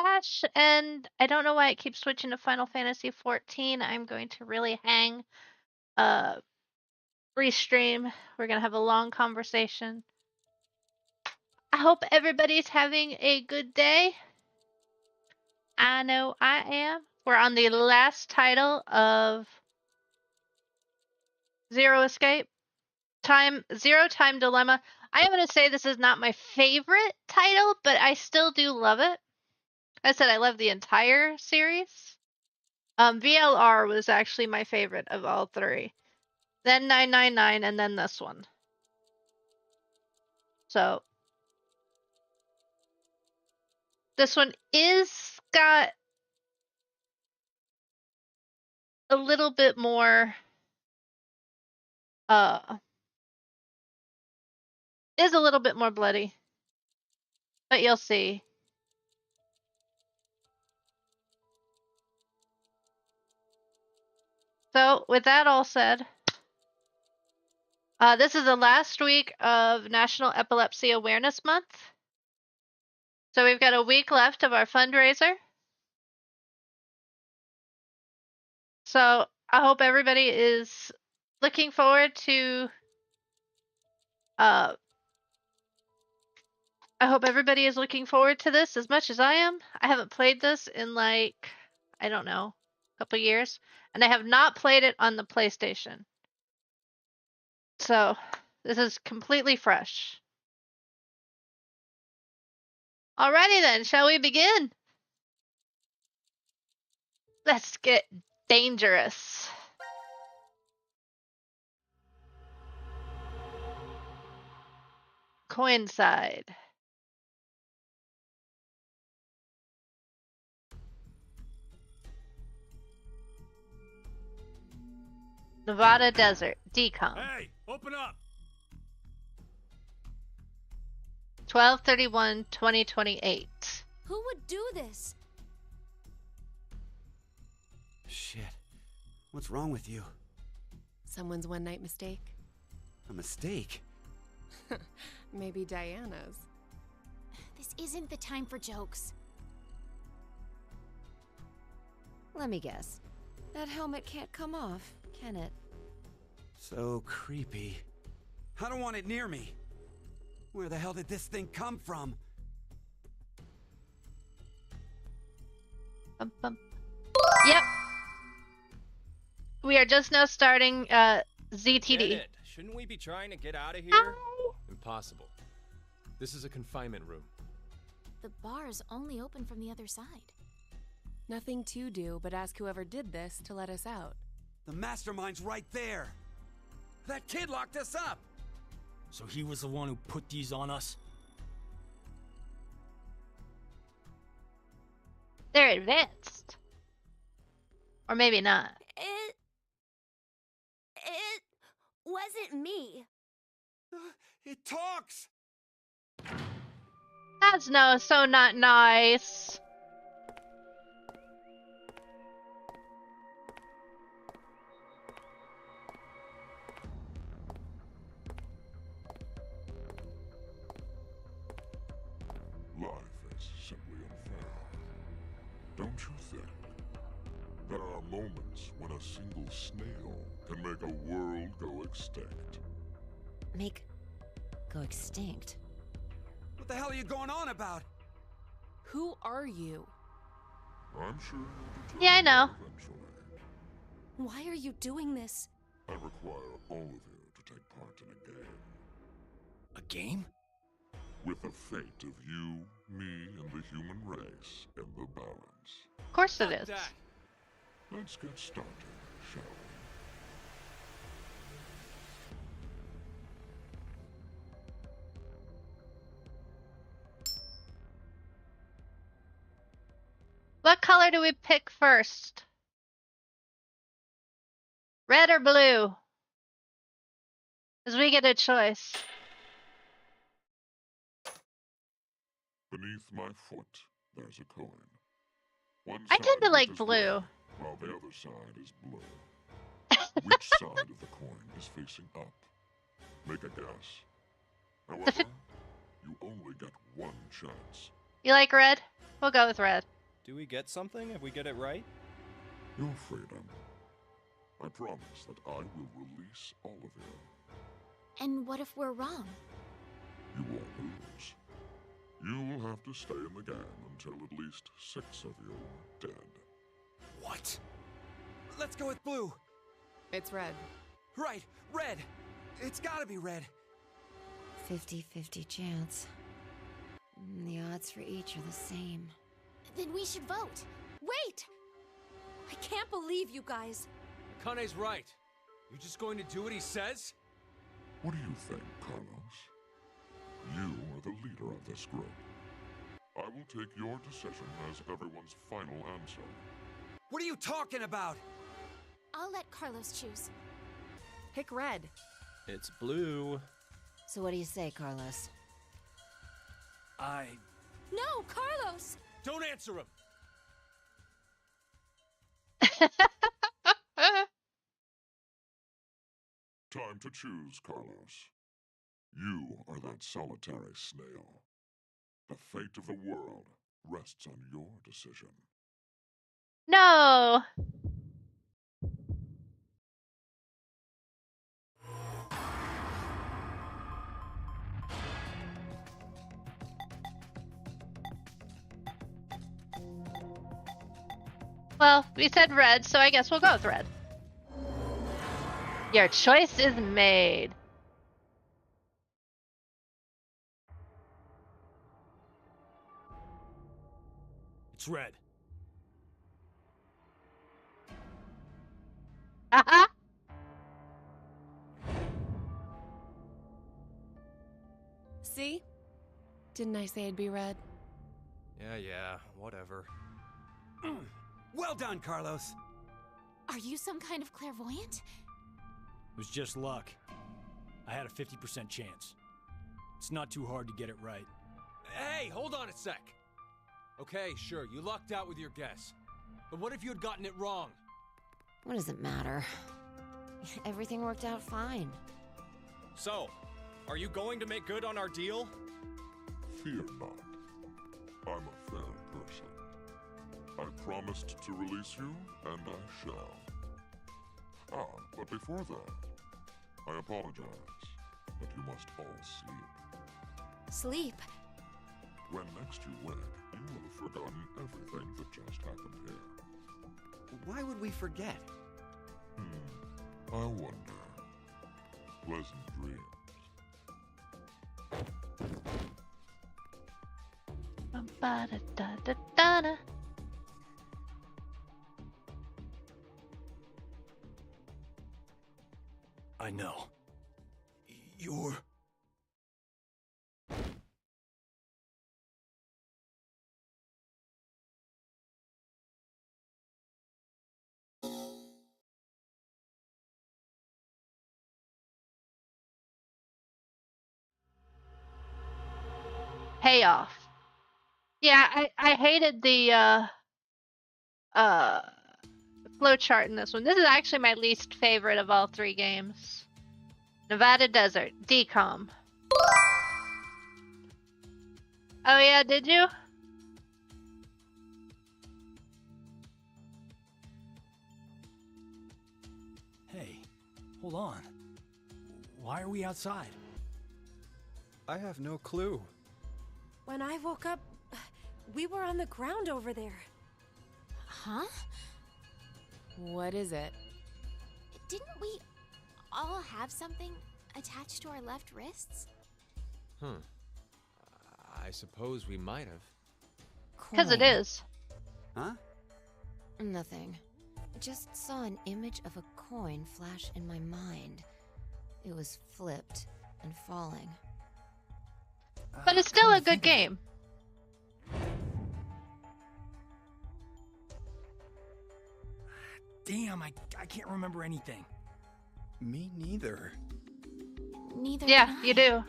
Ash, and I don't know why it keeps switching to Final Fantasy 14. I'm going to really hang restream. We're gonna have a long conversation. I hope everybody's having a good day. I know I am. We're on the last title of Zero Escape. Zero Time Dilemma. I am gonna say this is not my favorite title, but I still do love it. I said I love the entire series. VLR was actually my favorite of all three. Then 999, and then this one. So this one is got a little bit more is a little bit more bloody. But you'll see. So with that all said, this is the last week of National Epilepsy Awareness Month. So we've got a week left of our fundraiser. So I hope everybody is looking forward to this as much as I am. I haven't played this in like, I don't know, a couple years. And I have not played it on the PlayStation. So this is completely fresh. Alrighty then, shall we begin? Let's get dangerous. Coincide. Nevada Desert, decom. Hey, open up! 12/31/2028. Who would do this? Shit. What's wrong with you? Someone's one-night mistake? A mistake? Maybe Diana's. This isn't the time for jokes. Let me guess. That helmet can't come off, can it? So creepy. I don't want it near me. Where the hell did this thing come from? Bum, bum. Yep. We are just now starting ZTD. Get it. Shouldn't we be trying to get out of here? Hi. Impossible. This is a confinement room. The bar is only open from the other side. Nothing to do but ask whoever did this to let us out. The mastermind's right there. That kid locked us up. So he was the one who put these on us? They're advanced. Or maybe not. It wasn't me. It talks! That's so not nice. Life is simply unfair. Don't you think? There are moments when a single snail can make a world go extinct. Go extinct? What the hell are you going on about? Who are you? I'm sure you'll determine Yeah, I know. eventually. Why are you doing this? I require all of you to take part in a game. A game? With the fate of you, me, and the human race in the balance. Of course it Fuck is. that. Let's get started, shall we? What color do we pick first? Red or blue? Because we get a choice. Beneath my foot, there's a coin. One I side tend to of it like is blue. red, while the other side is blue. Which side of the coin is facing up? Make a guess. However, you only get one chance. You like red? We'll go with red. Do we get something if we get it right? Your freedom. I promise that I will release all of you. And what if we're wrong? You won't lose. You will have to stay in the gang until at least 6 of you are dead. What? Let's go with blue. It's red. Right, red. It's gotta be red. 50-50 chance. The odds for each are the same. Then we should vote. Wait! I can't believe you guys. Akane's right. You just going to do what he says? What do you think, Carlos? You are the leader of this group. I will take your decision as everyone's final answer. What are you talking about? I'll let Carlos choose. Pick red. It's blue. So what do you say, Carlos? No, Carlos! Don't answer him! Time to choose, Carlos. You are that solitary snail. The fate of the world rests on your decision. No! Well, we said red, so I guess we'll go with red. Your choice is made. It's red. Haha. See? Didn't I say it'd be red? Yeah, whatever. Well done, Carlos. Are you some kind of clairvoyant? It was just luck. I had a 50% chance. It's not too hard to get it right. Hey, hold on a sec. Okay, sure, you lucked out with your guess. But what if you had gotten it wrong? What does it matter? Everything worked out fine. So, are you going to make good on our deal? Fear not. I'm a fair person. I promised to release you, and I shall. But before that, I apologize, but you must all sleep. Sleep? When next you wake, you will have forgotten everything that just happened here. Why would we forget? I wonder. Pleasant dreams. Ba-da-da-da-da-da. I know. You're... Payoff. Yeah, I hated the flowchart in this one. This is actually my least favorite of all 3 games. Nevada Desert, decom. Oh yeah, did you? Hey, hold on. Why are we outside? I have no clue. When I woke up, we were on the ground over there. Huh? What is it? Didn't we all have something attached to our left wrists? I suppose we might have. Because it Coin. is. Huh? Nothing. I just saw an image of a coin flash in my mind. It was flipped and falling. But it's still a good game. Damn, I can't remember anything. Me neither. Neither Yeah, can you I. do.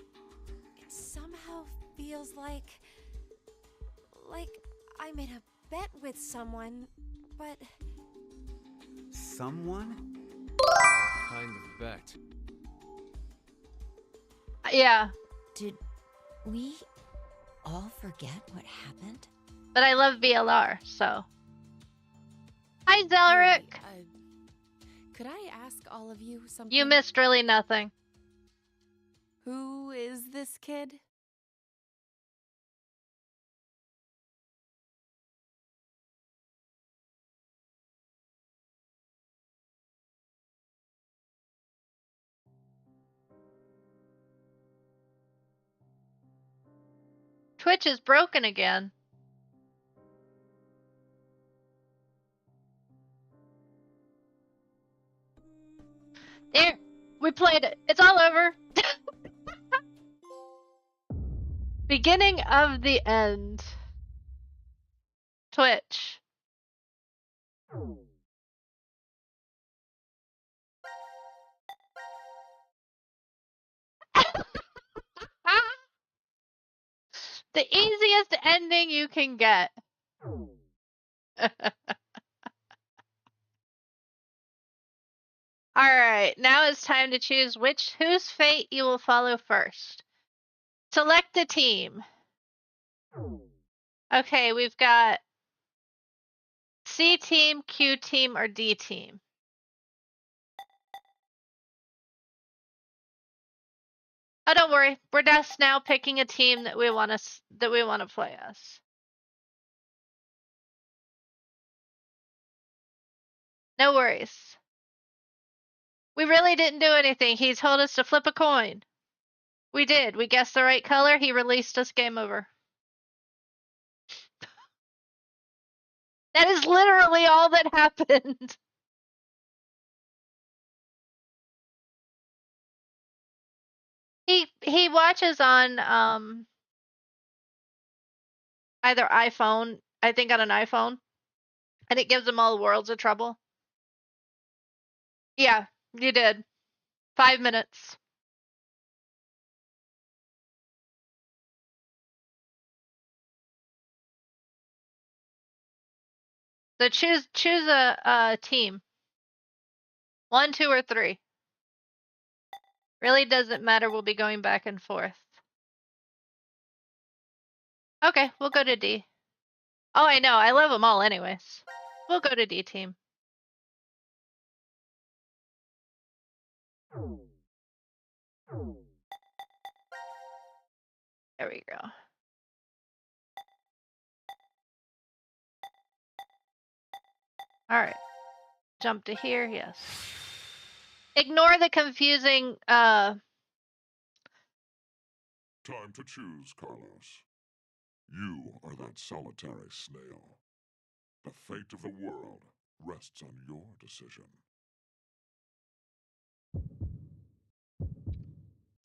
It somehow feels like I'm in a bet with someone, but Someone? Kind of bet. Yeah. Did we all forget what happened? But I love VLR, so. Hi, Zelric! Hey, could I ask all of you something? You missed really nothing. Who is this kid? Twitch is broken again. There! We played it. It's all over. Beginning of the end. Twitch. The easiest ending you can get. Alright, now it's time to choose whose fate you will follow first. Select a team. Okay, we've got C team, Q team, or D team. Oh, don't worry. We're just now picking a team that we want to play as. No worries. We really didn't do anything. He told us to flip a coin. We did. We guessed the right color. He released us. Game over. That is literally all that happened. He watches on either iPhone, I think on an iPhone, and it gives him all worlds of trouble. Yeah, you did. 5 minutes. So choose a team. 1, 2, or 3. Really doesn't matter. We'll be going back and forth. Okay, we'll go to D. Oh, I know. I love them all anyways. We'll go to D team. There we go. All right. Jump to here. Yes. Ignore the confusing Time to choose, Carlos. You are that solitary snail. The fate of the world rests on your decision.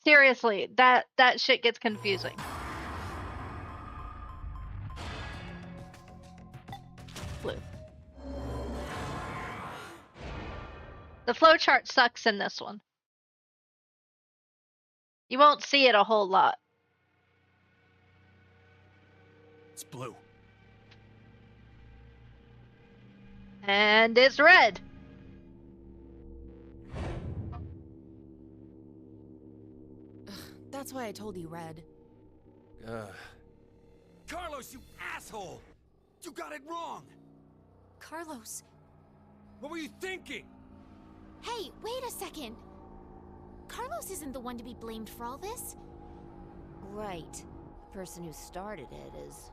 Seriously, that shit gets confusing. Blue. The flowchart sucks in this one. You won't see it a whole lot. It's blue. And it's red. That's why I told you red. Carlos, you asshole! You got it wrong! Carlos. What were you thinking? Hey, wait a second. Carlos isn't the one to be blamed for all this. Right. The person who started it is...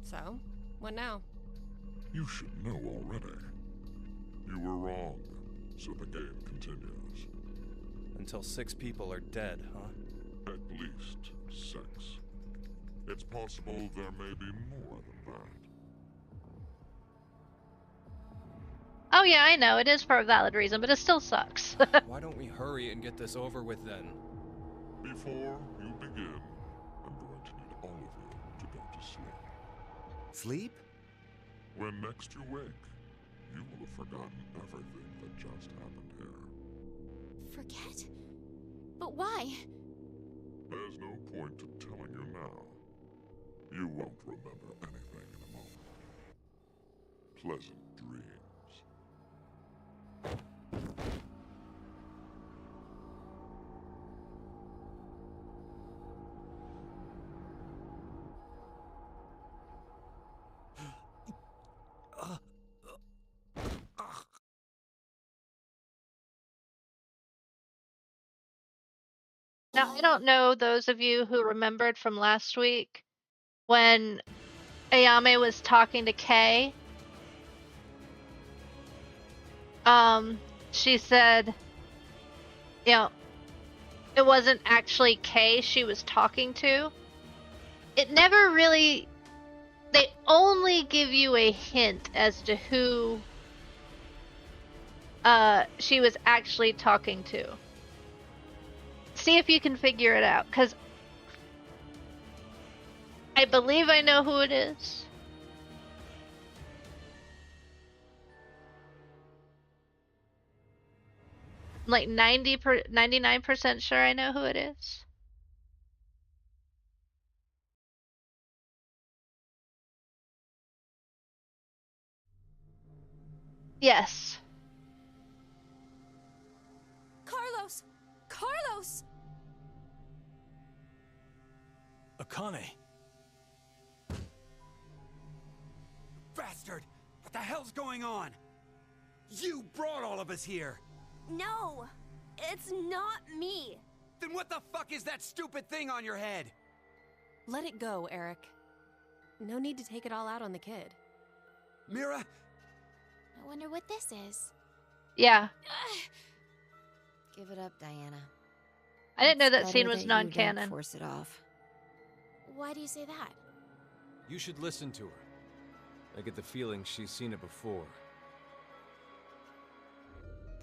So, what now? You should know already. You were wrong, so the game continues. Until 6 people are dead, huh? At least 6. It's possible there may be more than that. Oh yeah, I know. It is for a valid reason, but it still sucks. Why don't we hurry and get this over with then? Before you begin, I'm going to need all of you to go to sleep. Sleep? When next you wake, you will have forgotten everything that just happened here. Forget? But why? There's no point to telling you now. You won't remember anything in a moment. Pleasant dreams. Now, I don't know those of you who remembered from last week when Ayame was talking to Kay. She said, you know, it wasn't actually Kay she was talking to. It never really. They only give you a hint as to who she was actually talking to. See if you can figure it out, because I believe I know who it is. I'm like 99% sure I know who it is. Yes. Carlos! Carlos! Akane. Bastard! What the hell's going on? You brought all of us here! No! It's not me! Then what the fuck is that stupid thing on your head? Let it go, Eric. No need to take it all out on the kid. Mira? I wonder what this is. Yeah. Give it up, Diana. I didn't know that It's scene better was that you don't non-canon. force it off. Why do you say that? You should listen to her. I get the feeling she's seen it before.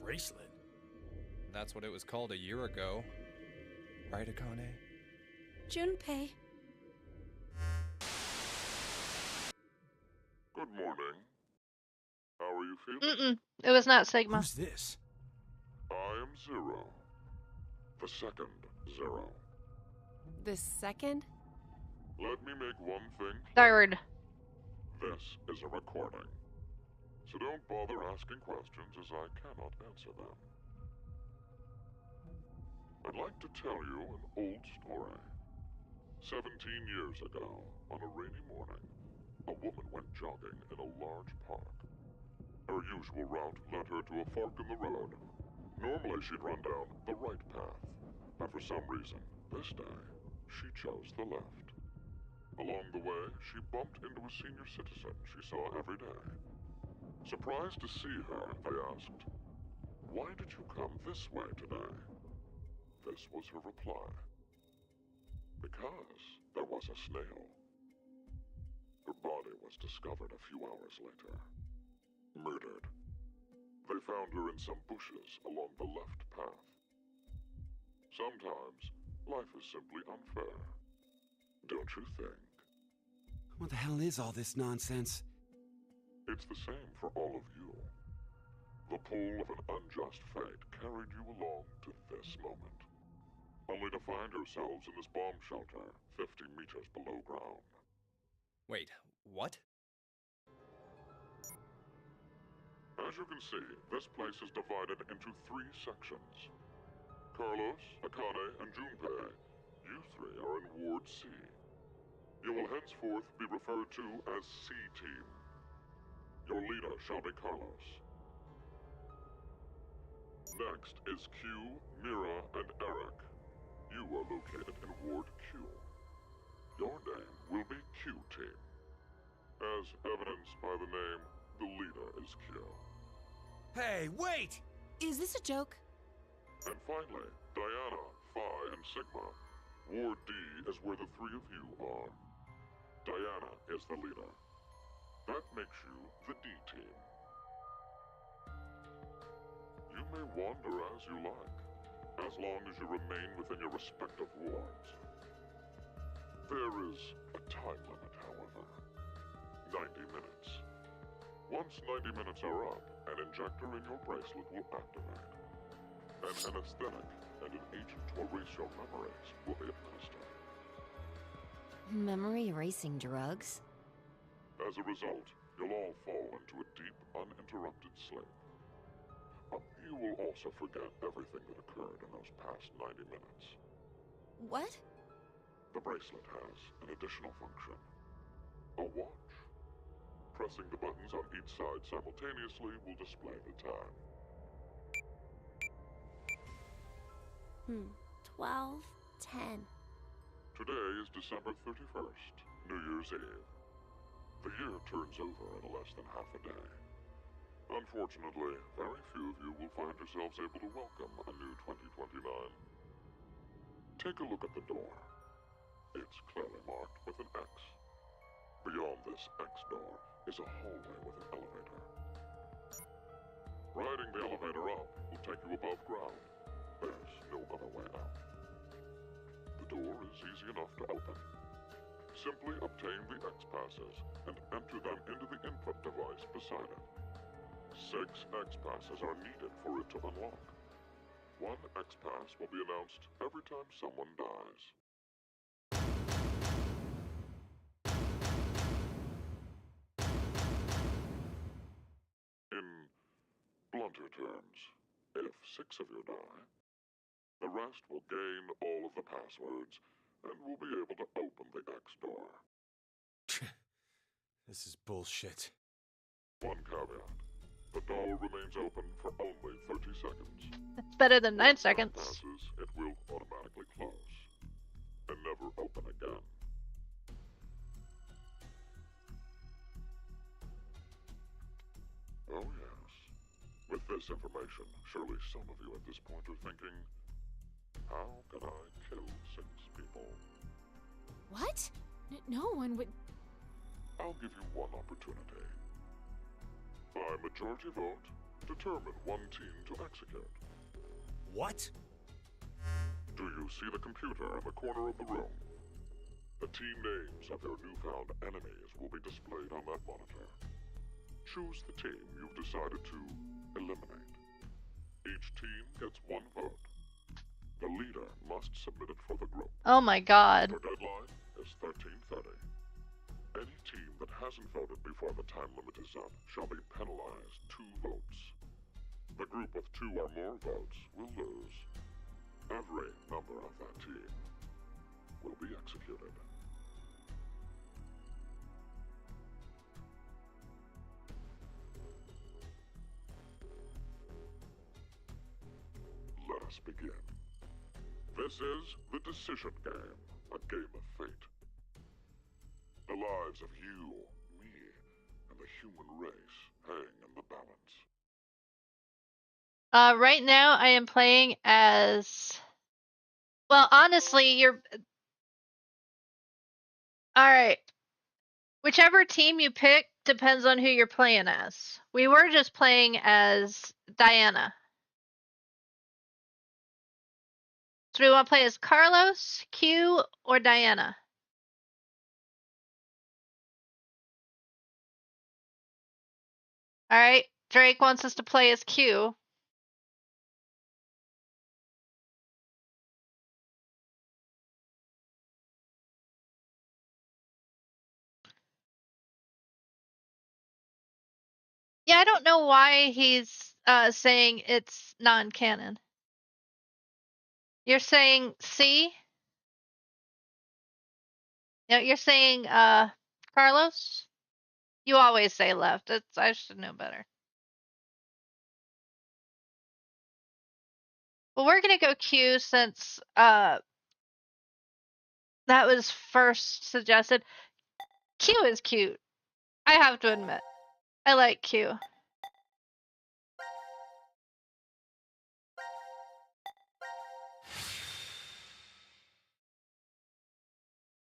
Bracelet? That's what it was called a year ago. Right, Akane? Junpei. Good morning. How are you feeling? It was not Sigma. Who's this? I am Zero. The second Zero. The second? Let me make one thing clear. Third. This is a recording. So don't bother asking questions as I cannot answer them. I'd like to tell you an old story. 17 years ago, on a rainy morning, a woman went jogging in a large park. Her usual route led her to a fork in the road. Normally she'd run down the right path, but for some reason, this day, she chose the left. Along the way, she bumped into a senior citizen she saw every day. Surprised to see her, they asked, "Why did you come this way today?" This was her reply. Because there was a snail. Her body was discovered a few hours later. Murdered. They found her in some bushes along the left path. Sometimes, life is simply unfair. Don't you think? What the hell is all this nonsense? It's the same for all of you. The pull of an unjust fate carried you along to this moment. Only to find yourselves in this bomb shelter 50 meters below ground. Wait, what? As you can see, this place is divided into 3 sections. Carlos, Akane, and Junpei, you 3 are in Ward C. You will henceforth be referred to as C-Team. Your leader shall be Carlos. Next is Q, Mira, and Eric. You are located in Ward Q. Your name will be Q-Team. As evidenced by the name, the leader is Q. Hey, wait! Is this a joke? And finally, Diana, Phi, and Sigma. Ward D is where the 3 of you are. Diana is the leader. That makes you the D-Team. You may wander as you like, as long as you remain within your respective wards. There is a time limit, however. 90 minutes. Once 90 minutes are up, an injector in your bracelet will activate. An anesthetic and an agent to erase your memories will be administered. Memory erasing drugs? As a result, you'll all fall into a deep, uninterrupted sleep. You will also forget everything that occurred in those past 90 minutes. What? The bracelet has an additional function. A watch. Pressing the buttons on each side simultaneously will display the time. 12, 10. Today is December 31st, New Year's Eve. The year turns over in less than half a day. Unfortunately, very few of you will find yourselves able to welcome a new 2029. Take a look at the door. It's clearly marked with an X. Beyond this X door is a hallway with an elevator. Riding the elevator up will take you above ground. There's no other way out. The door is easy enough to open. Simply obtain the X passes and enter them into the input device beside it. 6 X passes are needed for it to unlock. 1 X pass will be announced every time someone dies. In blunter terms, if 6 of you die, the rest will gain all of the passwords and will be able to open the X door. This is bullshit. One caveat. The door remains open for only 30 seconds. It's better than 9 Once that seconds. passes, it will automatically close and never open again. Oh yes. With this information, surely some of you at this point are thinking, how can I kill 6 people? What? No one would. I'll give you one opportunity. By majority vote, determine one team to execute. What? Do you see the computer in the corner of the room? The team names of your newfound enemies will be displayed on that monitor. Choose the team you've decided to eliminate. Each team gets 1 vote. The leader must submit it for the group. Oh my god. The deadline is 13:30. Any team that hasn't voted before the time limit is up shall be penalized 2 votes. The group with 2 or more votes will lose. Every member of that team will be executed. Let us begin. This is the decision game, a game of fate. The lives of you, me, and the human race hang in the balance. Right now I am playing as... Well, honestly, you're... Alright. Whichever team you pick depends on who you're playing as. We were just playing as Diana. So we want to play as Carlos, Q, or Diana? Alright, Drake wants us to play as Q. Yeah, I don't know why he's saying it's non-canon. You're saying C? No, you're saying Carlos? You always say left. I should know better. Well, we're gonna go Q since that was first suggested. Q is cute. I have to admit. I like Q.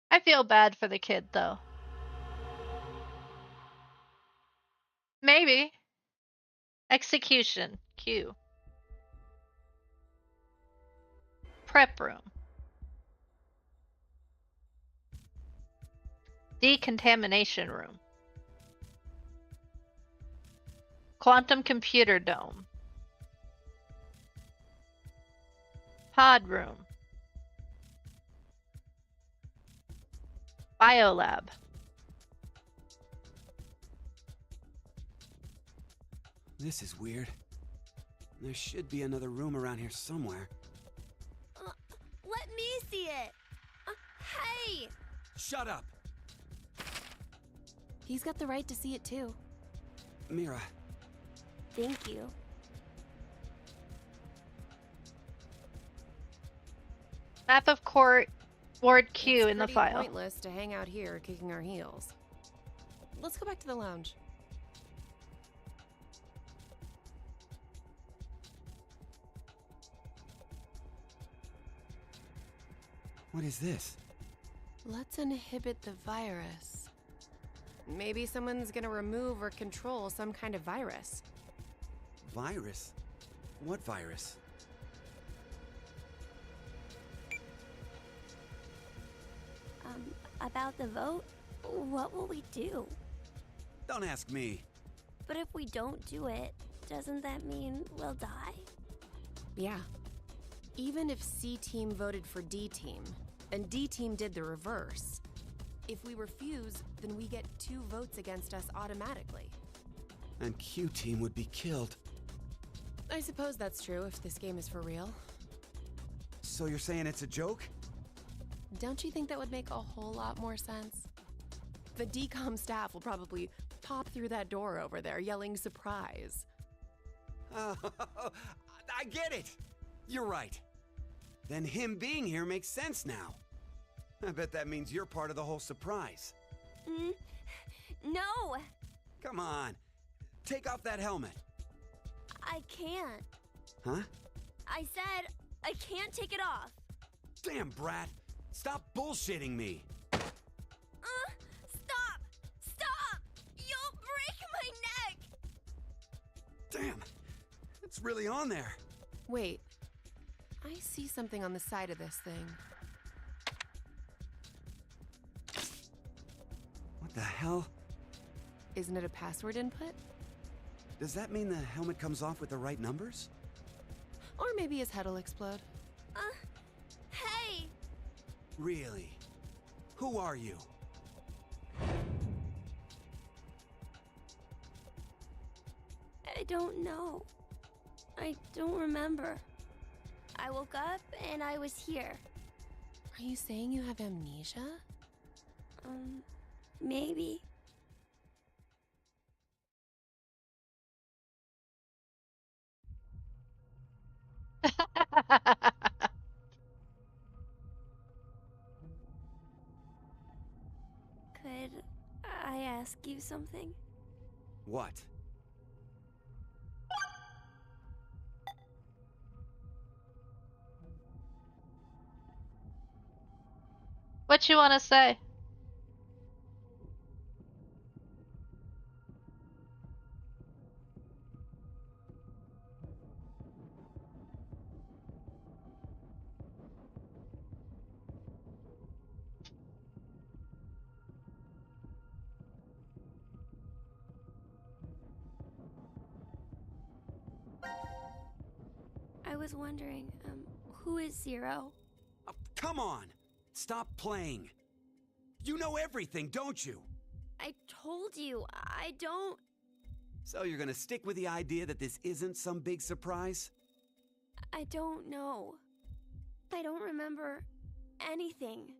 I feel bad for the kid though. Maybe. Execution. Q. Prep room. Decontamination room. Quantum computer dome. Pod room. Biolab. This is weird. There should be another room around here somewhere. Let me see it. Hey! Shut up! He's got the right to see it too. Mira. Thank you. Map of court, Ward Q It's in the pretty file. pointless to hang out here kicking our heels. Let's go back to the lounge. What is this? Let's inhibit the virus. Maybe someone's gonna remove or control some kind of virus. Virus? What virus? About the vote, what will we do? Don't ask me. But if we don't do it, doesn't that mean we'll die? Yeah. Even if C team voted for D team, and D team did the reverse, if we refuse, then we get 2 votes against us automatically. And Q team would be killed. I suppose that's true if this game is for real. So you're saying it's a joke? Don't you think that would make a whole lot more sense? The DCOM staff will probably pop through that door over there yelling surprise. Oh, I get it! You're right. Then him being here makes sense now. I bet that means you're part of the whole surprise. No! Come on. Take off that helmet. I can't. Huh? I said I can't take it off. Damn, Brat. Stop bullshitting me. Stop! Stop! You'll break my neck! Damn. It's really on there. Wait. I see something on the side of this thing. What the hell? Isn't it a password input? Does that mean the helmet comes off with the right numbers? Or maybe his head'll explode. Hey! Really? Who are you? I don't know. I don't remember. I woke up and I was here. Are you saying you have amnesia? Maybe. Could I ask you something? What? What you want to say? I was wondering, who is Zero? Oh, come on! Stop playing. You know everything, don't you? I told you, I don't... So you're gonna stick with the idea that this isn't some big surprise? I don't know. I don't remember anything.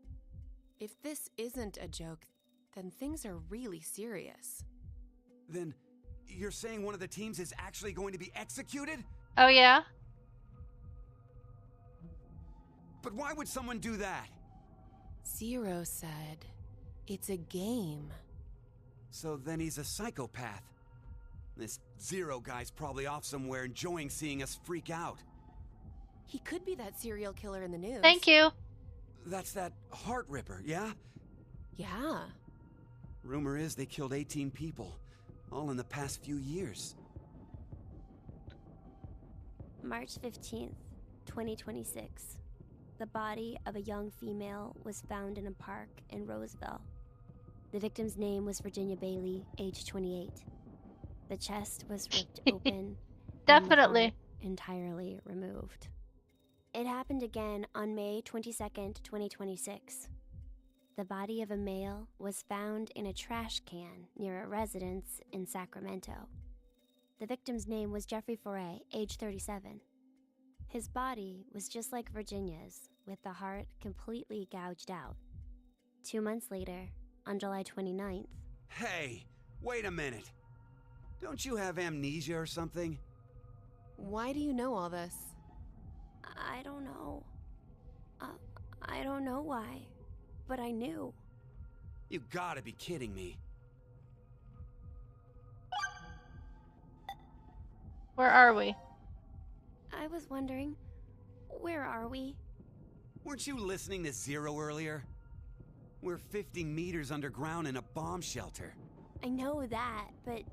If this isn't a joke, then things are really serious. Then you're saying one of the teams is actually going to be executed? Oh yeah? But why would someone do that? Zero said, it's a game. So then he's a psychopath. This Zero guy's probably off somewhere enjoying seeing us freak out. He could be that serial killer in the news. Thank you. That's that Heart Ripper, yeah? Yeah. Rumor is they killed 18 people, all in the past few years. March 15th, 2026. The body of a young female was found in a park in Roseville. The victim's name was Virginia Bailey, age 28. The chest was ripped open. and the Definitely. heart entirely removed. It happened again on May 22nd, 2026. The body of a male was found in a trash can near a residence in Sacramento. The victim's name was Jeffrey Foray, age 37. His body was just like Virginia's, with the heart completely gouged out. 2 months later, on July 29th... Hey, wait a minute. Don't you have amnesia or something? Why do you know all this? I don't know. I don't know why, but I knew. You gotta be kidding me. Where are we? I was wondering, where are we? Weren't you listening to Zero earlier? We're 50 meters underground in a bomb shelter. I know that, but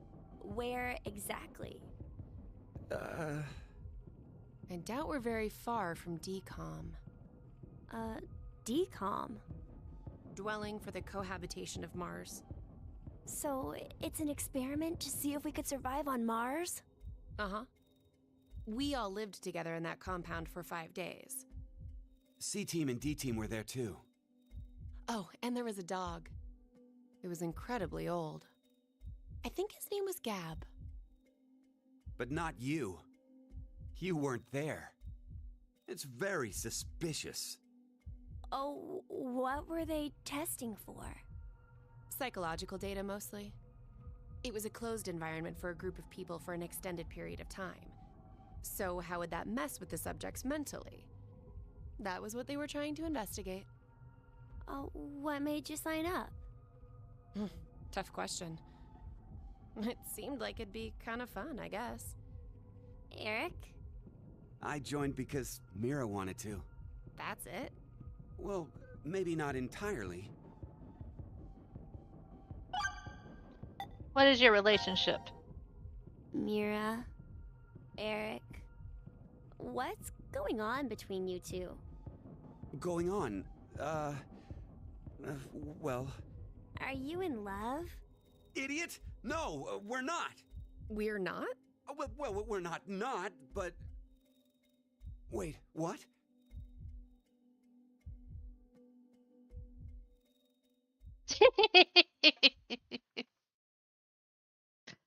where exactly? I doubt we're very far from DCOM. DCOM? Dwelling for the cohabitation of Mars. So, it's an experiment to see if we could survive on Mars? Uh-huh. We all lived together in that compound for 5 days. C-Team and D-Team were there too. Oh, and there was a dog. It was incredibly old. I think his name was Gab. But not you. You weren't there. It's very suspicious. Oh, what were they testing for? Psychological data, mostly. It was a closed environment for a group of people for an extended period of time. So how would that mess with the subjects mentally? That was what they were trying to investigate. Oh, what made you sign up? Tough question. It seemed like it'd be kind of fun, I guess. Eric? I joined because Mira wanted to. That's it? Well, maybe not entirely. What is your relationship? Mira? Eric? What's going on between you two? Going on, well... Are you in love? Idiot! No, we're not! We're not? Well, we're not, but... Wait, what?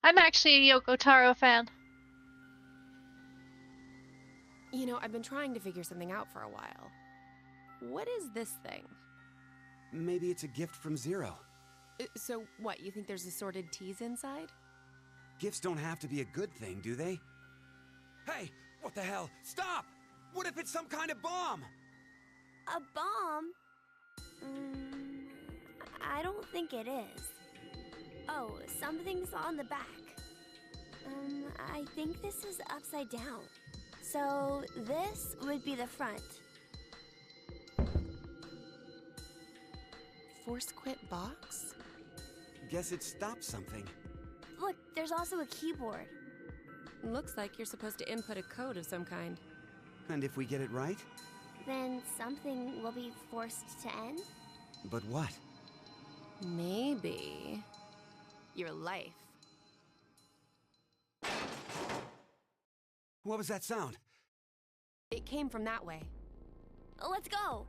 I'm actually a Yoko Taro fan. You know, I've been trying to figure something out for a while. What is this thing? Maybe it's a gift from Zero. So what, you think there's assorted teas inside? Gifts don't have to be a good thing, do they? Hey, what the hell? Stop! What if it's some kind of bomb? A bomb? I don't think it is. Oh, something's on the back. I think this is upside down. So this would be the front. Force quit box? Guess it stopped something. Look, there's also a keyboard. Looks like you're supposed to input a code of some kind. And if we get it right? Then something will be forced to end? But what? Maybe... your life. What was that sound? It came from that way. Let's go!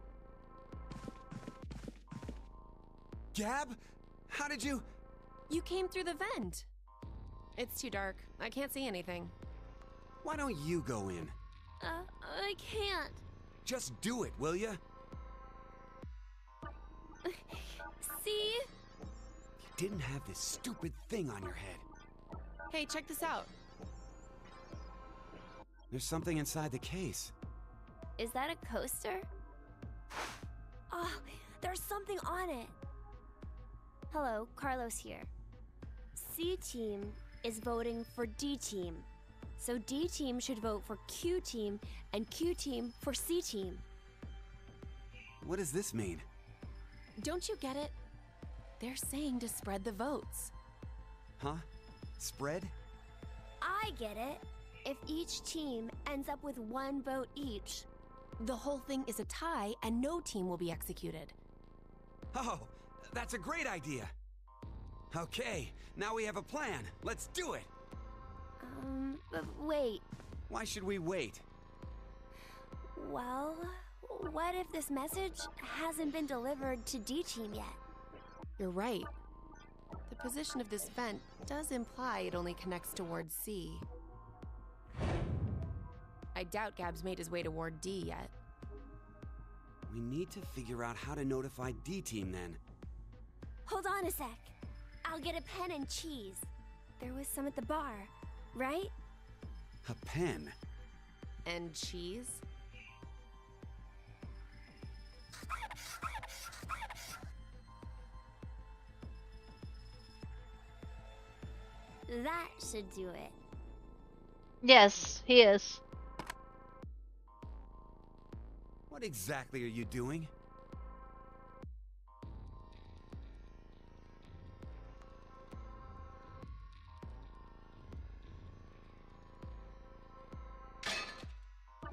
Gab? How did you... You came through the vent. It's too dark. I can't see anything. Why don't you go in? I can't. Just do it, will ya? See? You didn't have this stupid thing on your head. Hey, check this out. There's something inside the case. Is that a coaster? Oh, there's something on it. Hello, Carlos here. C-Team is voting for D-Team. So D-Team should vote for Q-Team and Q-Team for C-Team. What does this mean? Don't you get it? They're saying to spread the votes. Huh? Spread? I get it. If each team ends up with 1 vote each, the whole thing is a tie and no team will be executed. Oh, that's a great idea. Okay, now we have a plan. Let's do it. But wait. Why should we wait? Well, what if this message hasn't been delivered to D-Team yet? You're right. The position of this vent does imply it only connects towards C. I doubt Gab's made his way toward D yet. We need to figure out how to notify D-Team then. Hold on a sec. I'll get a pen and cheese. There was some at the bar, right? A pen? And cheese? That should do it. Yes, he is. What exactly are you doing?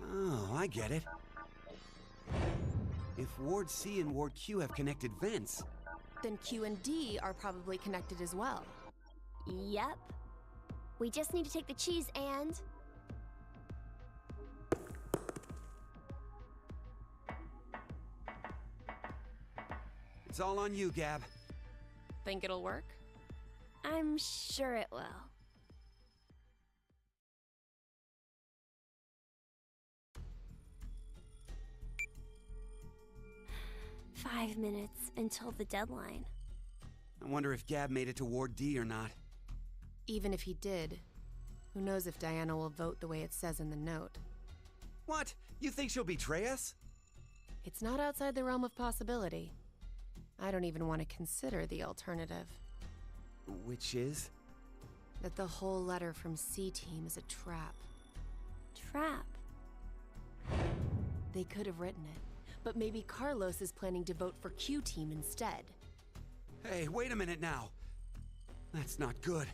Oh, I get it. If Ward C and Ward Q have connected vents, Then Q and D are probably connected as well. Yep. We just need to take the cheese and... it's all on you, Gab. Think it'll work? I'm sure it will. "5 minutes until the deadline." I wonder if Gab made it to Ward D or not. Even if he did, who knows if Diana will vote the way it says in the note. What? You think she'll betray us? It's not outside the realm of possibility. I don't even want to consider the alternative. Which is? That the whole letter from C-Team is a trap. Trap. They could have written it, but maybe Carlos is planning to vote for Q-Team instead. Hey, wait a minute now. That's not good.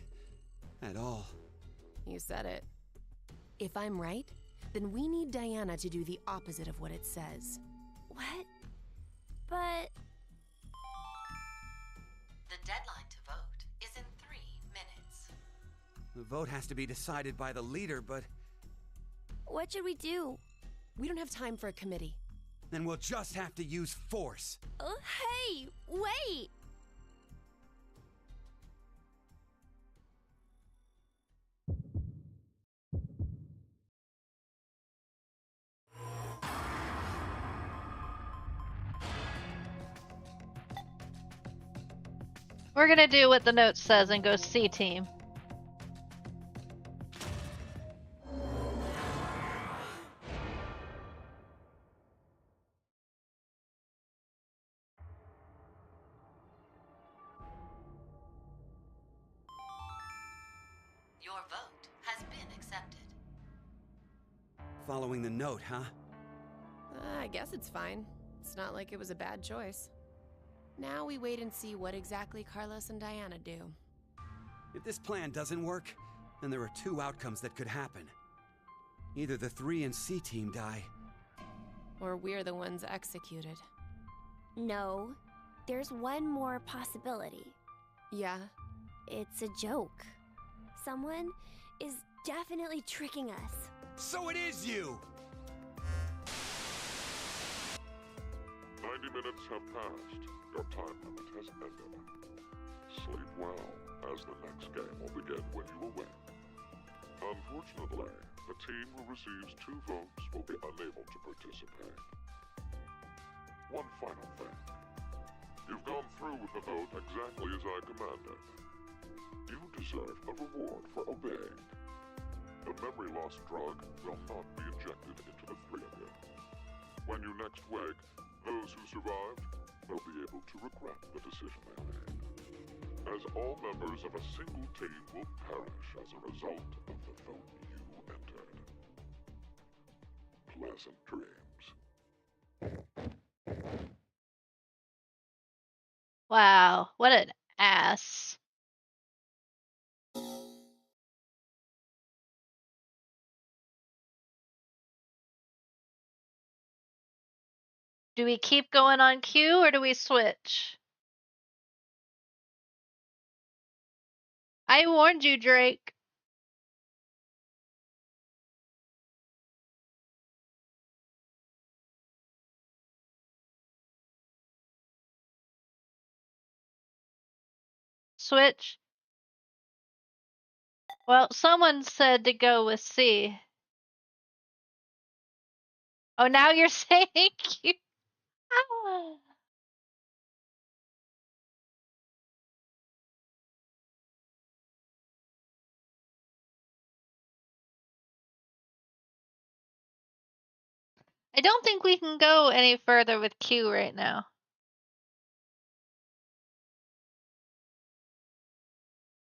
At all. You said it. If I'm right, then we need Diana to do the opposite of what it says. What? But... The deadline to vote is in 3 minutes. The vote has to be decided by the leader, but what should we do? We don't have time for a committee. then we'll just have to use force. Hey, wait! We're gonna do what the note says and go C-Team. Your vote has been accepted. Following the note, huh? I guess it's fine. It's not like it was a bad choice. Now we wait and see what exactly Carlos and Diana do. If this plan doesn't work, then there are 2 outcomes that could happen. Either the 3 and C team die. Or we're the ones executed. No, there's one more possibility. Yeah? It's a joke. Someone is definitely tricking us. So it is you! 90 minutes have passed. Your time limit has ended. Sleep well, as the next game will begin when you awake. Unfortunately, the team who receives 2 votes will be unable to participate. One final thing. You've gone through with the vote exactly as I commanded. You deserve a reward for obeying. The memory loss drug will not be injected into the 3 of you. When you next wake, those who survived will be able to regret the decision they made, as all members of a single team will perish as a result of the vote you entered. Pleasant dreams. Wow, what an ass. Do we keep going on Q or do we switch? I warned you, Drake. Switch. Well, someone said to go with C. Oh, now you're saying Q. Ah. I don't think we can go any further with Q right now.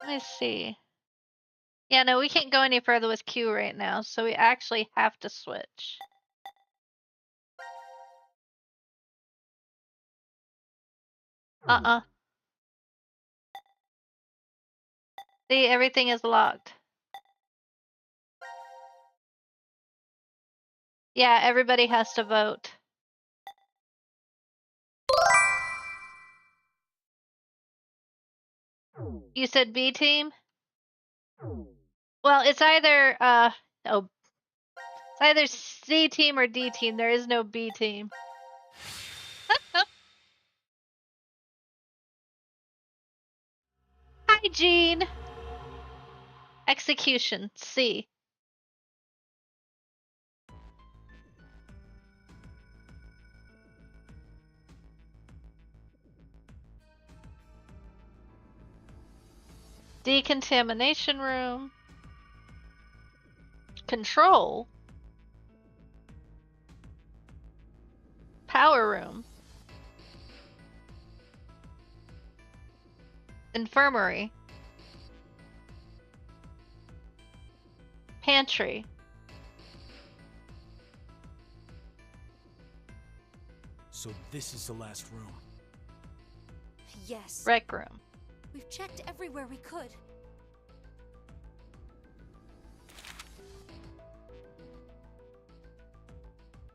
Let me see. Yeah, no, we can't go any further with Q right now, so we actually have to switch. See, everything is locked. Yeah, everybody has to vote. You said B team? Well, it's either it's either C team or D team. There is no B team. Hi, Jean. Execution, C. Decontamination room. Control. Power room. Infirmary. Pantry. So this is the last room. Yes. Rec room. We've checked everywhere we could.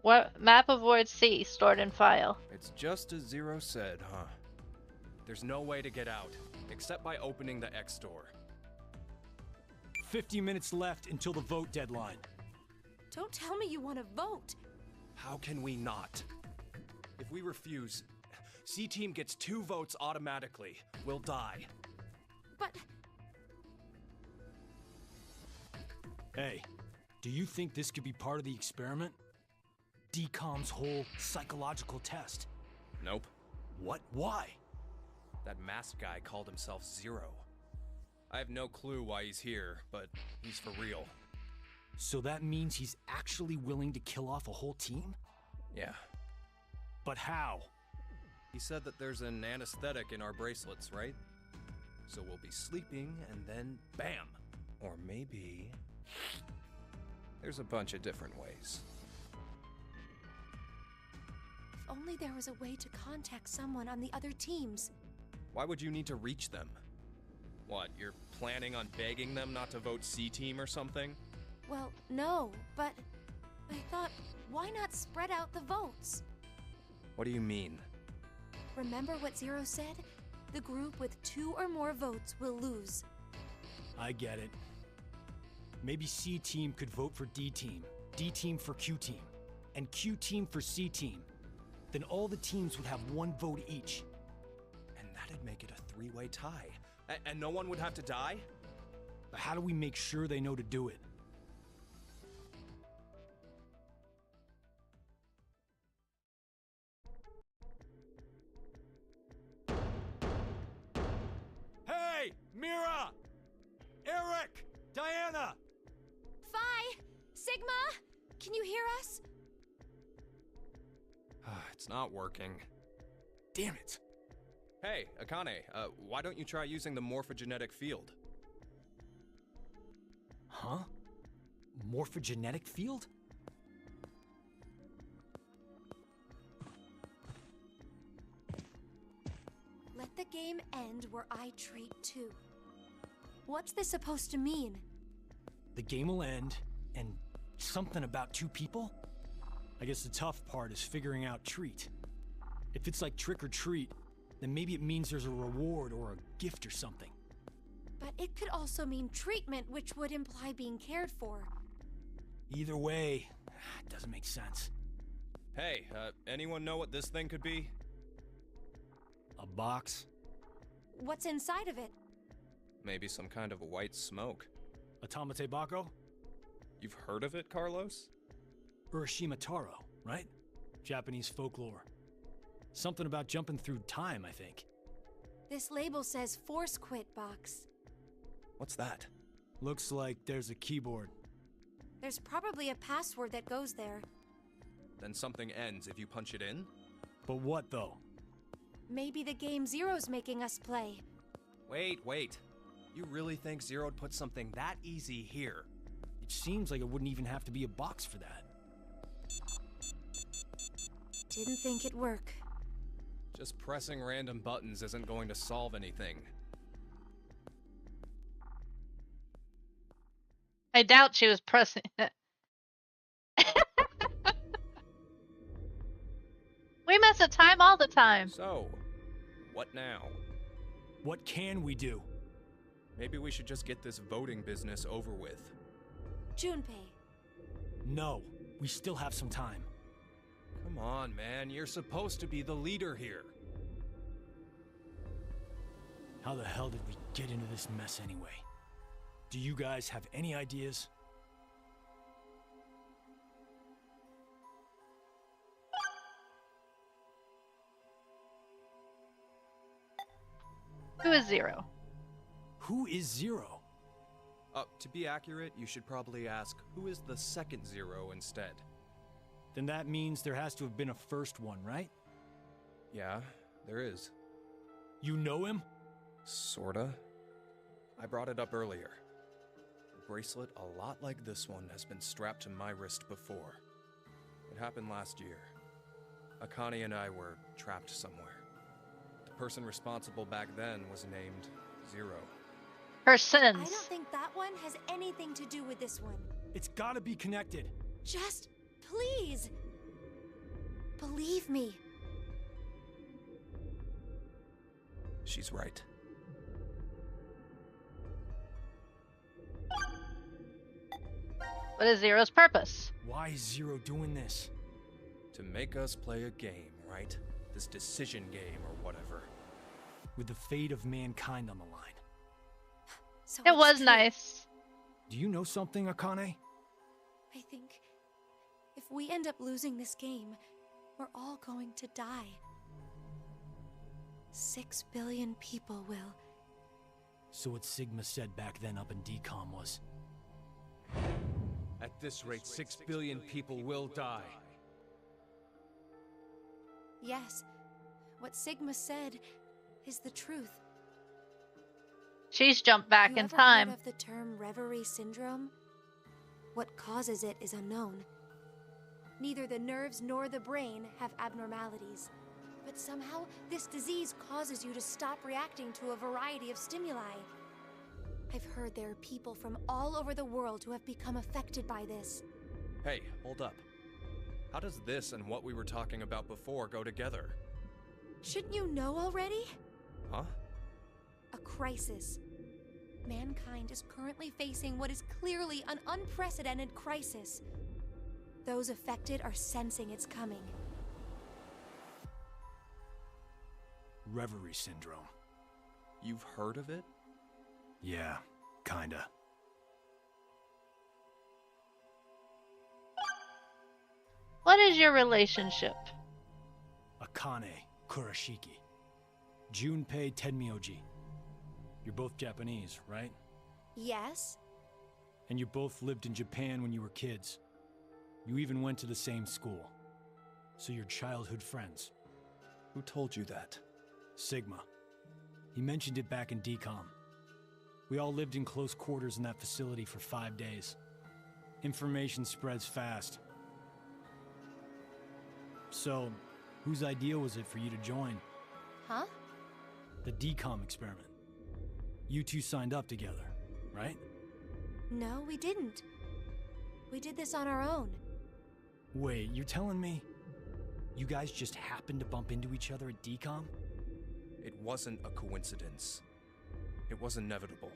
What map of Ward C stored in file? It's just as Zero said, huh? There's no way to get out, except by opening the X door. 50 minutes left until the vote deadline. Don't tell me you want to vote. How can we not? If we refuse, C-Team gets 2 votes automatically. We'll die. But... Hey, do you think this could be part of the experiment? DCOM's whole psychological test? Nope. What? Why? That masked guy called himself Zero. I have no clue why he's here, but he's for real. So that means he's actually willing to kill off a whole team? Yeah. But how? He said that there's an anesthetic in our bracelets, right? So we'll be sleeping and then bam! Or maybe... There's a bunch of different ways. if only there was a way to contact someone on the other teams. Why would you need to reach them? What, you're planning on begging them not to vote C-Team or something? Well, no, but I thought, why not spread out the votes? What do you mean? Remember what Zero said? The group with 2 or more votes will lose. I get it. Maybe C-Team could vote for D-Team, D-Team for Q-Team, and Q-Team for C-Team. Then all the teams would have 1 vote each. And that'd make it a 3-way tie. And no one would have to die? But how do we make sure they know to do it? Hey! Mira! Eric! Diana! Phi! Sigma! Can you hear us? It's not working. Damn it! Hey, Akane, why don't you try using the morphogenetic field? Huh? Morphogenetic field? Let the game end where I treat 2. What's this supposed to mean? The game will end, and something about 2 people? I guess the tough part is figuring out treat. If it's like trick or treat, then maybe it means there's a reward or a gift or something. But it could also mean treatment, which would imply being cared for. Either way, it doesn't make sense. Hey, anyone know what this thing could be? A box? What's inside of it? Maybe some kind of white smoke. Automate Bako? You've heard of it, Carlos? Urashima Taro, right? Japanese folklore. Something about jumping through time, I think. This label says Force Quit box. What's that? Looks like there's a keyboard. There's probably a password that goes there. Then something ends if you punch it in? But what, though? Maybe the game Zero's making us play. Wait. You really think Zero'd put something that easy here? It seems like it wouldn't even have to be a box for that. Didn't think it'd work. Just pressing random buttons isn't going to solve anything. I doubt she was pressing it. We mess with time all the time. So, what now? What can we do? Maybe we should just get this voting business over with. Junpei. No, we still have some time. Come on, man. You're supposed to be the leader here. How the hell did we get into this mess anyway? Do you guys have any ideas? Who is Zero? Who is Zero? To be accurate, you should probably ask, who is the second Zero instead? Then that means there has to have been a first one, right? Yeah, there is. You know him? Sorta. I brought it up earlier. A bracelet a lot like this one has been strapped to my wrist before. It happened last year. Akane and I were trapped somewhere. The person responsible back then was named Zero. Her sins. I don't think that one has anything to do with this one. It's gotta be connected. Just, please. Believe me. She's right. What is Zero's purpose? Why is Zero doing this? To make us play a game, right? This decision game or whatever. With the fate of mankind on the line. So It it's was true. nice. Do you know something, Akane? I think if we end up losing this game, we're all going to die. 6 billion people will. So what Sigma said back then up in DCOM was... At this rate, 6 billion people will die. Yes, what Sigma said is the truth. She's jumped back You in ever time. heard of the term reverie syndrome? What causes it is unknown. Neither the nerves nor the brain have abnormalities. But somehow, this disease causes you to stop reacting to a variety of stimuli. I've heard there are people from all over the world who have become affected by this. Hey, hold up. How does this and what we were talking about before go together? Shouldn't you know already? Huh? A crisis. Mankind is currently facing what is clearly an unprecedented crisis. Those affected are sensing it's coming. Reverie syndrome. You've heard of it? Yeah, kinda. What is your relationship? Akane Kurashiki. Junpei Tenmyoji. You're both Japanese, right? Yes? And you both lived in Japan when you were kids. You even went to the same school. So you're childhood friends. Who told you that? Sigma. He mentioned it back in DCOM. We all lived in close quarters in that facility for 5 days. Information spreads fast. So, whose idea was it for you to join? Huh? The DCOM experiment. You two signed up together, right? No, we didn't. We did this on our own. Wait, you're telling me you guys just happened to bump into each other at DCOM? It wasn't a coincidence. It was inevitable.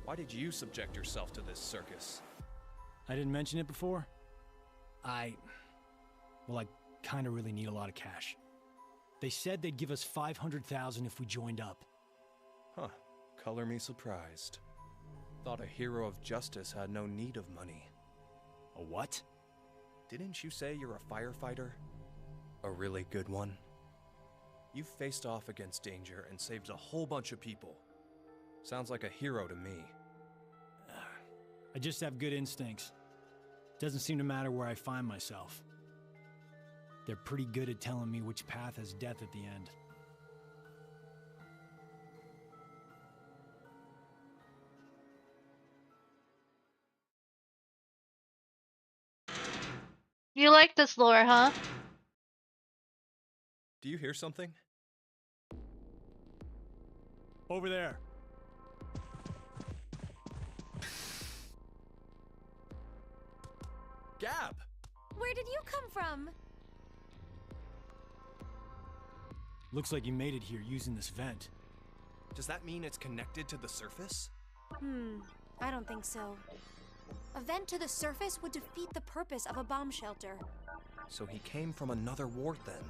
Why did you subject yourself to this circus? I didn't mention it before? I kinda really need a lot of cash. They said they'd give us $500,000 if we joined up. Huh. Color me surprised. Thought a hero of justice had no need of money. A what? Didn't you say you're a firefighter? A really good one? You've faced off against danger and saved a whole bunch of people. Sounds like a hero to me. I just have good instincts. Doesn't seem to matter where I find myself. They're pretty good at telling me which path has death at the end. You like this lore, huh? Do you hear something? Over there. Gab! Where did you come from? Looks like you made it here using this vent. Does that mean it's connected to the surface? I don't think so. A vent to the surface would defeat the purpose of a bomb shelter. So he came from another ward then?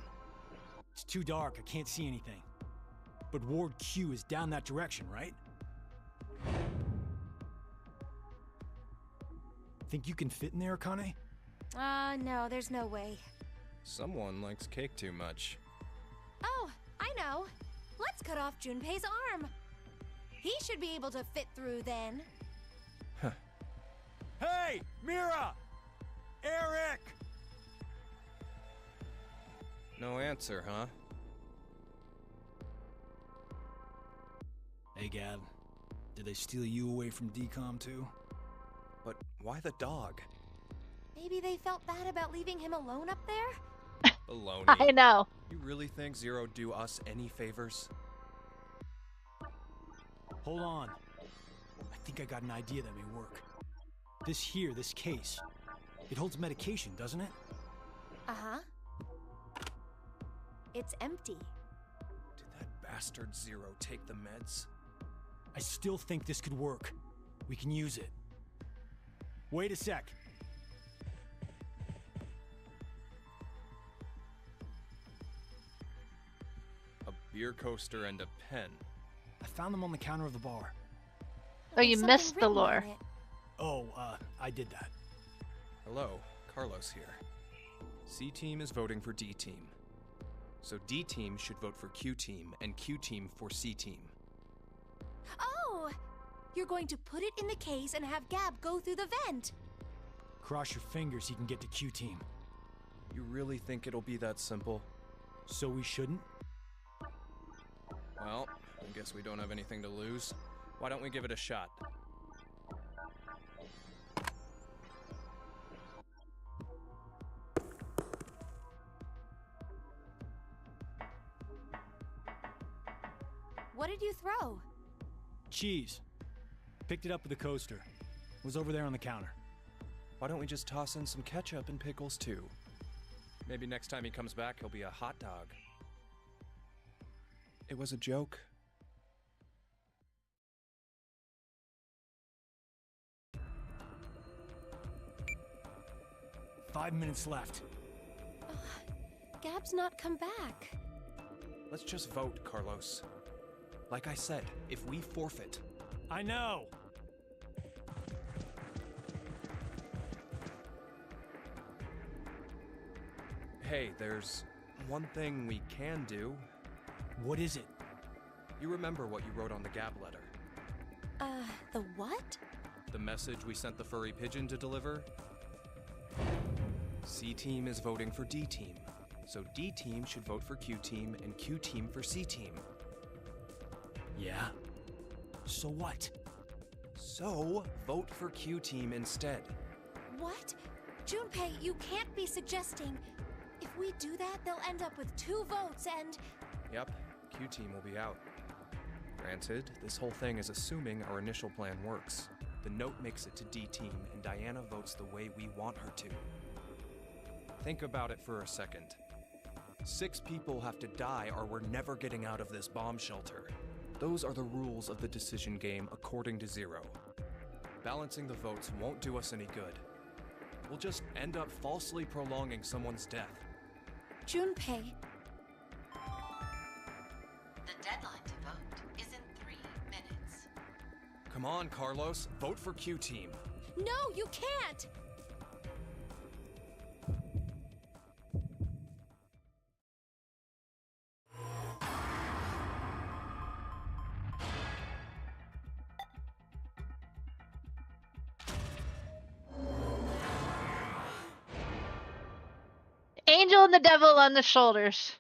It's too dark, I can't see anything. But Ward Q is down that direction, right? Think you can fit in there, Akane? No, there's no way. Someone likes cake too much. Oh, I know. Let's cut off Junpei's arm. He should be able to fit through then. Hey, Mira! Eric! No answer, huh? Hey, Gab. Did they steal you away from DCOM too? But why the dog? Maybe they felt bad about leaving him alone up there? Baloney. I know. You really think Zero do us any favors? Hold on. I think I got an idea that may work. This case, it holds medication, doesn't it? Uh-huh. It's empty. Did that bastard Zero take the meds? I still think this could work. We can use it. Wait a sec. A beer coaster and a pen. I found them on the counter of the bar. Oh, you There's missed something the written on lore. it. Oh, I did that. Hello, Carlos here. C-Team is voting for D-Team. So D-Team should vote for Q-Team, and Q-Team for C-Team. Oh! You're going to put it in the case and have Gab go through the vent. Cross your fingers he can get to Q-Team. You really think it'll be that simple? So we shouldn't? Well, I guess we don't have anything to lose. Why don't we give it a shot? What did you throw? Cheese. Picked it up with the coaster. Was over there on the counter. Why don't we just toss in some ketchup and pickles too? Maybe next time he comes back, he'll be a hot dog. It was a joke. Five minutes left. Gab's not come back. Let's just vote, Carlos. Like I said, if we forfeit... I know! Hey, there's one thing we can do. What is it? You remember what you wrote on the Gab letter? The what? The message we sent the furry pigeon to deliver? C-Team is voting for D-Team. So D-Team should vote for Q-Team and Q-Team for C-Team. Yeah? So what? So, vote for Q-Team instead. What? Junpei, you can't be suggesting... If we do that, they'll end up with 2 votes and... Yep, Q-Team will be out. Granted, this whole thing is assuming our initial plan works. The note makes it to D-Team, and Diana votes the way we want her to. Think about it for a second. 6 people have to die or we're never getting out of this bomb shelter. Those are the rules of the decision game according to Zero. Balancing the votes won't do us any good. We'll just end up falsely prolonging someone's death. Junpei... The deadline to vote is in 3 minutes. Come on, Carlos, vote for Q-Team. No, you can't! Angel and the devil on the shoulders.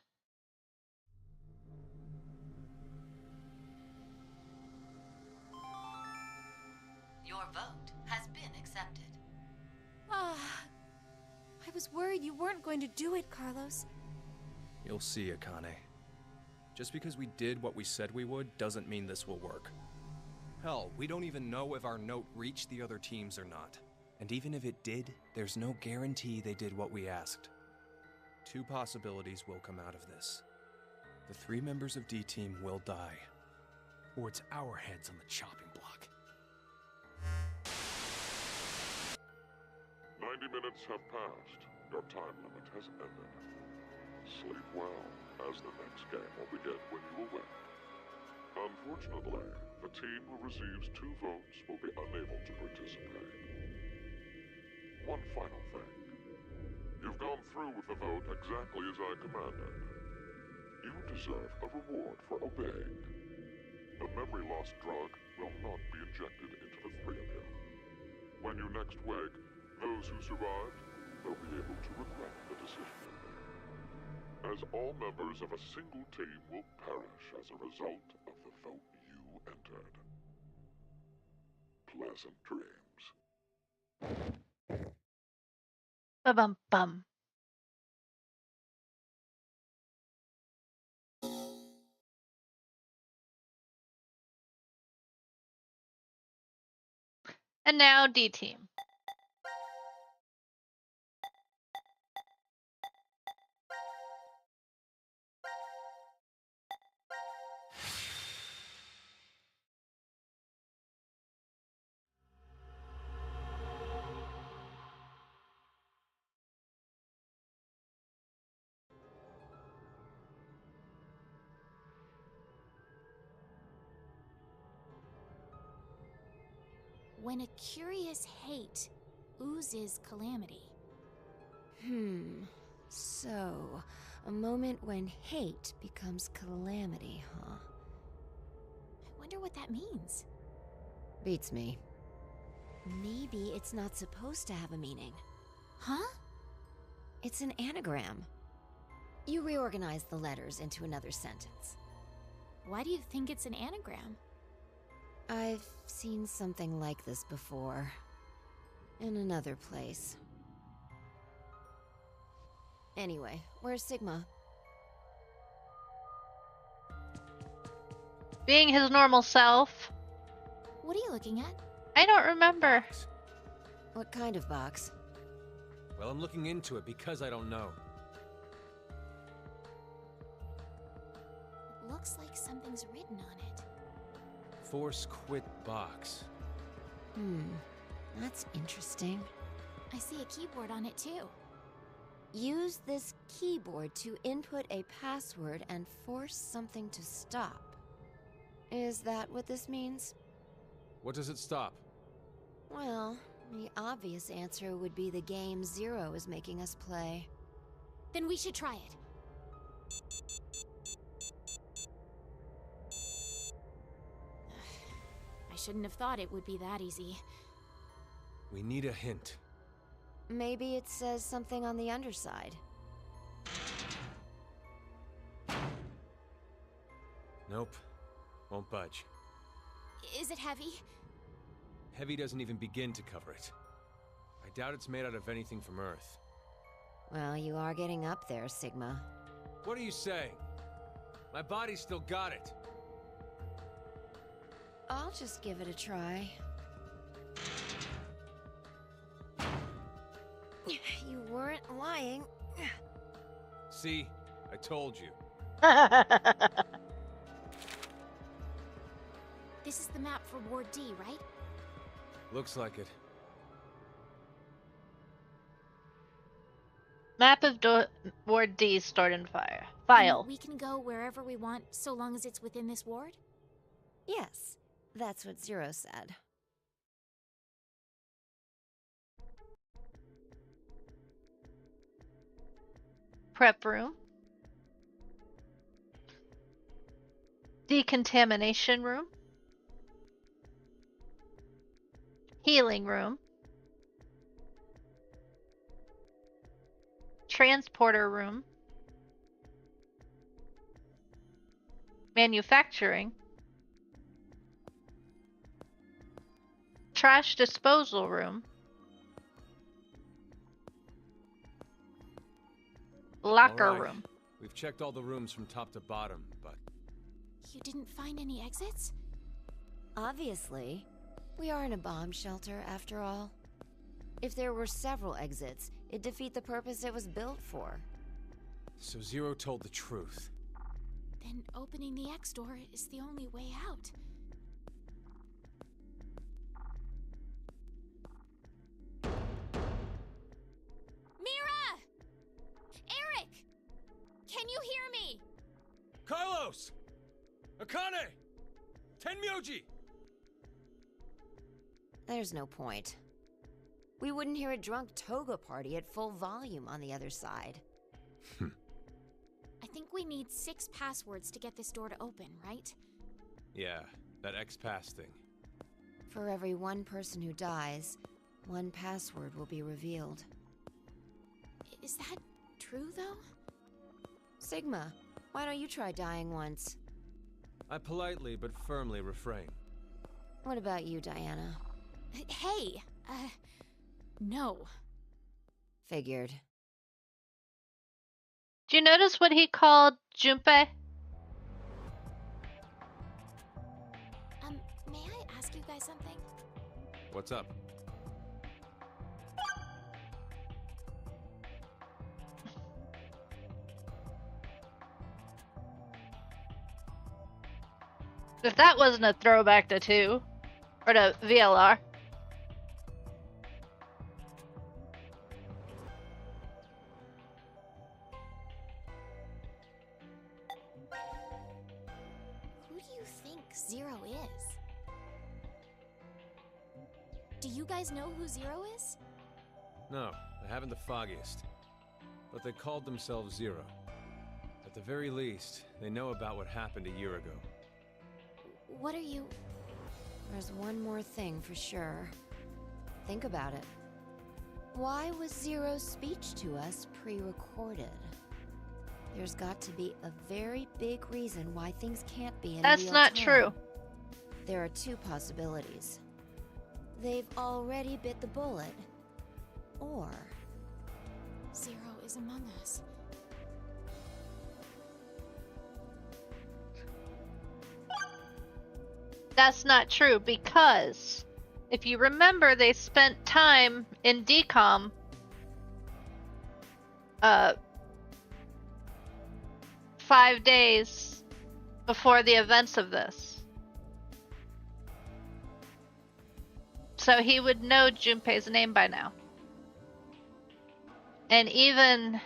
Your vote has been accepted. Ah, I was worried you weren't going to do it, Carlos. You'll see, Akane. Just because we did what we said we would doesn't mean this will work. Hell, we don't even know if our note reached the other teams or not. And even if it did, there's no guarantee they did what we asked. 2 possibilities will come out of this. The 3 members of D-Team will die. Or it's our heads on the chopping block. 90 minutes have passed. Your time limit has ended. Sleep well, as the next game will begin when you awake. Unfortunately, the team who receives 2 votes will be unable to participate. One final thing. You've gone through with the vote exactly as I commanded. You deserve a reward for obeying. The memory loss drug will not be injected into the 3 of you. When you next wake, those who survived will be able to regret the decision they made, as all members of a single team will perish as a result of the vote you entered. Pleasant dreams. Bum bum. And now D team. When a curious hate oozes calamity. So, a moment when hate becomes calamity, huh? I wonder what that means. Beats me. Maybe it's not supposed to have a meaning. Huh? It's an anagram. You reorganize the letters into another sentence. Why do you think it's an anagram? I've seen something like this before. In another place. Anyway, where's Sigma? Being his normal self. What are you looking at? I don't remember. What kind of box? Well, I'm looking into it because I don't know. Looks like something's written on it. Force quit box. That's interesting. I see a keyboard on it too. Use this keyboard to input a password and force something to stop. Is that what this means? What does it stop? Well, the obvious answer would be the game Zero is making us play. Then we should try it. I shouldn't have thought it would be that easy. We need a hint. Maybe it says something on the underside. Nope. Won't budge. Is it heavy? Heavy doesn't even begin to cover it. I doubt it's made out of anything from Earth. Well, you are getting up there, Sigma. What are you saying? My body's still got it. I'll just give it a try. You weren't lying. See? I told you. This is the map for Ward D, right? Looks like it. Map of Ward D stored in file. And we can go wherever we want so long as it's within this ward? Yes, that's what Zero said. Prep room. Decontamination room. Healing room. Transporter room. Manufacturing. Trash disposal room. locker All right. room. We've checked all the rooms from top to bottom, but You didn't find any exits? Obviously. We are in a bomb shelter, after all. If there were several exits, it'd defeat the purpose it was built for. so Zero told the truth. Then opening the X door is the only way out. Mira! Eric! Can you hear me? Carlos! Akane! Tenmyoji! There's no point. We wouldn't hear a drunk toga party at full volume on the other side. I think we need 6 passwords to get this door to open, right? Yeah, that X-Pass thing. For every one person who dies, one password will be revealed. Is that true, though? Sigma, why don't you try dying once? I politely but firmly refrain. What about you, Diana? Hey! No. Figured. Do you notice what he called Junpei? May I ask you guys something? What's up? If that wasn't a throwback to 2, or to VLR. Who do you think Zero is? Do you guys know who Zero is? No, I haven't the foggiest. But they called themselves Zero. At the very least, they know about what happened a year ago. What are you... There's one more thing for sure. Think about it. Why was Zero's speech to us pre-recorded? There's got to be a very big reason why things can't be in That's real not time. true. There are 2 possibilities. They've already bit the bullet, or... Zero is among us. That's not true, because if you remember, they spent time in DCOM 5 days before the events of this. So he would know Junpei's name by now. And even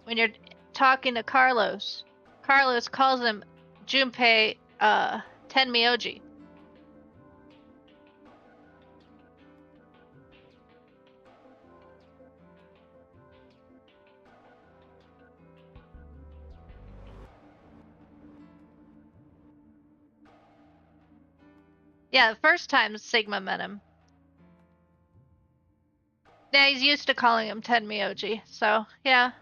when you're talking to Carlos, Carlos calls him Junpei Tenmyoji. Yeah, the first time Sigma met him. Yeah, he's used to calling him Tenmyoji, so yeah.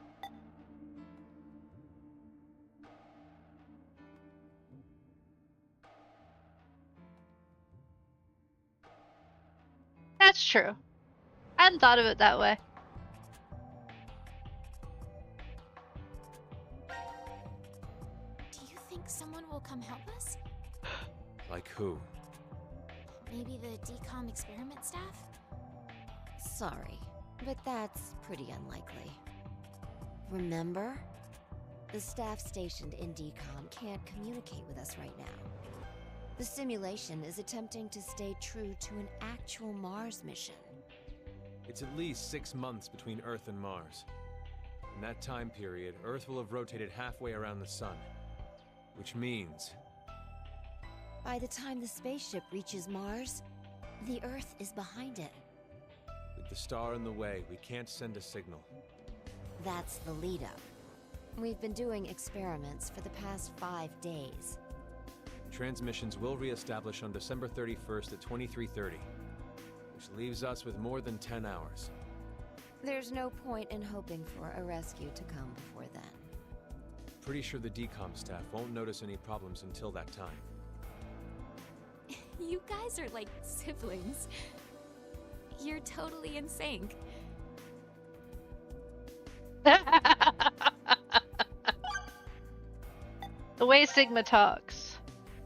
That's true. I hadn't thought of it that way. Do you think someone will come help us? Like who? Maybe the DCOM experiment staff? Sorry, but that's pretty unlikely. Remember? The staff stationed in DCOM can't communicate with us right now. The simulation is attempting to stay true to an actual Mars mission. It's at least 6 months between Earth and Mars. In that time period, Earth will have rotated halfway around the Sun. Which means... By the time the spaceship reaches Mars, the Earth is behind it. with the star in the way, we can't send a signal. That's the lead-up. We've been doing experiments for the past 5 days. Transmissions will re-establish on December 31st at 23:30, which leaves us with more than 10 hours. There's no point in hoping for a rescue to come before then. Pretty sure the DCOM staff won't notice any problems until that time. You guys are like siblings. You're totally in sync. The way Sigma talks.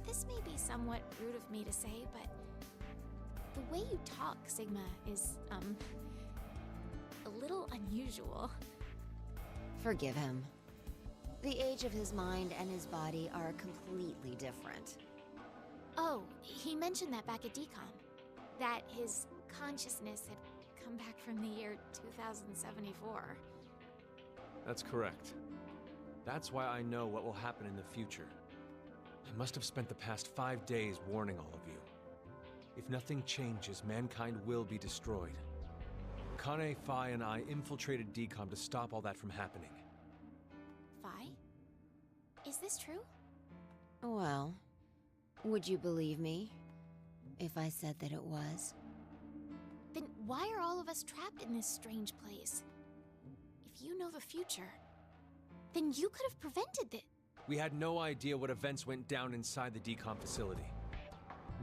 This may be somewhat rude of me to say, but the way you talk, Sigma, is, a little unusual. Forgive him. The age of his mind and his body are completely different. Oh, he mentioned that back at DCOM. That his consciousness had come back from the year 2074. That's correct. That's why I know what will happen in the future. I must have spent the past 5 days warning all of you. If nothing changes, mankind will be destroyed. Kane, Phi, and I infiltrated DCOM to stop all that from happening. Phi? Is this true? Well, would you believe me if I said that it was? Then why are all of us trapped in this strange place? If you know the future, then you could have prevented it. We had no idea what events went down inside the DCOM facility.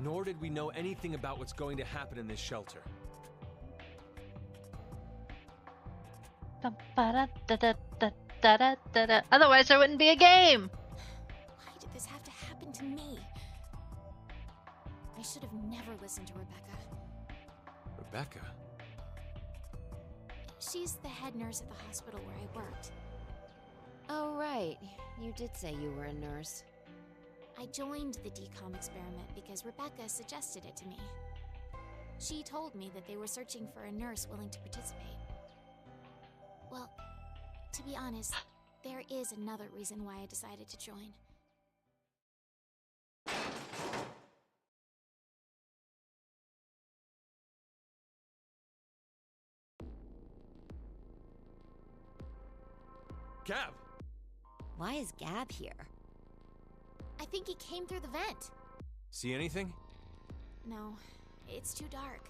Nor did we know anything about what's going to happen in this shelter. Otherwise, there wouldn't be a game. Why did this have to happen to me? I should have never listened to Rebecca. Rebecca? She's the head nurse at the hospital where I worked. Oh, right. You did say you were a nurse. I joined the DCOM experiment because Rebecca suggested it to me. She told me that they were searching for a nurse willing to participate. Well, to be honest, there is another reason why I decided to join. Gab! Why is Gab here? I think he came through the vent. See anything? No, it's too dark.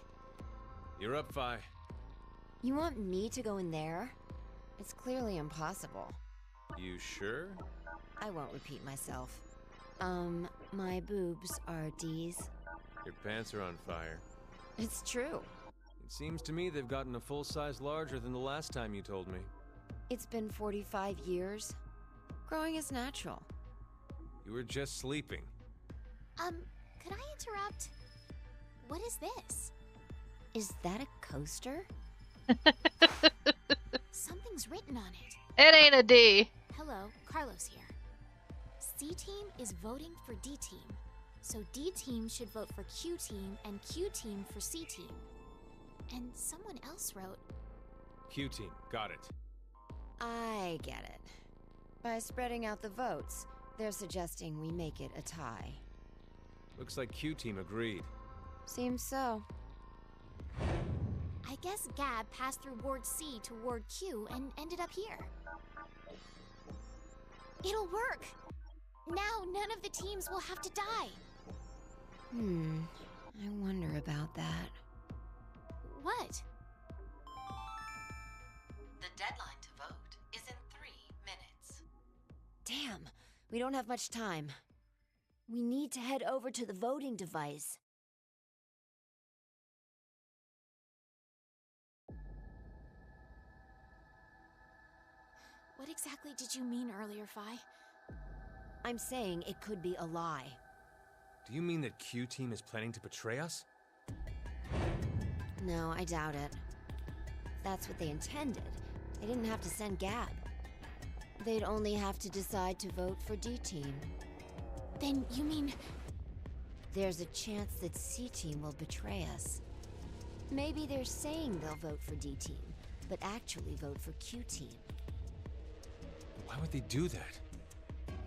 You're up, Phi. You want me to go in there? It's clearly impossible. You sure? I won't repeat myself. My boobs are D's. Your pants are on fire. It's true. It seems to me they've gotten a full size larger than the last time you told me. It's been 45 years. Growing is natural. You were just sleeping. Could I interrupt? What is this? Is that a coaster? Something's written on it. It ain't a D. Hello, Carlos here. C-Team is voting for D-Team. So D-Team should vote for Q-Team and Q-Team for C-Team. And someone else wrote... Q-Team, got it. I get it. By spreading out the votes, they're suggesting we make it a tie. Looks like Q-Team agreed. Seems so. I guess Gab passed through Ward C to Ward Q and ended up here. It'll work! Now none of the teams will have to die! I wonder about that. What? The deadline to vote is in 3 minutes. Damn, we don't have much time. We need to head over to the voting device. What exactly did you mean earlier, Phi? I'm saying it could be a lie. Do you mean that Q-Team is planning to betray us? No, I doubt it. That's what they intended. They didn't have to send Gab. They'd only have to decide to vote for D-Team. Then you mean... There's a chance that C-Team will betray us. Maybe they're saying they'll vote for D-Team, but actually vote for Q-Team. Why would they do that?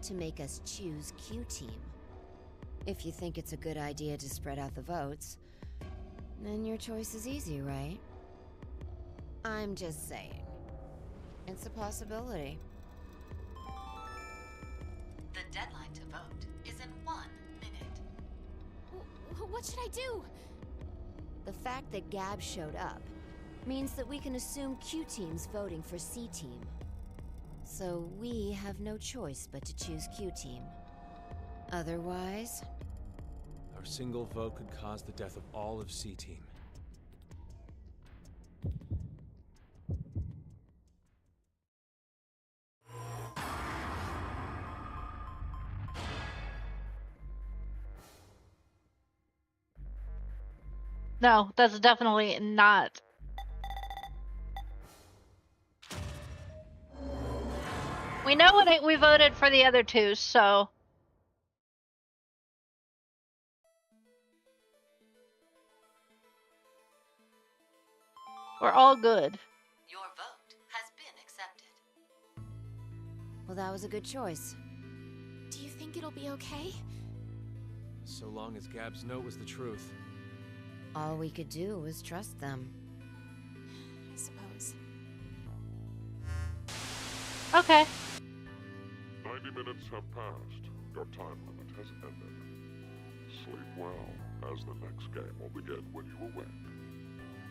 To make us choose Q-Team. If you think it's a good idea to spread out the votes, then your choice is easy, right? I'm just saying. It's a possibility. The deadline to vote is in 1 minute. What should I do? The fact that Gab showed up means that we can assume Q-Team's voting for C-Team. So we have no choice but to choose Q-Team. Otherwise... Our single vote could cause the death of all of C-Team. No, that's definitely not. We know what we voted for the other two, so. We're all good. Your vote has been accepted. Well, that was a good choice. Do you think it'll be okay? So long as Gab's note was the truth. All we could do was trust them. I suppose. Okay. 90 minutes have passed. Your time limit has ended. Sleep well, as the next game will begin when you awake.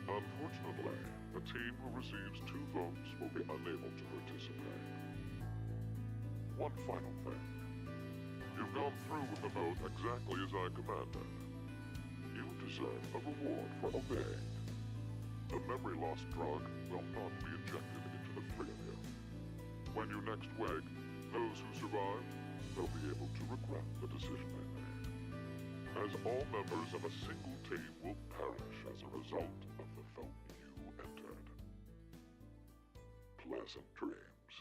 Unfortunately, the team who receives 2 votes will be unable to participate. One final thing. You've gone through with the vote exactly as I commanded. You deserve a reward for obeying. The memory loss drug will not be injected into the 3 of you. When you next wake, those who survived will be able to regret the decision they made. As all members of a single team will perish as a result of the vote you entered. Pleasant dreams.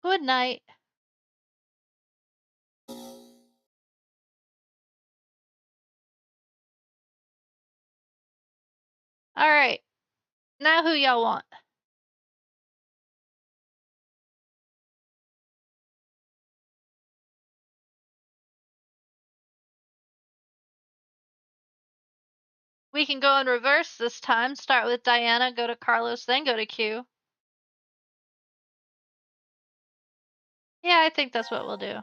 Good night. Alright. Now who y'all want? We can go in reverse this time. Start with Diana, go to Carlos, then go to Q. Yeah, I think that's what we'll do.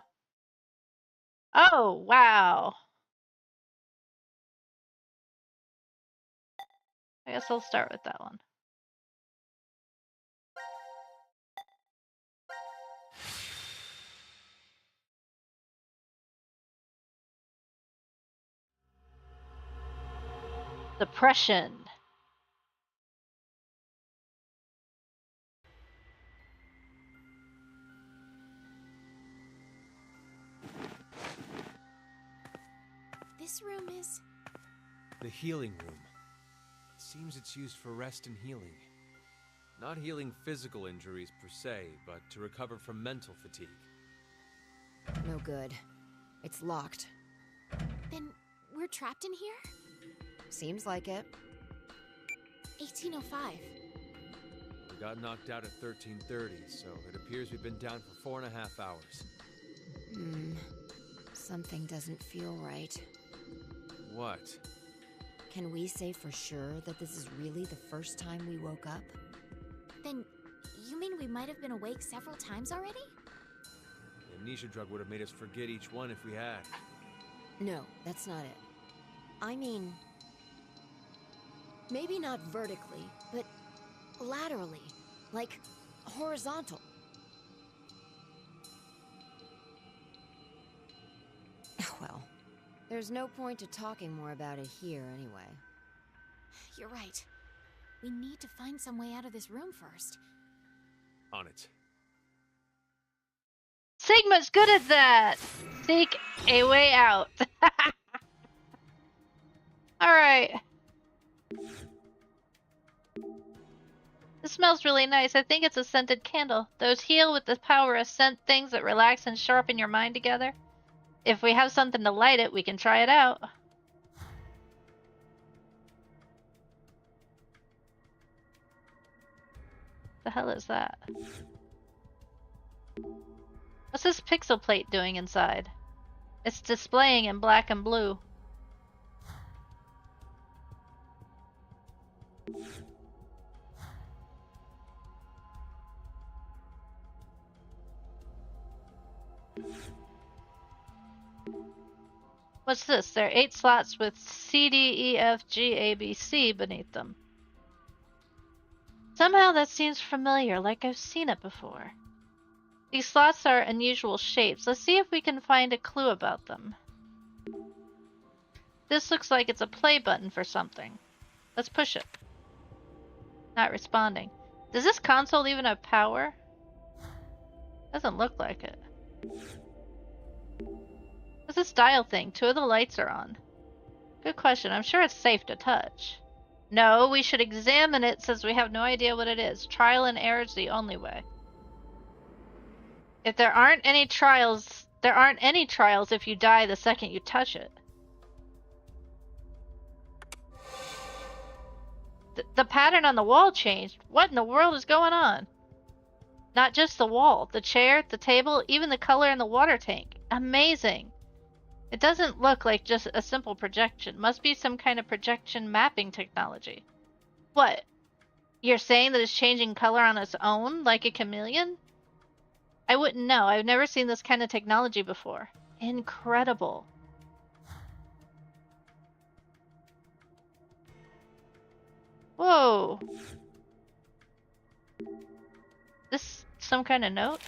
Oh, wow. I guess I'll start with that one. Depression. This room is... The healing room. It seems it's used for rest and healing. Not healing physical injuries per se, but to recover from mental fatigue. No good. It's locked. Then we're trapped in here? Seems like it. 1805. We got knocked out at 13:30, so it appears we've been down for 4.5 hours. Something doesn't feel right. What? Can we say for sure that this is really the first time we woke up? Then, you mean we might have been awake several times already? The amnesia drug would have made us forget each one if we had. No, that's not it. I mean... maybe not vertically, but laterally. Like, horizontal. Well, there's no point to talking more about it here anyway. You're right. We need to find some way out of this room first. On it. Sigma's good at that! Seek a way out. Alright. This smells really nice. I think it's a scented candle. Those heal with the power of scent things that relax and sharpen your mind together. If we have something to light it, we can try it out. The hell is that? What's this pixel plate doing inside? It's displaying in black and blue. What's this? There are 8 slots with C, D, E, F, G, A, B, C beneath them. Somehow that seems familiar, like I've seen it before. These slots are unusual shapes. Let's see if we can find a clue about them. This looks like it's a play button for something. Let's push it. Not responding. Does this console even have power? Doesn't look like it. What's this dial thing? 2 of the lights are on. Good question. I'm sure it's safe to touch. No, we should examine it since we have no idea what it is. Trial and error is the only way. If there aren't any trials, there aren't any trials if you die the second you touch it. The pattern on the wall changed. What in the world is going on? Not just the wall, the chair, the table, even the color in the water tank. Amazing. It doesn't look like just a simple projection. Must be some kind of projection mapping technology. What? You're saying that it's changing color on its own, like a chameleon? I wouldn't know. I've never seen this kind of technology before. Incredible. Whoa. This some kind of note?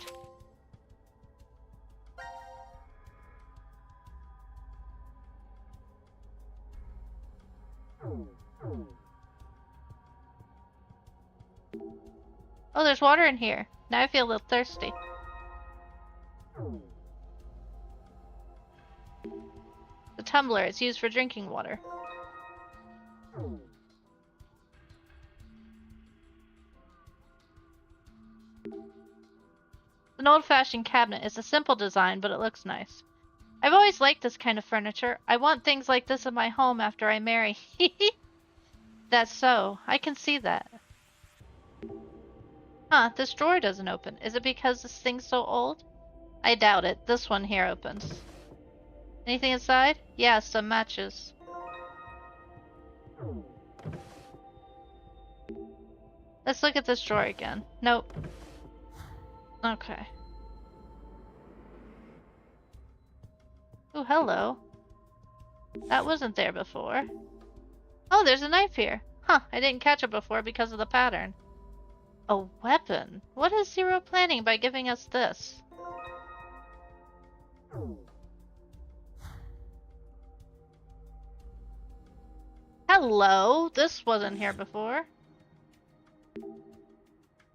Oh, there's water in here. Now I feel a little thirsty. The tumbler is used for drinking water. An old-fashioned cabinet. It's a simple design, but it looks nice. I've always liked this kind of furniture. I want things like this in my home after I marry. That's so. I can see that. Huh, this drawer doesn't open. Is it because this thing's so old? I doubt it. This one here opens. Anything inside? Yeah, some matches. Let's look at this drawer again. Nope. Okay. Oh, hello. That wasn't there before. Oh, there's a knife here. Huh, I didn't catch it before because of the pattern. A weapon? What is Zero planning by giving us this? Hello, this wasn't here before.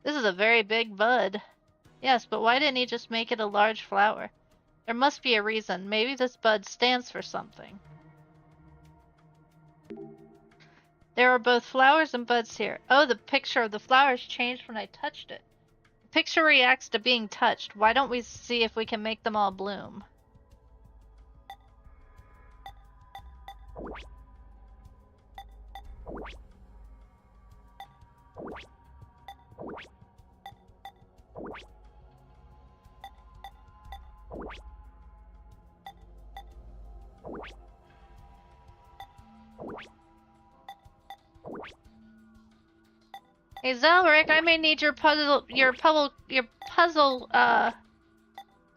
This is a very big bud. Yes, but why didn't he just make it a large flower? There must be a reason. Maybe this bud stands for something. There are both flowers and buds here. Oh, the picture of the flowers changed when I touched it. The picture reacts to being touched. Why don't we see if we can make them all bloom? Hey Zelric, I may need your puzzle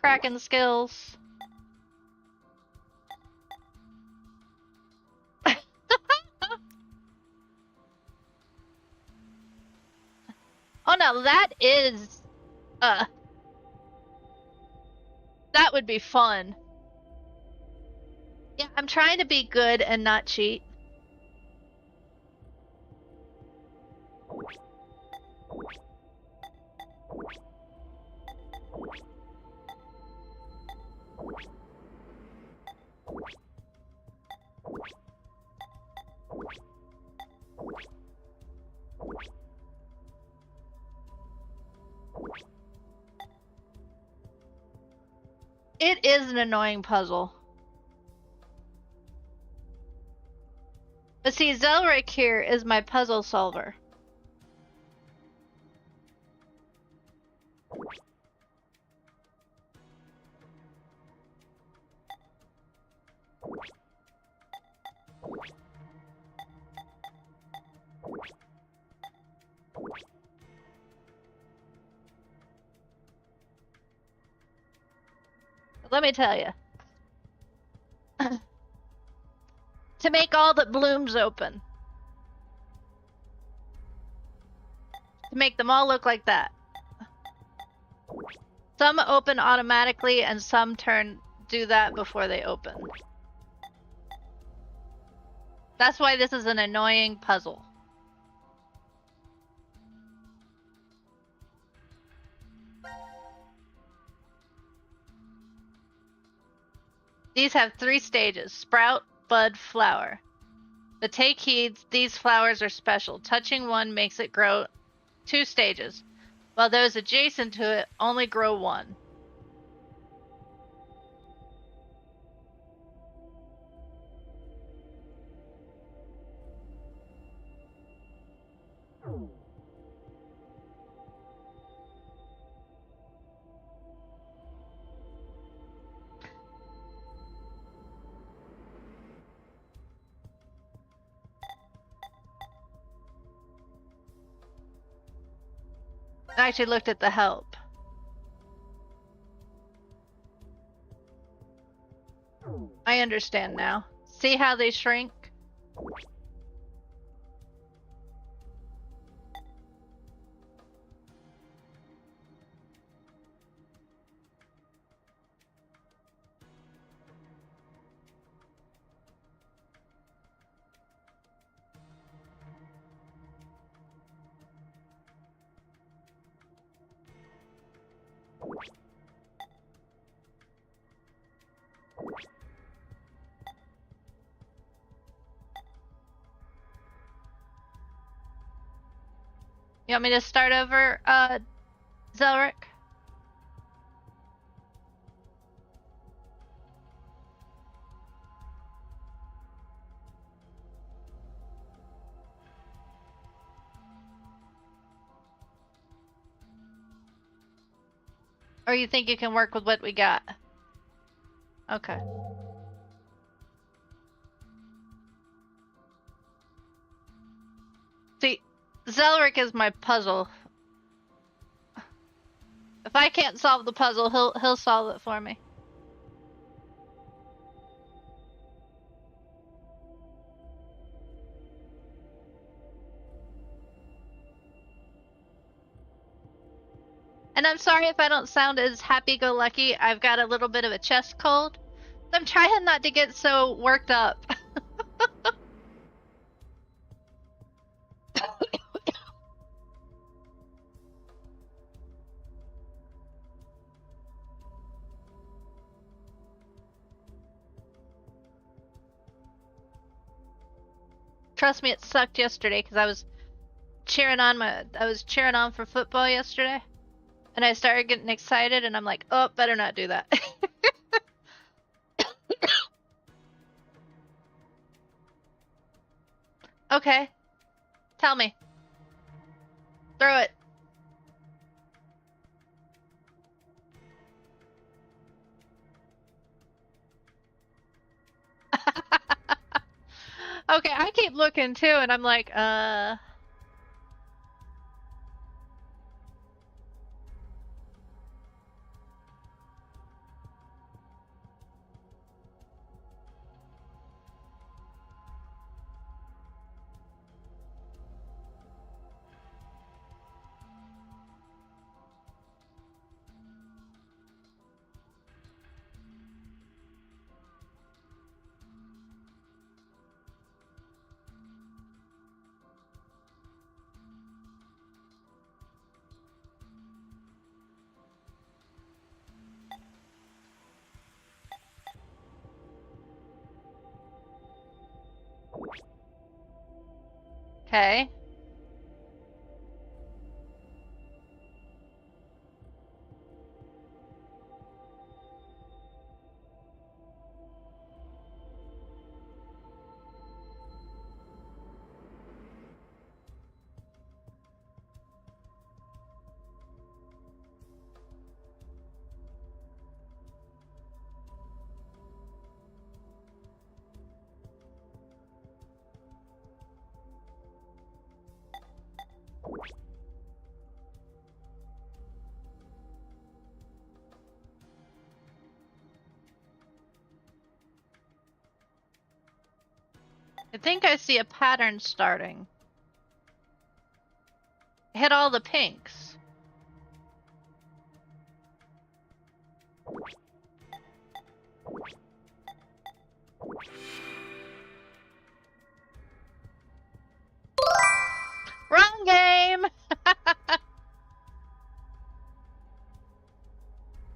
cracking skills. Oh no, that is that would be fun. Yeah, I'm trying to be good and not cheat. It is an annoying puzzle. But see, Zelric here is my puzzle solver. Let me tell you. To make all the blooms open. To make them all look like that. Some open automatically and some do that before they open. That's why this is an annoying puzzle. These have 3 stages: sprout, bud, flower. But take heed, these flowers are special. Touching one makes it grow 2 stages, while those adjacent to it only grow 1. I actually looked at the help. I understand now. See how they shrink? You want me to start over, Zelric? Or you think you can work with what we got? Okay. See, Zelric is my puzzle. If I can't solve the puzzle, he'll solve it for me. And I'm sorry if I don't sound as happy-go-lucky. I've got a little bit of a chest cold. I'm trying not to get so worked up. Trust me, it sucked yesterday because I was cheering on for football yesterday, and I started getting excited, and I'm like, oh, better not do that. Okay, tell me. Throw it. Okay, I keep looking too, and I'm like, okay. I think I see a pattern starting. Hit all the pinks. Wrong game!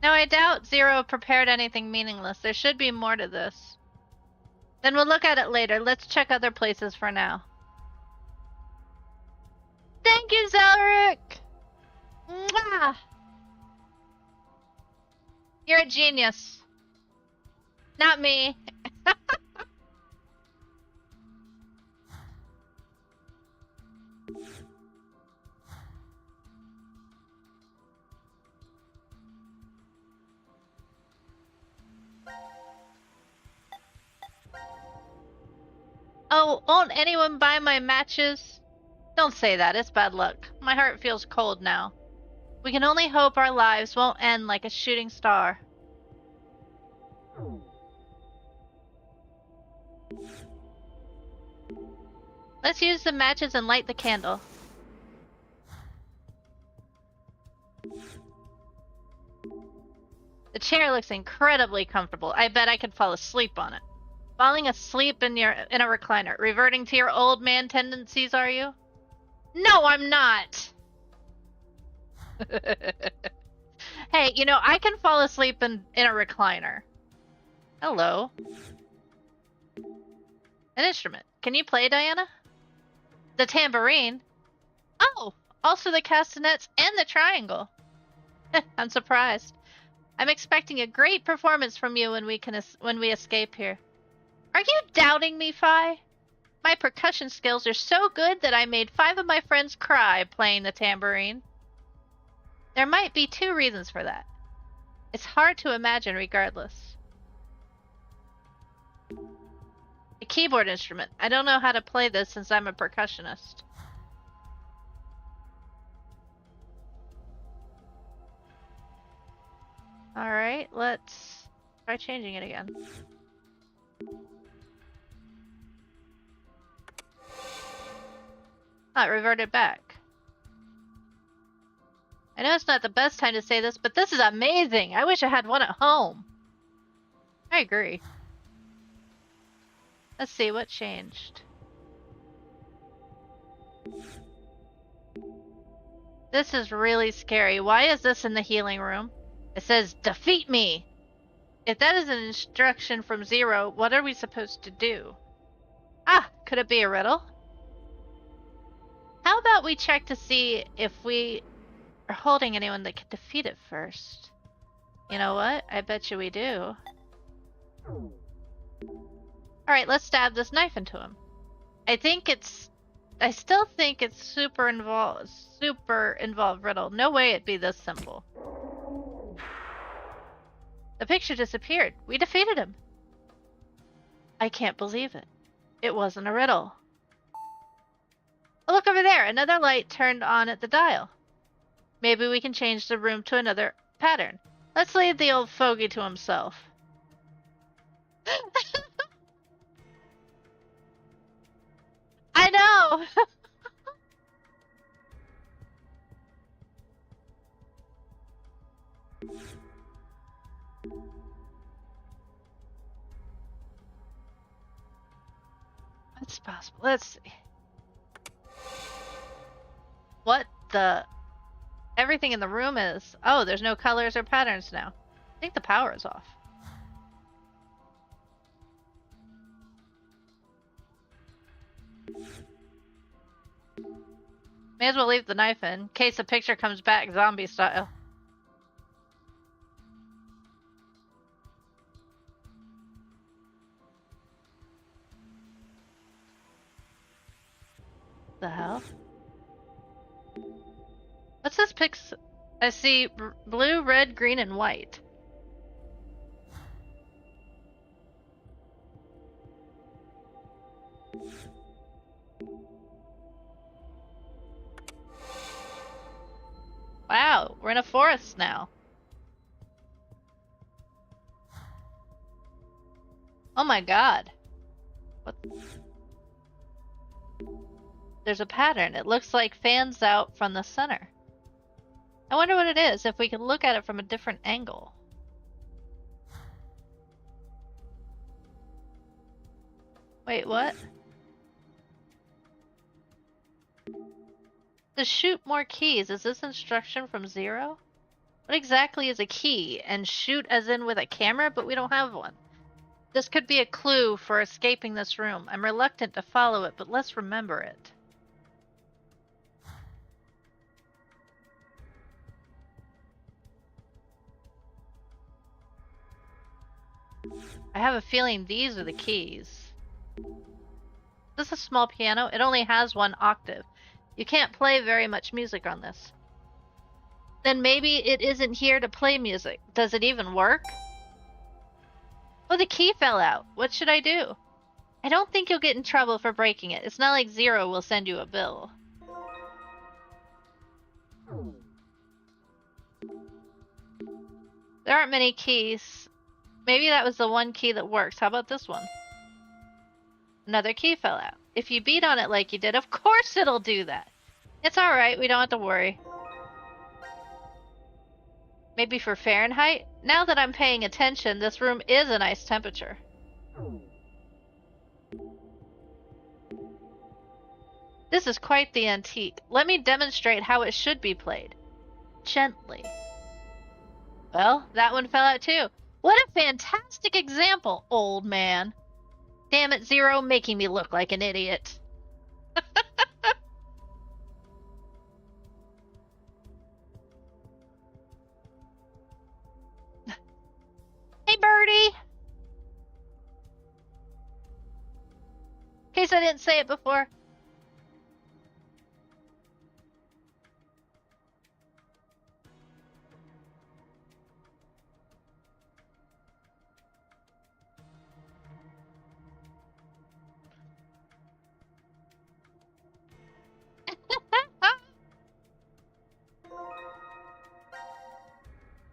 Now I doubt Zero prepared anything meaningless. There should be more to this. Then we'll look at it later. Let's check other places for now. Thank you, Zelric! Mwah! You're a genius. Not me. Oh, won't anyone buy my matches? Don't say that, it's bad luck. My heart feels cold now. We can only hope our lives won't end like a shooting star. Let's use the matches and light the candle. The chair looks incredibly comfortable. I bet I could fall asleep on it. Falling asleep in a recliner. Reverting to your old man tendencies, are you? No, I'm not! Hey, you know, I can fall asleep in a recliner. Hello. An instrument. Can you play, Diana? The tambourine? Oh, also the castanets and the triangle. I'm surprised. I'm expecting a great performance from you when we escape here. Are you doubting me, Fi? My percussion skills are so good that I made 5 of my friends cry playing the tambourine. There might be 2 reasons for that. It's hard to imagine regardless. A keyboard instrument. I don't know how to play this since I'm a percussionist. Alright, let's try changing it again. Oh, it reverted back. I know it's not the best time to say this, but this is amazing! I wish I had one at home. I agree. Let's see what changed. This is really scary. Why is this in the healing room? It says, defeat me! If that is an instruction from Zero, what are we supposed to do? Ah, could it be a riddle? How about we check to see if we are holding anyone that can defeat it first? You know what? I bet you we do. Alright, let's stab this knife into him. I still think it's super involved riddle. No way it'd be this simple. The picture disappeared. We defeated him. I can't believe it. It wasn't a riddle. Oh, look over there. Another light turned on at the dial. Maybe we can change the room to another pattern. Let's leave the old fogey to himself. I know! It's possible. Let's see. What the? Everything in the room is... Oh, there's no colors or patterns now. I think the power is off. May as well leave the knife in case the picture comes back zombie style. The hell? What's this pix? I see blue, red, green, and white. Wow, we're in a forest now. Oh my god. What? There's a pattern. It looks like fans out from the center. I wonder what it is, if we can look at it from a different angle. Wait, what? To shoot more keys. Is this instruction from Zero? What exactly is a key? And shoot as in with a camera, but we don't have one. This could be a clue for escaping this room. I'm reluctant to follow it, but let's remember it. I have a feeling these are the keys. This is a small piano. It only has one octave. You can't play very much music on this. Then maybe it isn't here to play music. Does it even work? Oh, the key fell out. What should I do? I don't think you'll get in trouble for breaking it. It's not like Zero will send you a bill. There aren't many keys. Maybe that was the one key that works. How about this one? Another key fell out. If you beat on it like you did, of course it'll do that. It's alright, we don't have to worry. Maybe for Fahrenheit? Now that I'm paying attention, this room is a nice temperature. This is quite the antique. Let me demonstrate how it should be played. Gently. Well, that one fell out too. What a fantastic example, old man. Damn it, Zero, making me look like an idiot. Hey, Birdie! In case I didn't say it before.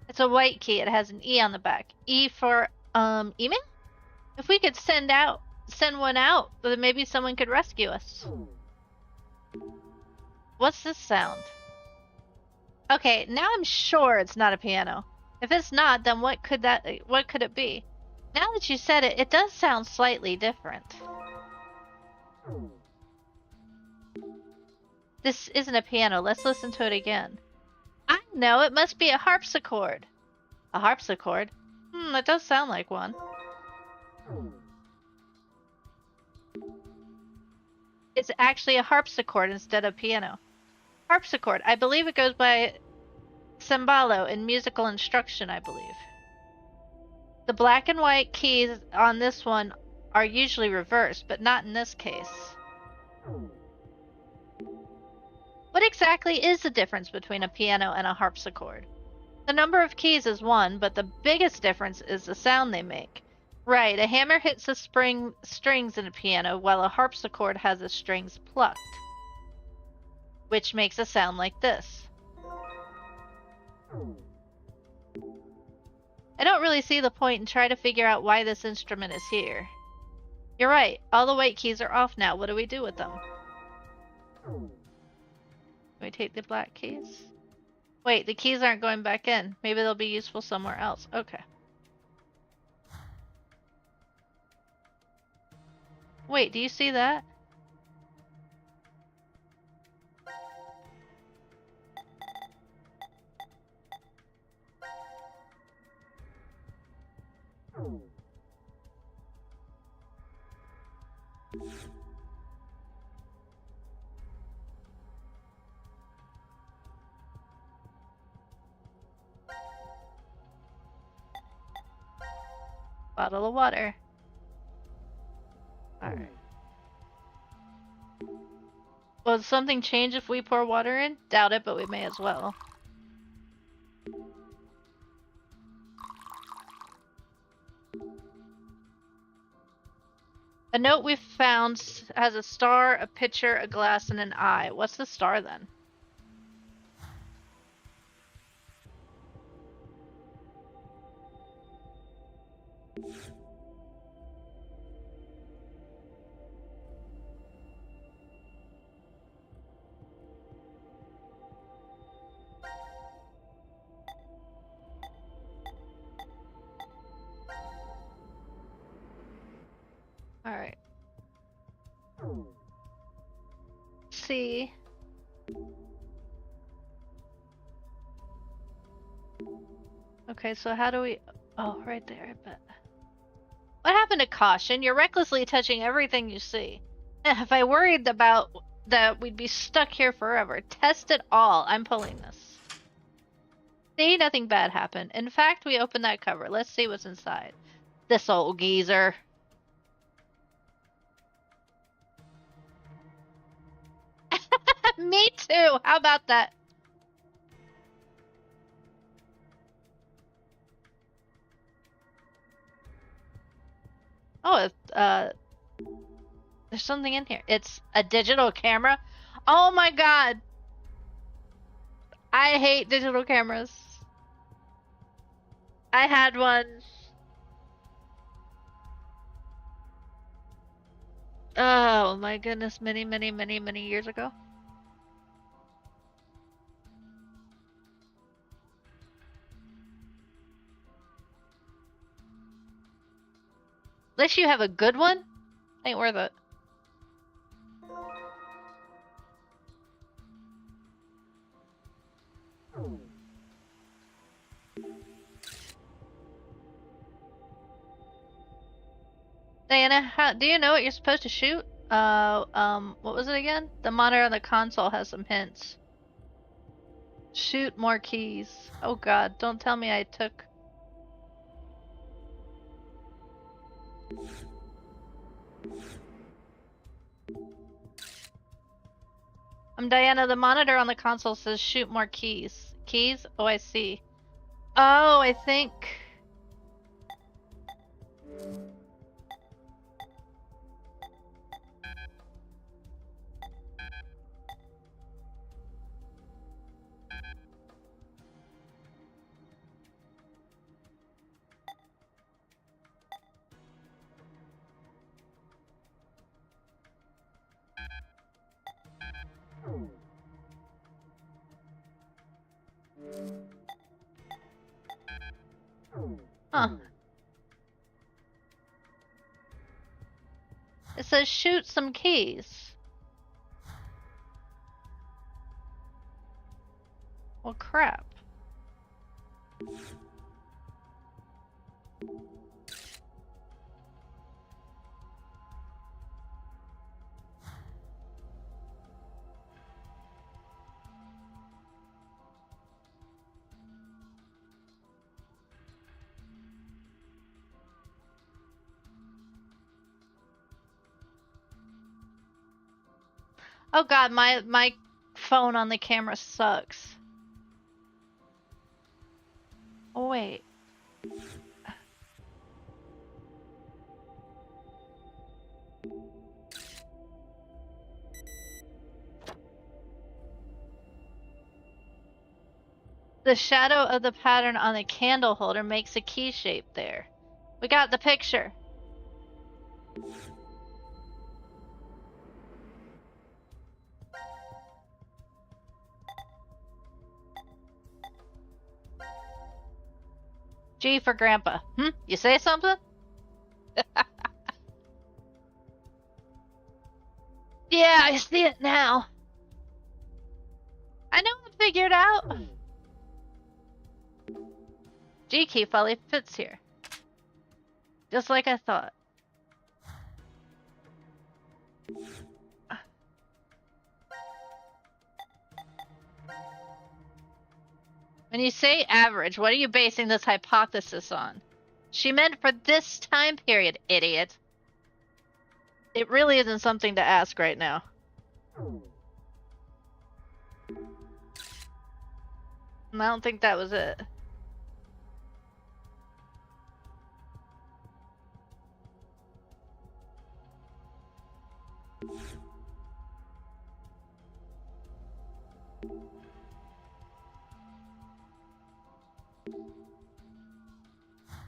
It's a white key. It has an E on the back. E for, email? If we could send one out, then maybe someone could rescue us. What's this sound? Okay, now I'm sure it's not a piano. If it's not, then what could it be? Now that you said it, it does sound slightly different. This isn't a piano. Let's listen to it again. I know, it must be a harpsichord. A harpsichord? That does sound like one. It's actually a harpsichord instead of piano. Harpsichord. I believe it goes by cembalo in musical instruction, I believe. The black and white keys on this one are usually reversed, but not in this case. What exactly is the difference between a piano and a harpsichord? The number of keys is one, but the biggest difference is the sound they make. Right, a hammer hits the strings in a piano, while a harpsichord has the strings plucked, which makes a sound like this. I don't really see the point in trying to figure out why this instrument is here. You're right, all the white keys are off now. What do we do with them? Can we take the black keys? Wait, the keys aren't going back in. Maybe they'll be useful somewhere else. Okay. Wait, do you see that? Bottle of water. Alright. Will something change if we pour water in? Doubt it, but we may as well. A note we've found has a star, a pitcher, a glass, and an eye. What's the star then? Alright. See. Okay, so how do we... Oh, right there, but... What happened to caution? You're recklessly touching everything you see. If I worried about that, we'd be stuck here forever. Test it all. I'm pulling this. See, nothing bad happened. In fact, we opened that cover. Let's see what's inside. This old geezer. Me too! How about that? Oh, there's something in here. It's a digital camera. Oh my god! I hate digital cameras. I had one. Oh my goodness, many, many, many, many years ago. At least you have a good one. Ain't worth it. Diana, do you know what you're supposed to shoot? What was it again? The monitor on the console has some hints. Shoot more keys. Oh god, don't tell me I took... I'm Diana, the monitor on the console says shoot more keys. Keys? Oh, I see. Oh, I think... Huh. It says shoot some keys. Well, crap. Oh god, my phone on the camera sucks. Oh wait. The shadow of the pattern on the candle holder makes a key shape there. We got the picture. G for Grandpa. You say something? Yeah, I see it now. I know it figured out. G key fully fits here. Just like I thought. When you say average, what are you basing this hypothesis on? She meant for this time period, idiot. It really isn't something to ask right now. I don't think that was it.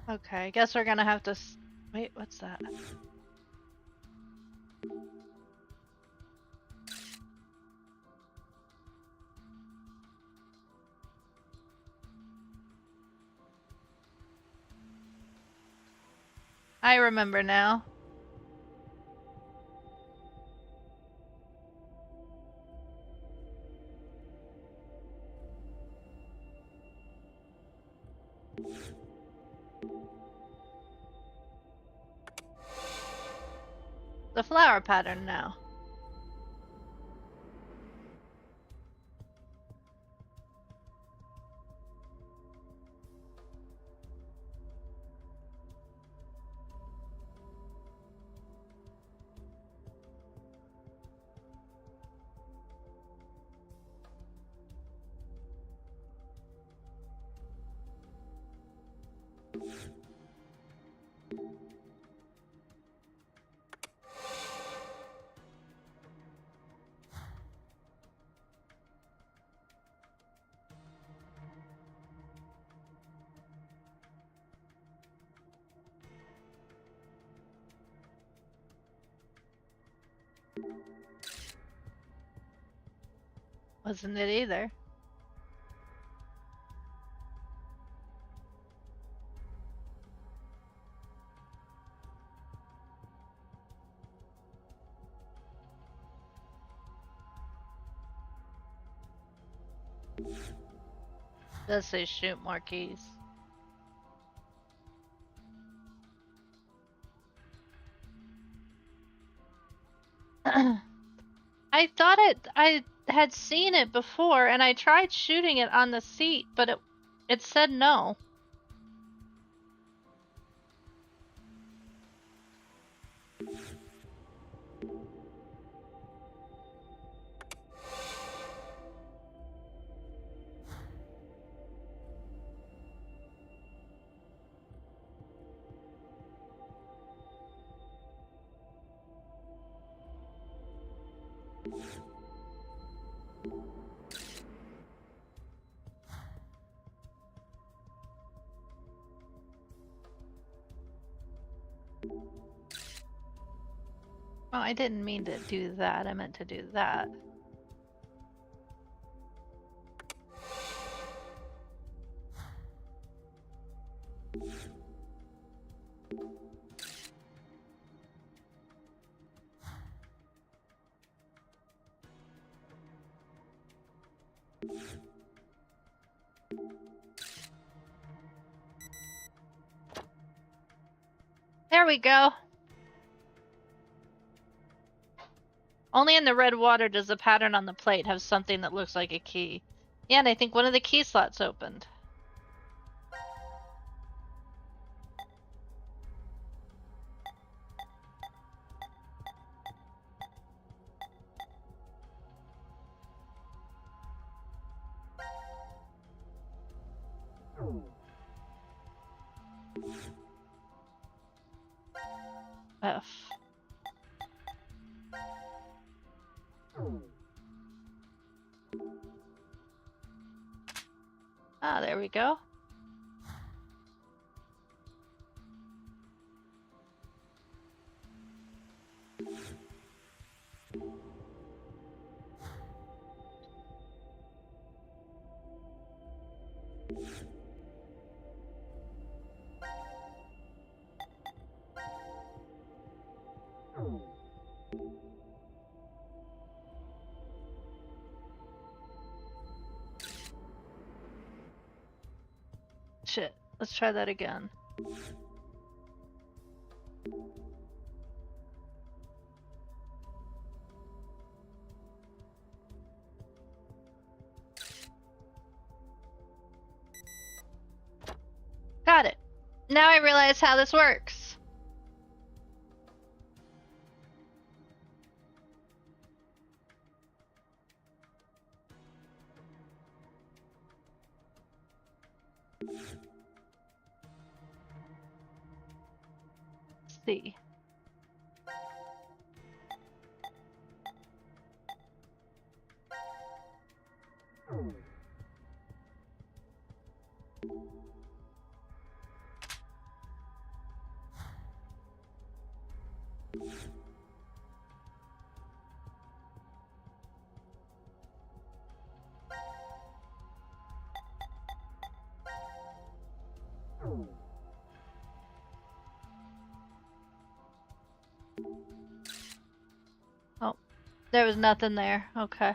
Okay, I guess we're gonna have to... Wait, what's that? I remember now. the flower pattern now. Wasn't it either? Does say shoot more keys. I thought I had seen it before, and I tried shooting it on the seat, but it said no. Oh, I didn't mean to do that. I meant to do that. There we go. Only in the red water does the pattern on the plate have something that looks like a key. Yeah, and I think one of the key slots opened. F. Ah, there we go. Shit, let's try that again. Got it. Now I realize how this works. See. Oh, there was nothing there. Okay.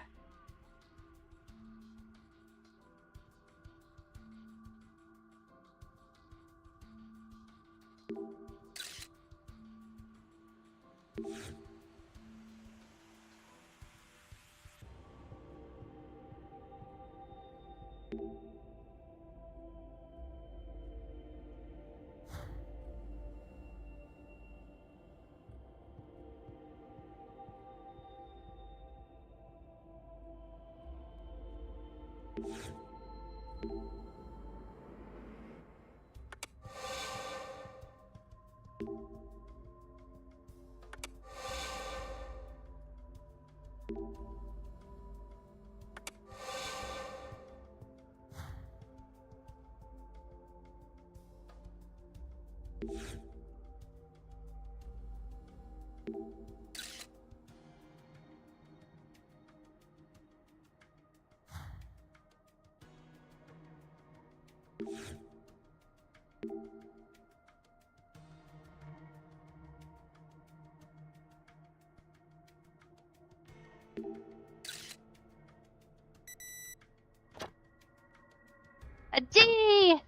A D!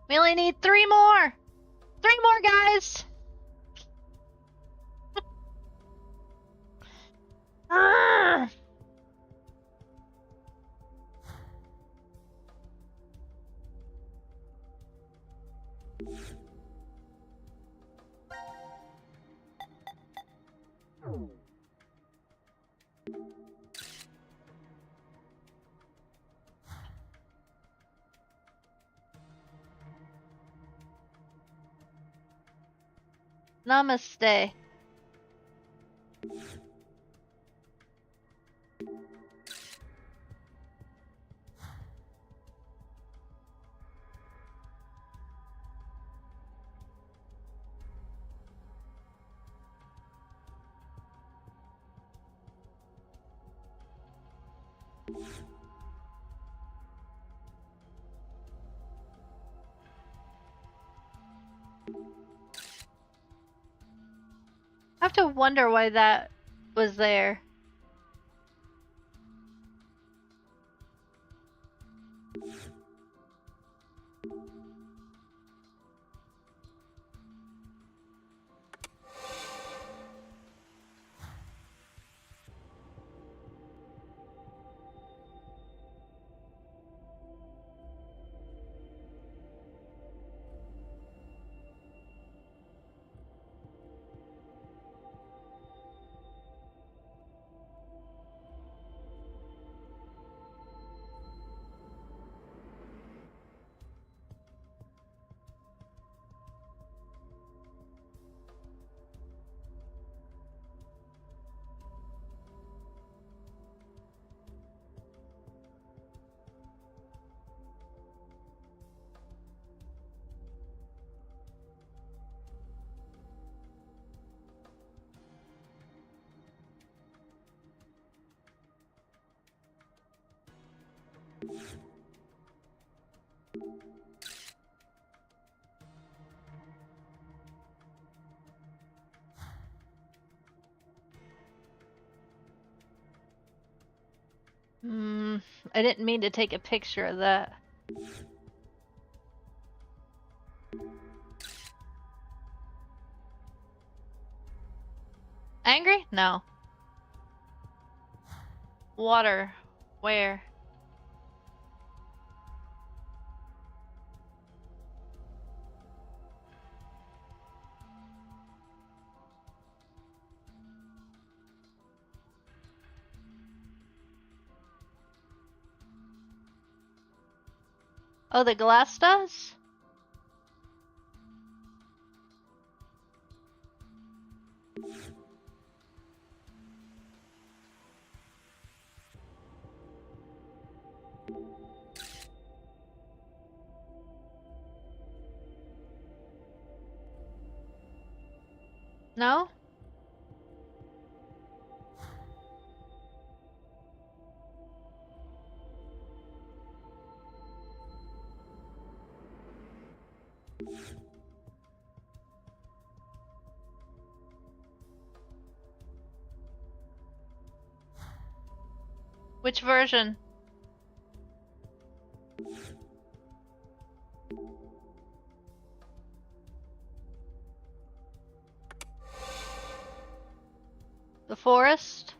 We only need 3 more! 3 more, guys! Arrgh! Namaste. I have to wonder why that was there. I didn't mean to take a picture of that. Angry? No. Water. Where? Oh, the glass does? No? Which version? The forest?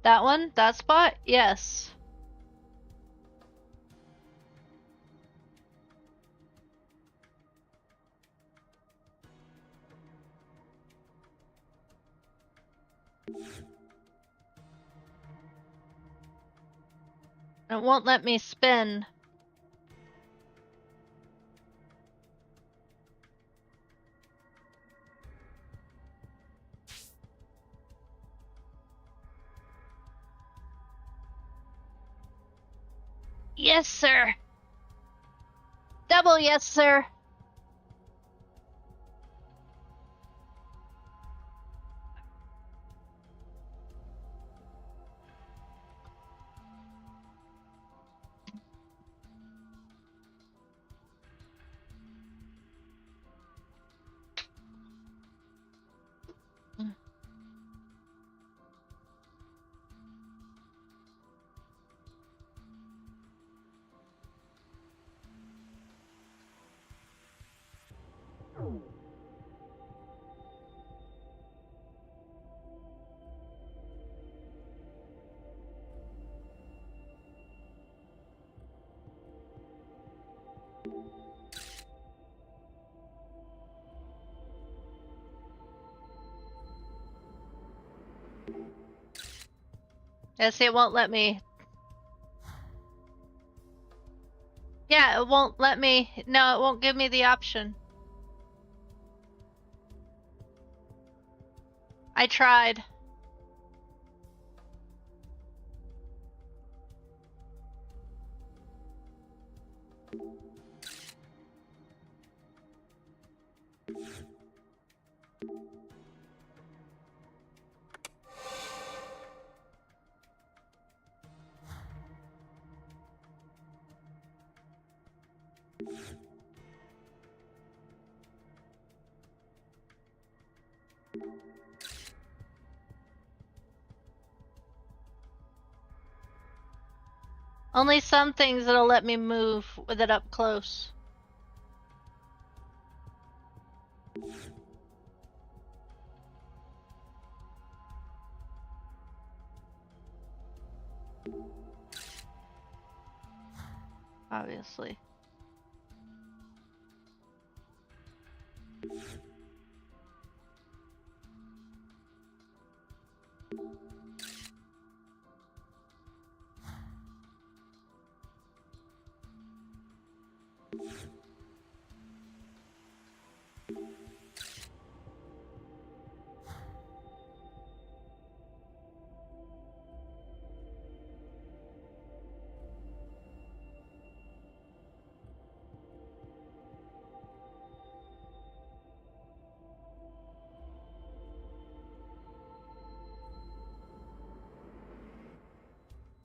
That one? That spot? Yes. It won't let me spin. Yes, sir. Double yes, sir. Yeah, see, it won't let me. Yeah, It won't let me. No, it won't give me the option. I tried. Only some things that'll let me move with it up close. Obviously.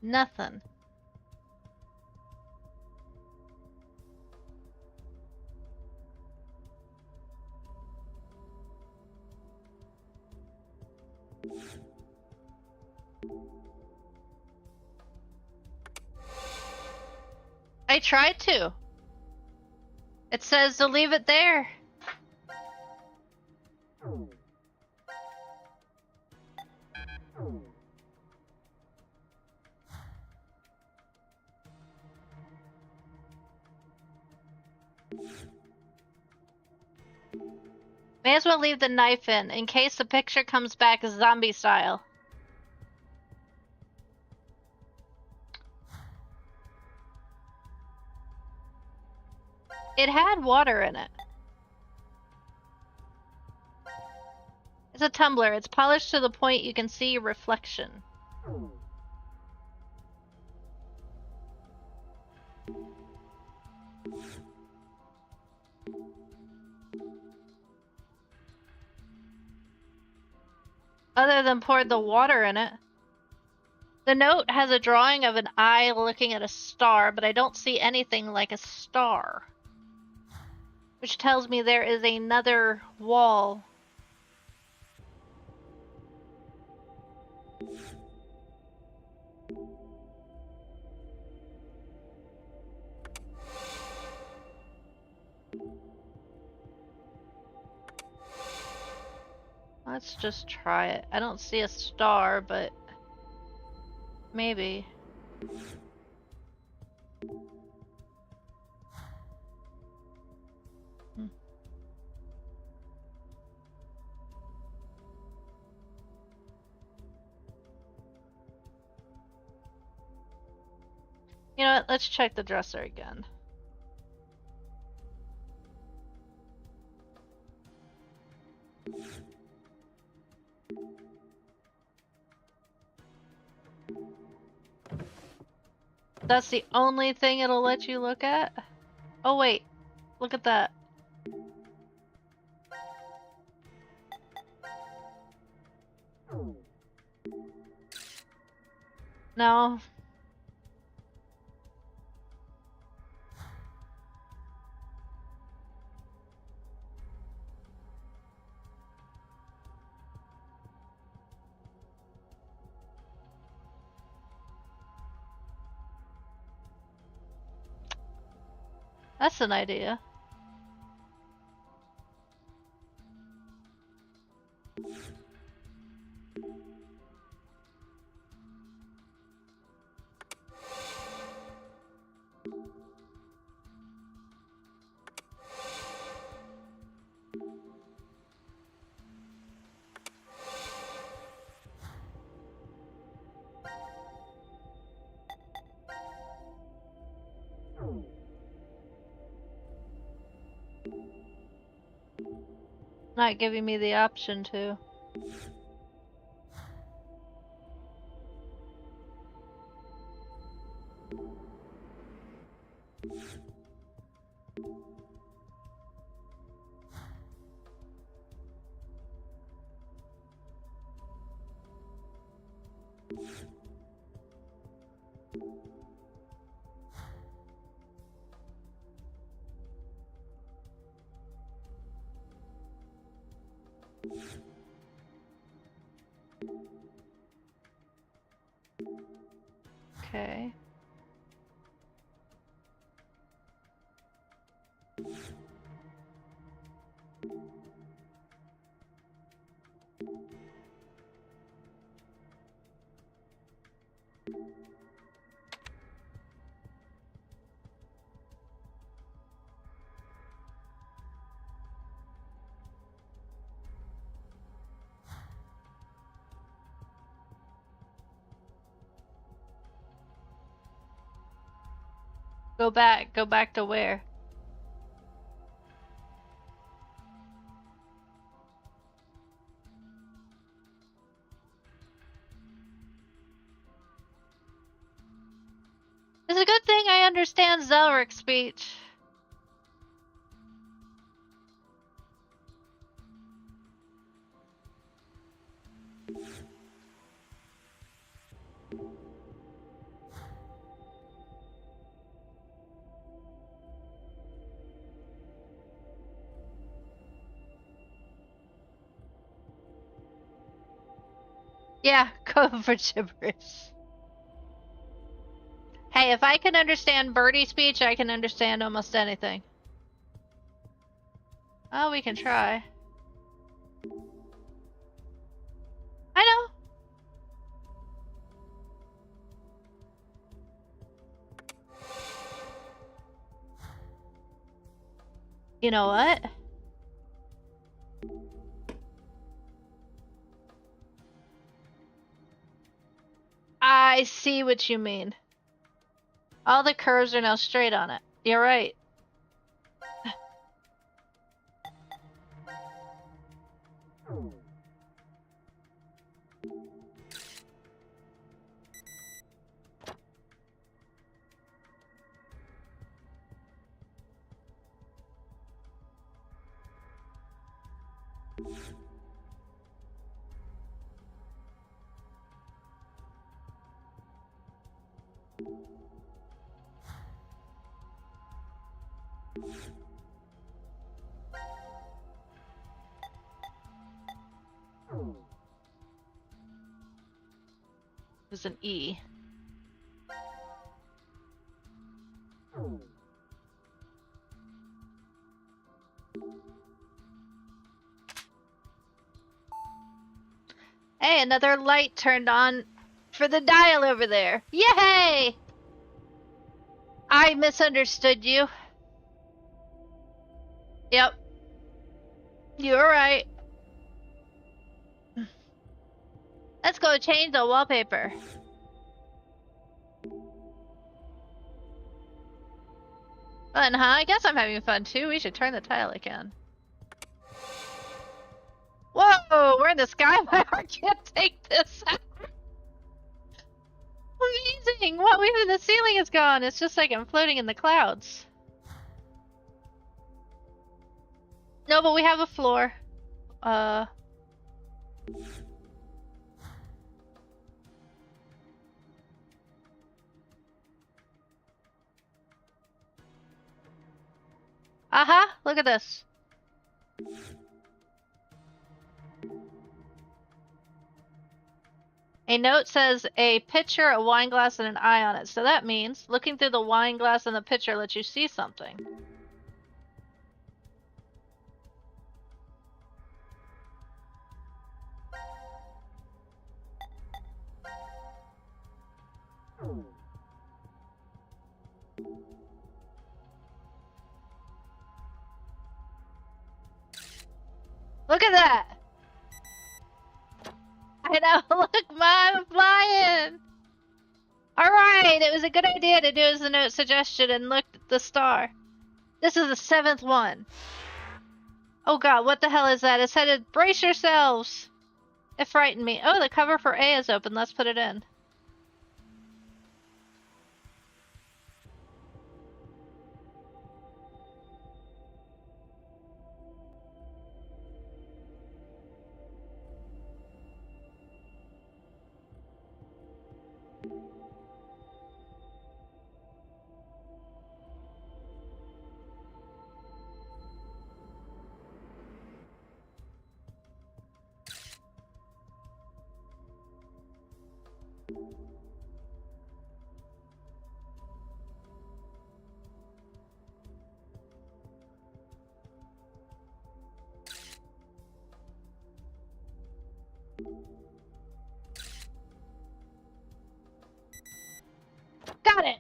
Nothing. I tried to. It says to leave it there. May as well leave the knife in case the picture comes back zombie style. It had water in it. It's a tumbler. It's polished to the point you can see your reflection. Other than poured the water in it. The note has a drawing of an eye looking at a star, but I don't see anything like a star. Which tells me there is another wall. Let's just try it. I don't see a star, but maybe. You know what? Let's check the dresser again. That's the only thing it'll let you look at? Oh wait, look at that. No. That's an idea. Not giving me the option to. Okay. Go back. Go back to where? It's a good thing I understand Zelric's speech. Yeah, go for gibberish. Hey, if I can understand birdie speech, I can understand almost anything. Oh, we can try. I know. You know what? I see what you mean. All the curves are now straight on it. You're right. There's an E. Hey, another light turned on for the dial over there. Yay! I misunderstood you. Yep. You were right. Let's go change the wallpaper. Fun, huh? I guess I'm having fun too. We should turn the tile again. Whoa! We're in the sky. My heart can't take this. Amazing! What? Even the ceiling is gone. It's just like I'm floating in the clouds. No, but we have a floor. Aha! Look at this. A note says a pitcher, a wine glass, and an eye on it. So that means looking through the wine glass and the pitcher lets you see something. Look at that! I know, look, Mom, I'm flying! Alright, it was a good idea to do as the note suggested and look at the star. This is the 7th one. Oh god, what the hell is that? It's headed. Brace yourselves! It frightened me. Oh, the cover for A is open. Let's put it in. Got it!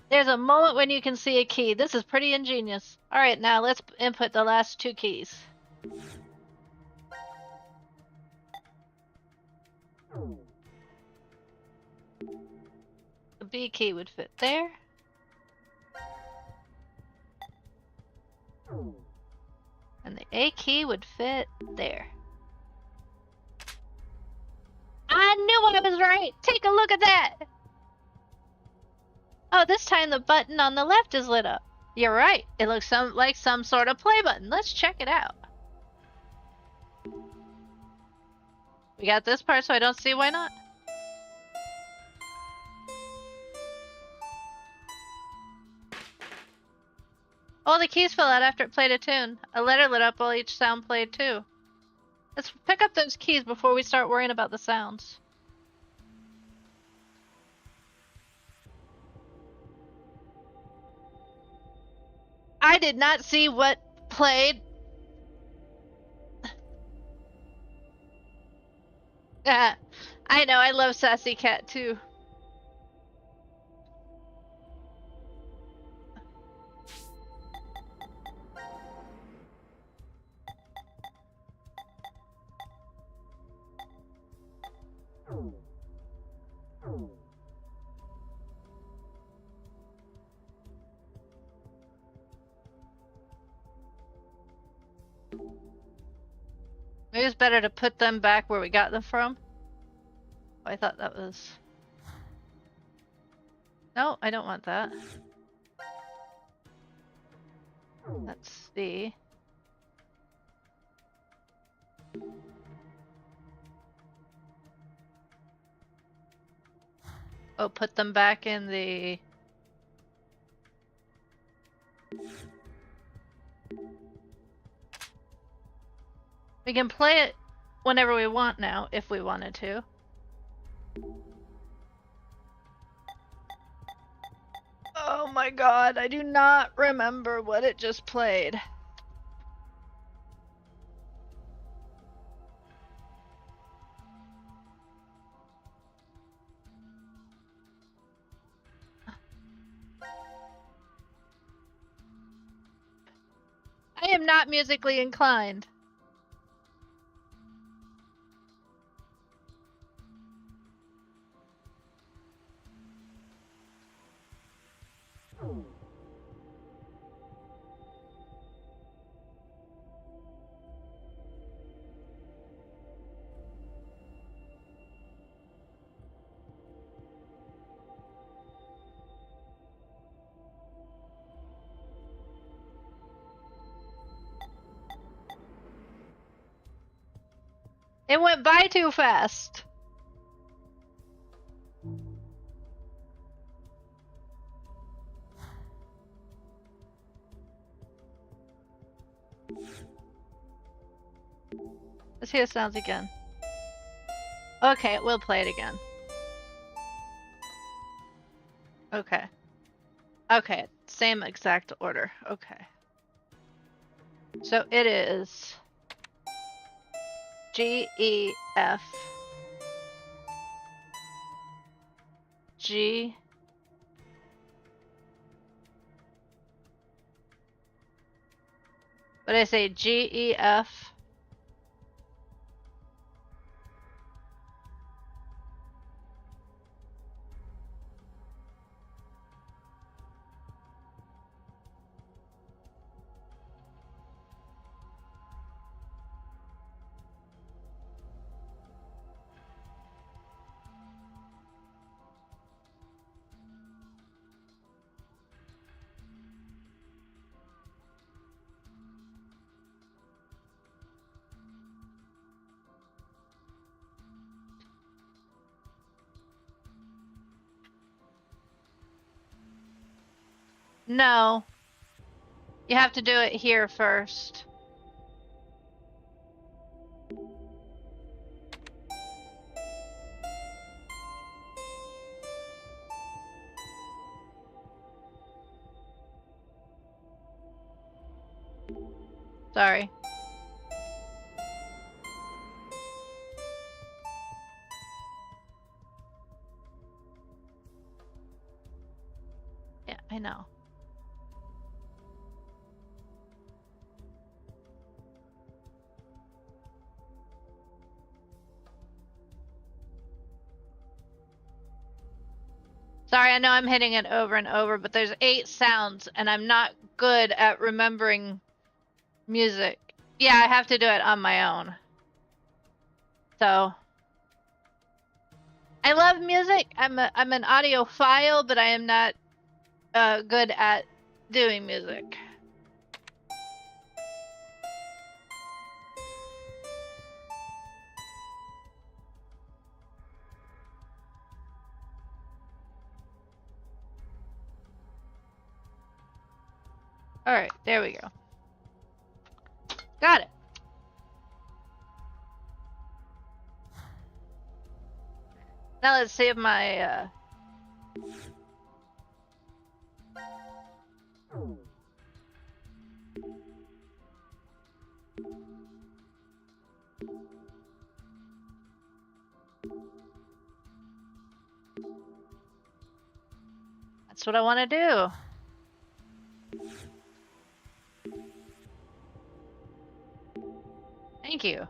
There's a moment when you can see a key. This is pretty ingenious. Alright, now let's input the last 2 keys. The B key would fit there. And the A key would fit there. I knew I was right! Take a look at that! Oh, this time the button on the left is lit up. You're right. It looks like some sort of play button. Let's check it out. We got this part, so I don't see why not. Oh, the keys fell out after it played a tune. A letter lit up while each sound played too. Let's pick up those keys before we start worrying about the sounds. I did not see what played. I know, I love Sassy Cat too. Maybe it's better to put them back where we got them from. Oh, I thought that was... No, I don't want that. Let's see. Oh, put them back in the... We can play it whenever we want now, if we wanted to. Oh my god, I do not remember what it just played. I am not musically inclined. It went by too fast. Let's hear the sounds again. Okay, we'll play it again. Okay. Okay, same exact order. Okay. So it is G, E, F, G, what did I say? G, E, F, No. You have to do it here first. Sorry. Yeah, I know. Sorry, I know I'm hitting it over and over, but there's 8 sounds, and I'm not good at remembering music. Yeah, I have to do it on my own. So, I love music. I'm an audiophile, but I am not good at doing music. All right, there we go. Got it. Now let's see if my that's what I want to do. Thank you.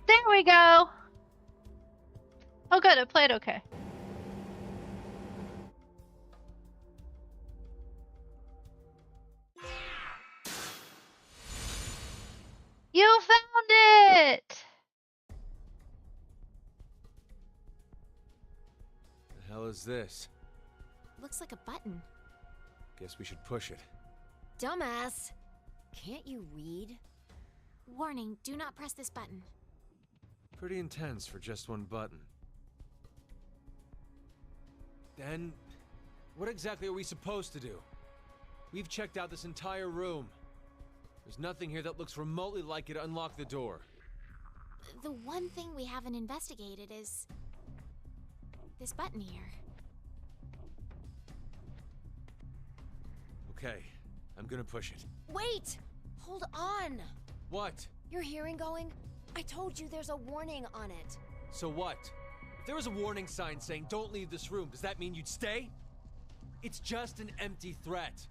There we go. Oh good, it played okay. You found it! The hell is this? Looks like a button. Guess we should push it. Dumbass! Can't you read? Warning, do not press this button. Pretty intense for just one button. Then, what exactly are we supposed to do? We've checked out this entire room. There's nothing here that looks remotely like it to unlock the door. The one thing we haven't investigated is this button here. Okay, I'm gonna push it. Wait! Hold on! What? Your hearing going? I told you there's a warning on it. So what? If there was a warning sign saying don't leave this room, does that mean you'd stay? It's just an empty threat.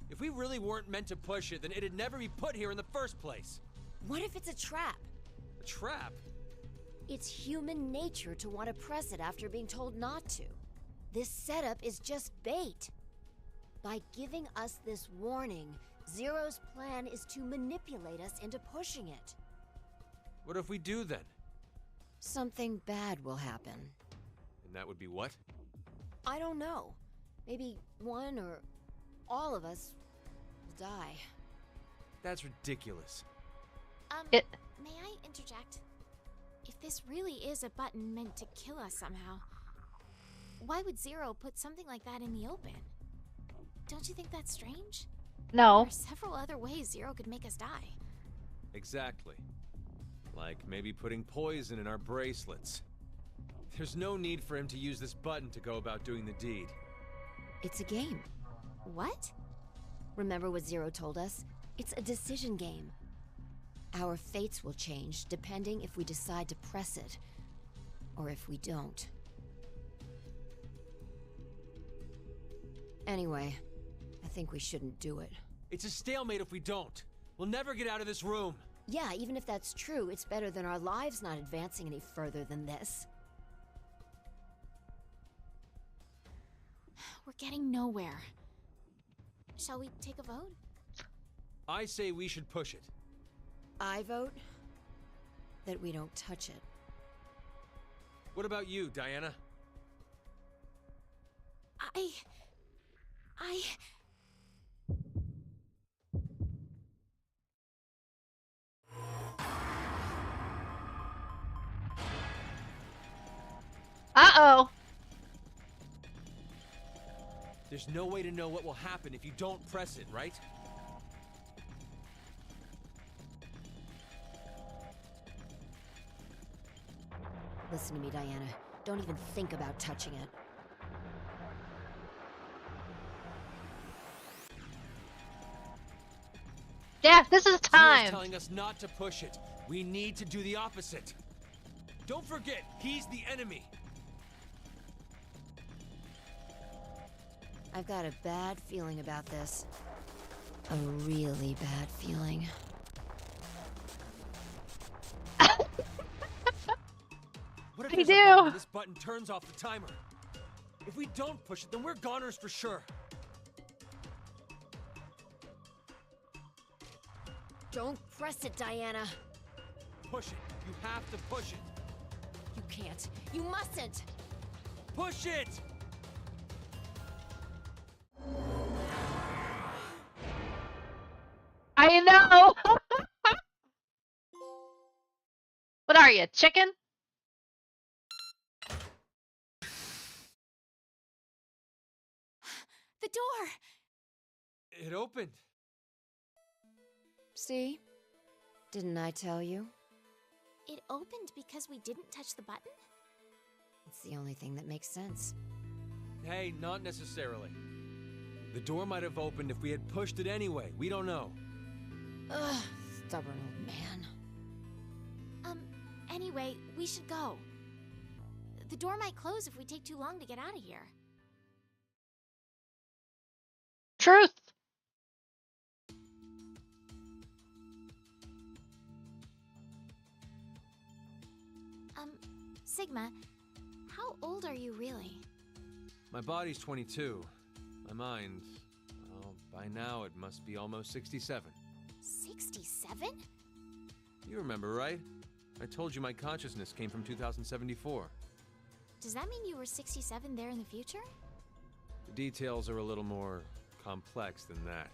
If we really weren't meant to push it, then it'd never be put here in the first place. What if it's a trap? A trap? It's human nature to want to press it after being told not to. This setup is just bait. By giving us this warning, Zero's plan is to manipulate us into pushing it. What if we do then? Something bad will happen. And that would be what? I don't know. Maybe one or all of us will die. That's ridiculous. May I interject? If this really is a button meant to kill us somehow, why would Zero put something like that in the open? Don't you think that's strange? No. There are several other ways Zero could make us die. Exactly. Like maybe putting poison in our bracelets. There's no need for him to use this button to go about doing the deed. It's a game. What? Remember what Zero told us? It's a decision game. Our fates will change depending if we decide to press it, or if we don't. Anyway, I think we shouldn't do it. It's a stalemate if we don't. We'll never get out of this room. Yeah, even if that's true, it's better than our lives not advancing any further than this. We're getting nowhere. Shall we take a vote? I say we should push it. I vote that we don't touch it. What about you, Diana? Uh-oh. There's no way to know what will happen if you don't press it, right? Listen to me, Diana. Don't even think about touching it. Yeah, this is Zero's time. telling us not to push it. We need to do the opposite. Don't forget, he's the enemy. I've got a bad feeling about this. A really bad feeling. What if I there's a bomb do. and this button turns off the timer? If we don't push it, then we're goners for sure. Don't press it, Diana. Push it. You have to push it. You can't. You mustn't. Push it! I know. What are you, chicken? The door! It opened. See? Didn't I tell you? It opened because we didn't touch the button? It's the only thing that makes sense. Hey, not necessarily. The door might have opened if we had pushed it anyway. We don't know. Ugh, stubborn old man. Anyway, we should go. The door might close if we take too long to get out of here. Truth. Sigma, how old are you really? My body's 22. My mind, well, by now it must be almost 67. 67? You remember, right? I told you my consciousness came from 2074. Does that mean you were 67 there in the future? The details are a little more complex than that.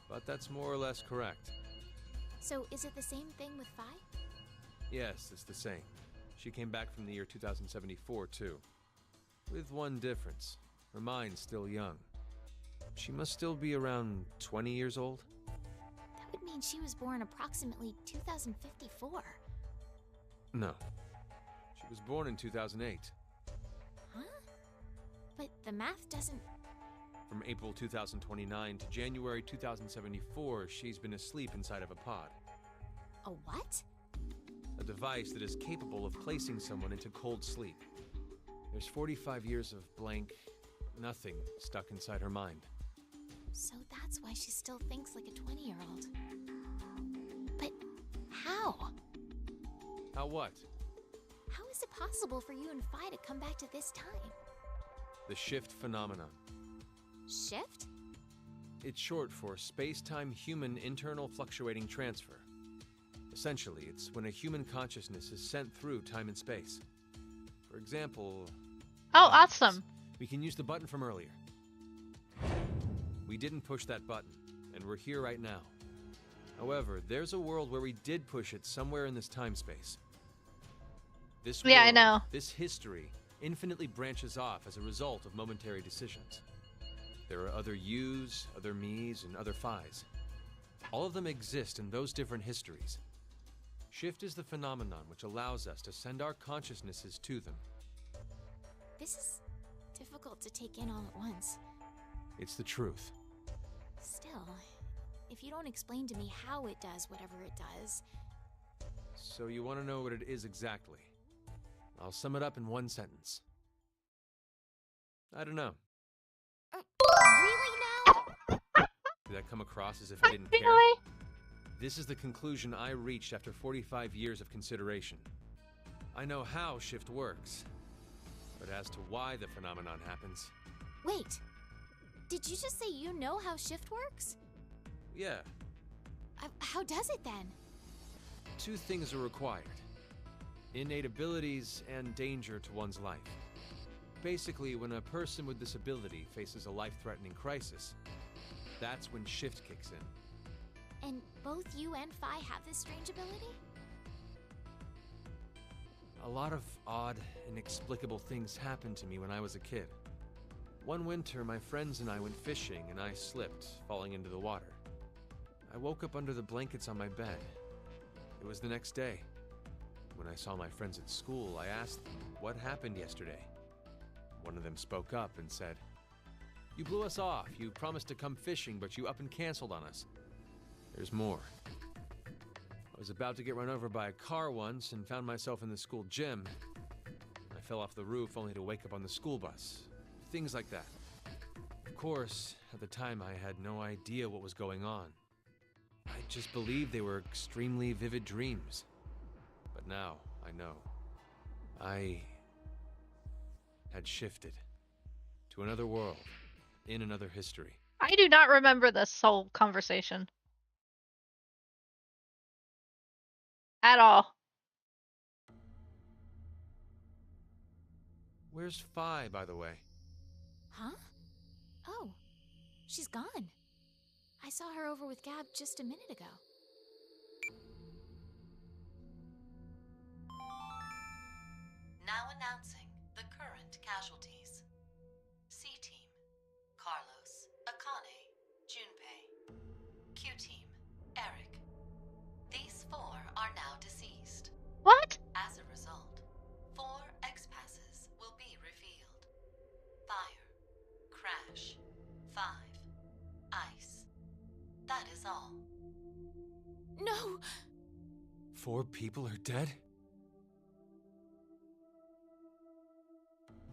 But that's more or less correct. So is it the same thing with Phi? Yes, it's the same. She came back from the year 2074, too. With one difference. Her mind's still young. She must still be around 20 years old? That would mean she was born approximately 2054. No. She was born in 2008. Huh? But the math doesn't... From April 2029 to January 2074, she's been asleep inside of a pod. A what? A device that is capable of placing someone into cold sleep. There's 45 years of blank, nothing stuck inside her mind. So that's why she still thinks like a 20-year-old. But how? How what? How is it possible for you and Phi to come back to this time? The shift phenomenon. Shift? It's short for space-time human internal fluctuating transfer. Essentially, it's when a human consciousness is sent through time and space. For example... Oh, awesome. We can use the button from earlier. We didn't push that button, and we're here right now. However, there's a world where we did push it somewhere in this time-space. This world, Yeah, I know. this history, infinitely branches off as a result of momentary decisions. There are other yous, other me's, and other phi's. All of them exist in those different histories. Shift is the phenomenon which allows us to send our consciousnesses to them. This is difficult to take in all at once. It's the truth. Still, if you don't explain to me how it does whatever it does... So you want to know what it is exactly? I'll sum it up in one sentence. I don't know. Really now? Did that come across as if I didn't care? Really? This is the conclusion I reached after 45 years of consideration. I know how shift works, but as to why the phenomenon happens... Wait, did you just say you know how shift works? Yeah, How does it then? 2 things are required: innate abilities and danger to one's life. Basically, when a person with this ability faces a life-threatening crisis, that's when shift kicks in. And both you and Phi have this strange ability? A lot of odd, inexplicable things happened to me when I was a kid. One winter, my friends and I went fishing, and I slipped, falling into the water. I woke up under the blankets on my bed. It was the next day. When I saw my friends at school, I asked them what happened yesterday. One of them spoke up and said, "You blew us off. You promised to come fishing, but you up and canceled on us." There's more. I was about to get run over by a car once and found myself in the school gym. I fell off the roof only to wake up on the school bus. Things like that. Of course, at the time I had no idea what was going on. I just believed they were extremely vivid dreams. But now, I know. I had shifted to another world, in another history. I do not remember this whole conversation. At all. Where's Phi, by the way? Huh? Oh, she's gone. I saw her over with Gab just a minute ago. Now announcing the current casualties. C-Team, Carlos, Akane, Junpei. Q-Team, Eric. These 4 are now deceased. What? As a result, 4 X-passes will be revealed. Fire, crash, 5, ice. That is all. No! 4 people are dead?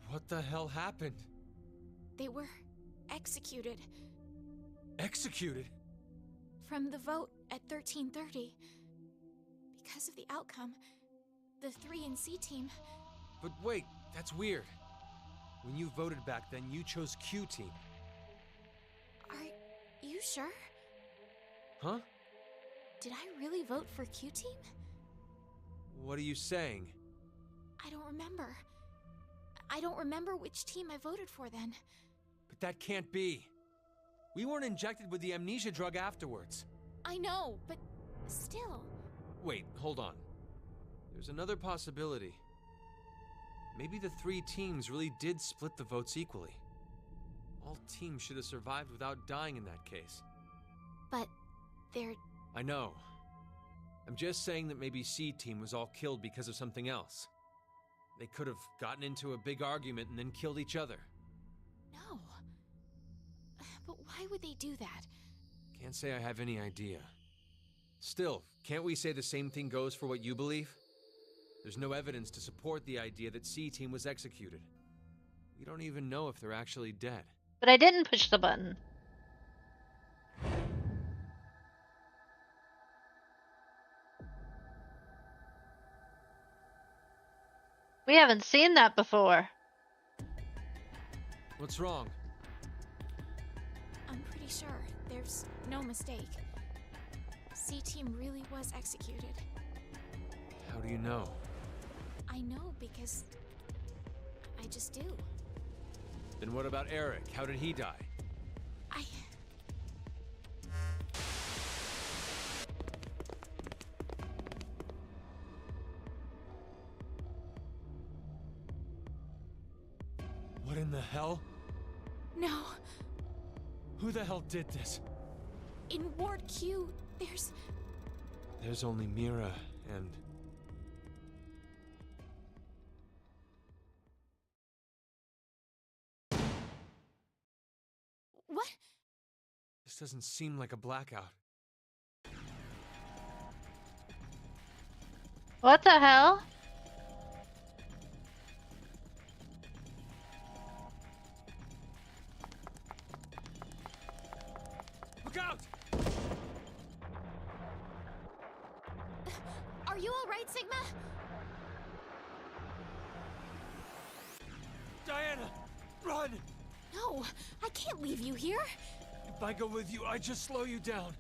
What the hell happened? They were executed. Executed? From the vote at 13:30. Because of the outcome, the 3 in C-Team... But wait, that's weird. When you voted back then, you chose Q-Team. Are you sure? Huh? Did I really vote for Q-Team? What are you saying? I don't remember. I don't remember which team I voted for then. But that can't be. We weren't injected with the amnesia drug afterwards. I know, but still... Wait, hold on. There's another possibility. Maybe the 3 teams really did split the votes equally. All teams should have survived without dying in that case. But they're... I know. I'm just saying that maybe C-Team was all killed because of something else. They could have gotten into a big argument and then killed each other. No. But why would they do that? Can't say I have any idea. Still, can't we say the same thing goes for what you believe? There's no evidence to support the idea that C-Team was executed. We don't even know if they're actually dead. But I didn't push the button. We haven't seen that before. What's wrong? I'm pretty sure there's no mistake. C-Team really was executed. How do you know? I know because I just do. Then what about Eric? How did he die? What in the hell? No. Who the hell did this? In Ward Q, There's only Mira and... What? This doesn't seem like a blackout. What the hell? Look out! Are you all right, Sigma? Diana! Run! No, I can't leave you here. If I go with you, I just slow you down.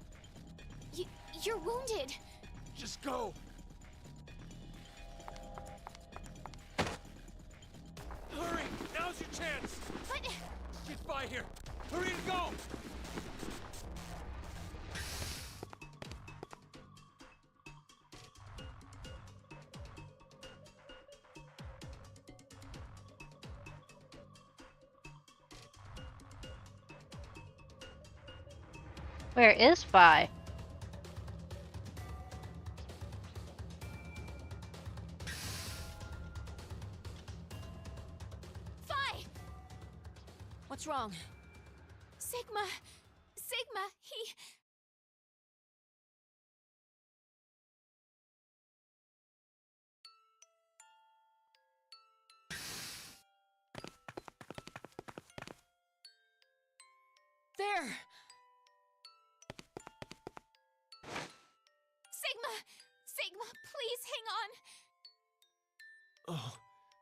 You're wounded. Just go! Hurry! Now's your chance! But... Get by here! Hurry and go! Where is Vi? Vi! What's wrong? Sigma! Sigma, he... There! Sigma! Sigma, please hang on! Oh,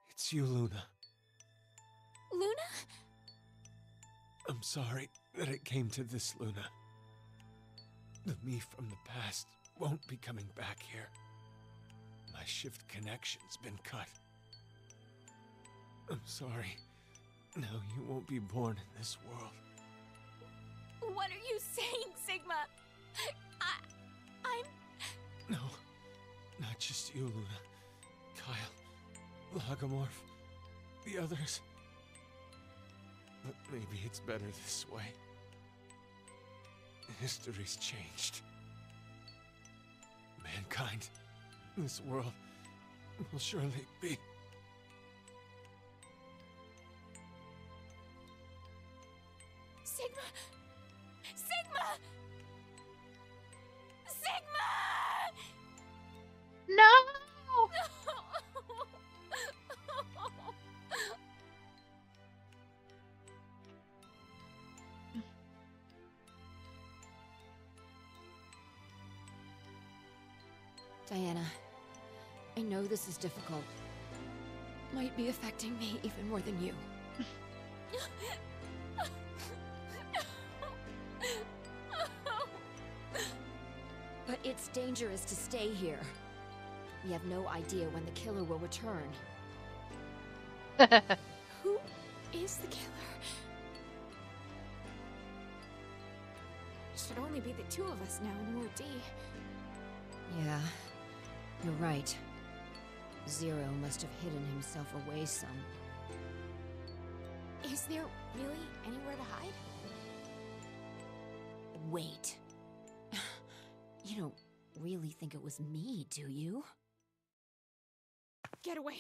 it's you, Luna. Luna? I'm sorry that it came to this, Luna. The me from the past won't be coming back here. My shift connection's been cut. I'm sorry. Now you won't be born in this world. What are you saying, Sigma? I'm... No, not just you, Luna. Kyle, Logomorph, the others. But maybe it's better this way. History's changed. Mankind, this world, will surely be... Sigma! Sigma! Sigma! No! Diana, I know this is difficult. Might be affecting me even more than you. But it's dangerous to stay here. We have no idea when the killer will return. Who is the killer? Should only be the two of us now in Ward D. Yeah, you're right. Zero must have hidden himself away some. Is there really anywhere to hide? Wait. You don't really think it was me, do you? Get away!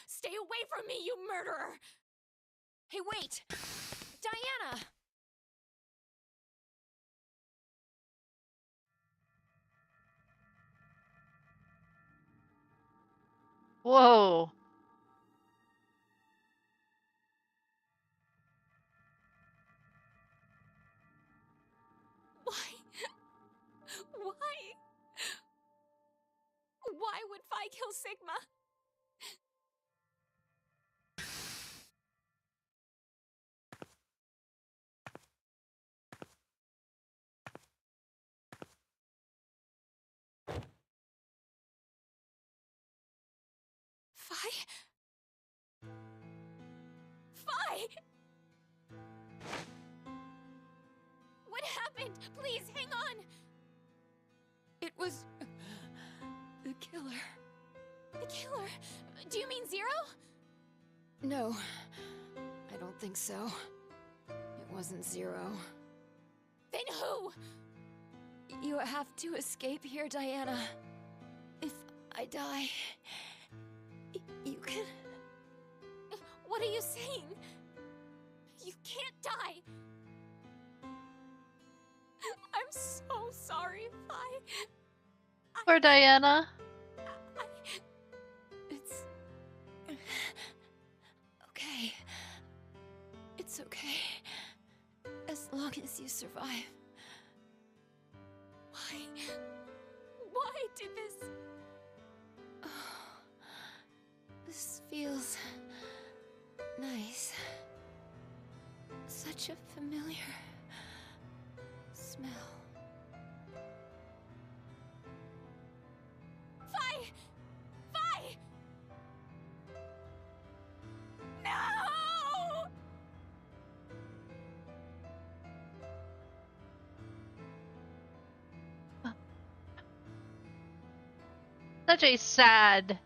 Stay away from me, you murderer! Hey, wait! Diana! Whoa. Why? Why? Why would Vi kill Sigma? Vi? Vi! What happened? Please, hang on! It was... the killer. The killer? Do you mean Zero? No, I don't think so. It wasn't Zero. Then who? You have to escape here, Diana. If I die, you can... What are you saying? You can't die! I'm so sorry, Vi. Poor Diana. It's... okay. It's okay. As long as you survive. Why? Why did this? Oh, this feels... nice. Such a familiar... smell. Such a sad.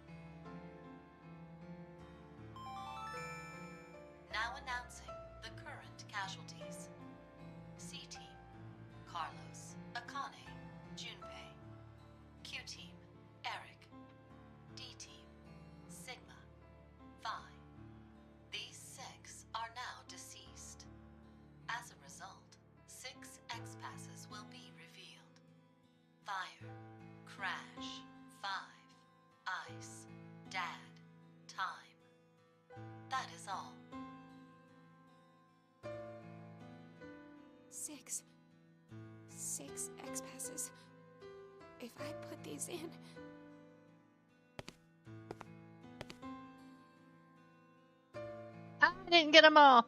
Now announcing the current casualties. C-Team, Carlos, Akane, Junpei. Q-Team, Eric. D-Team, Sigma, Vi. These 6 are now deceased. As a result, 6 X-Passes will be revealed. Fire, Crash, 5, Ice, Dad, Time. That is all. 6 X-Passes. If I put these in... I didn't get them all.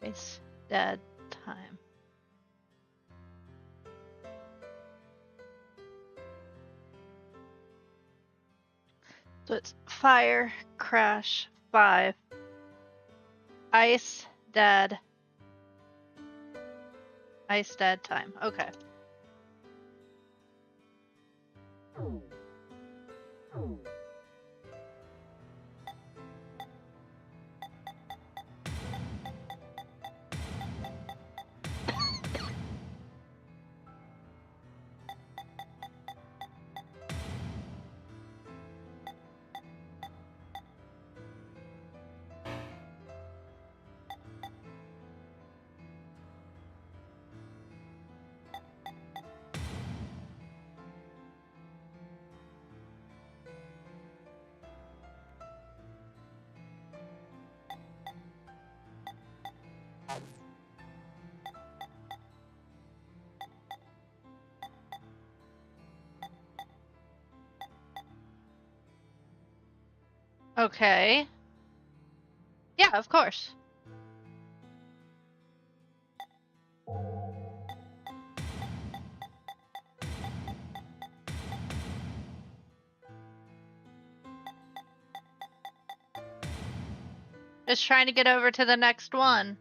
Ice, Dad, Time. So it's Fire, Crash, 5, Ice, Dad, Time. Okay. Okay. Yeah, of course. Just trying to get over to the next one.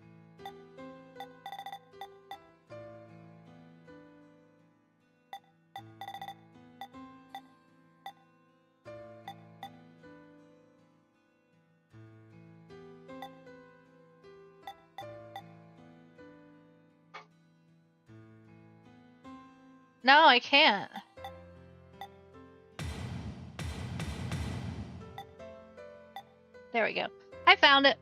No, I can't. There we go. I found it.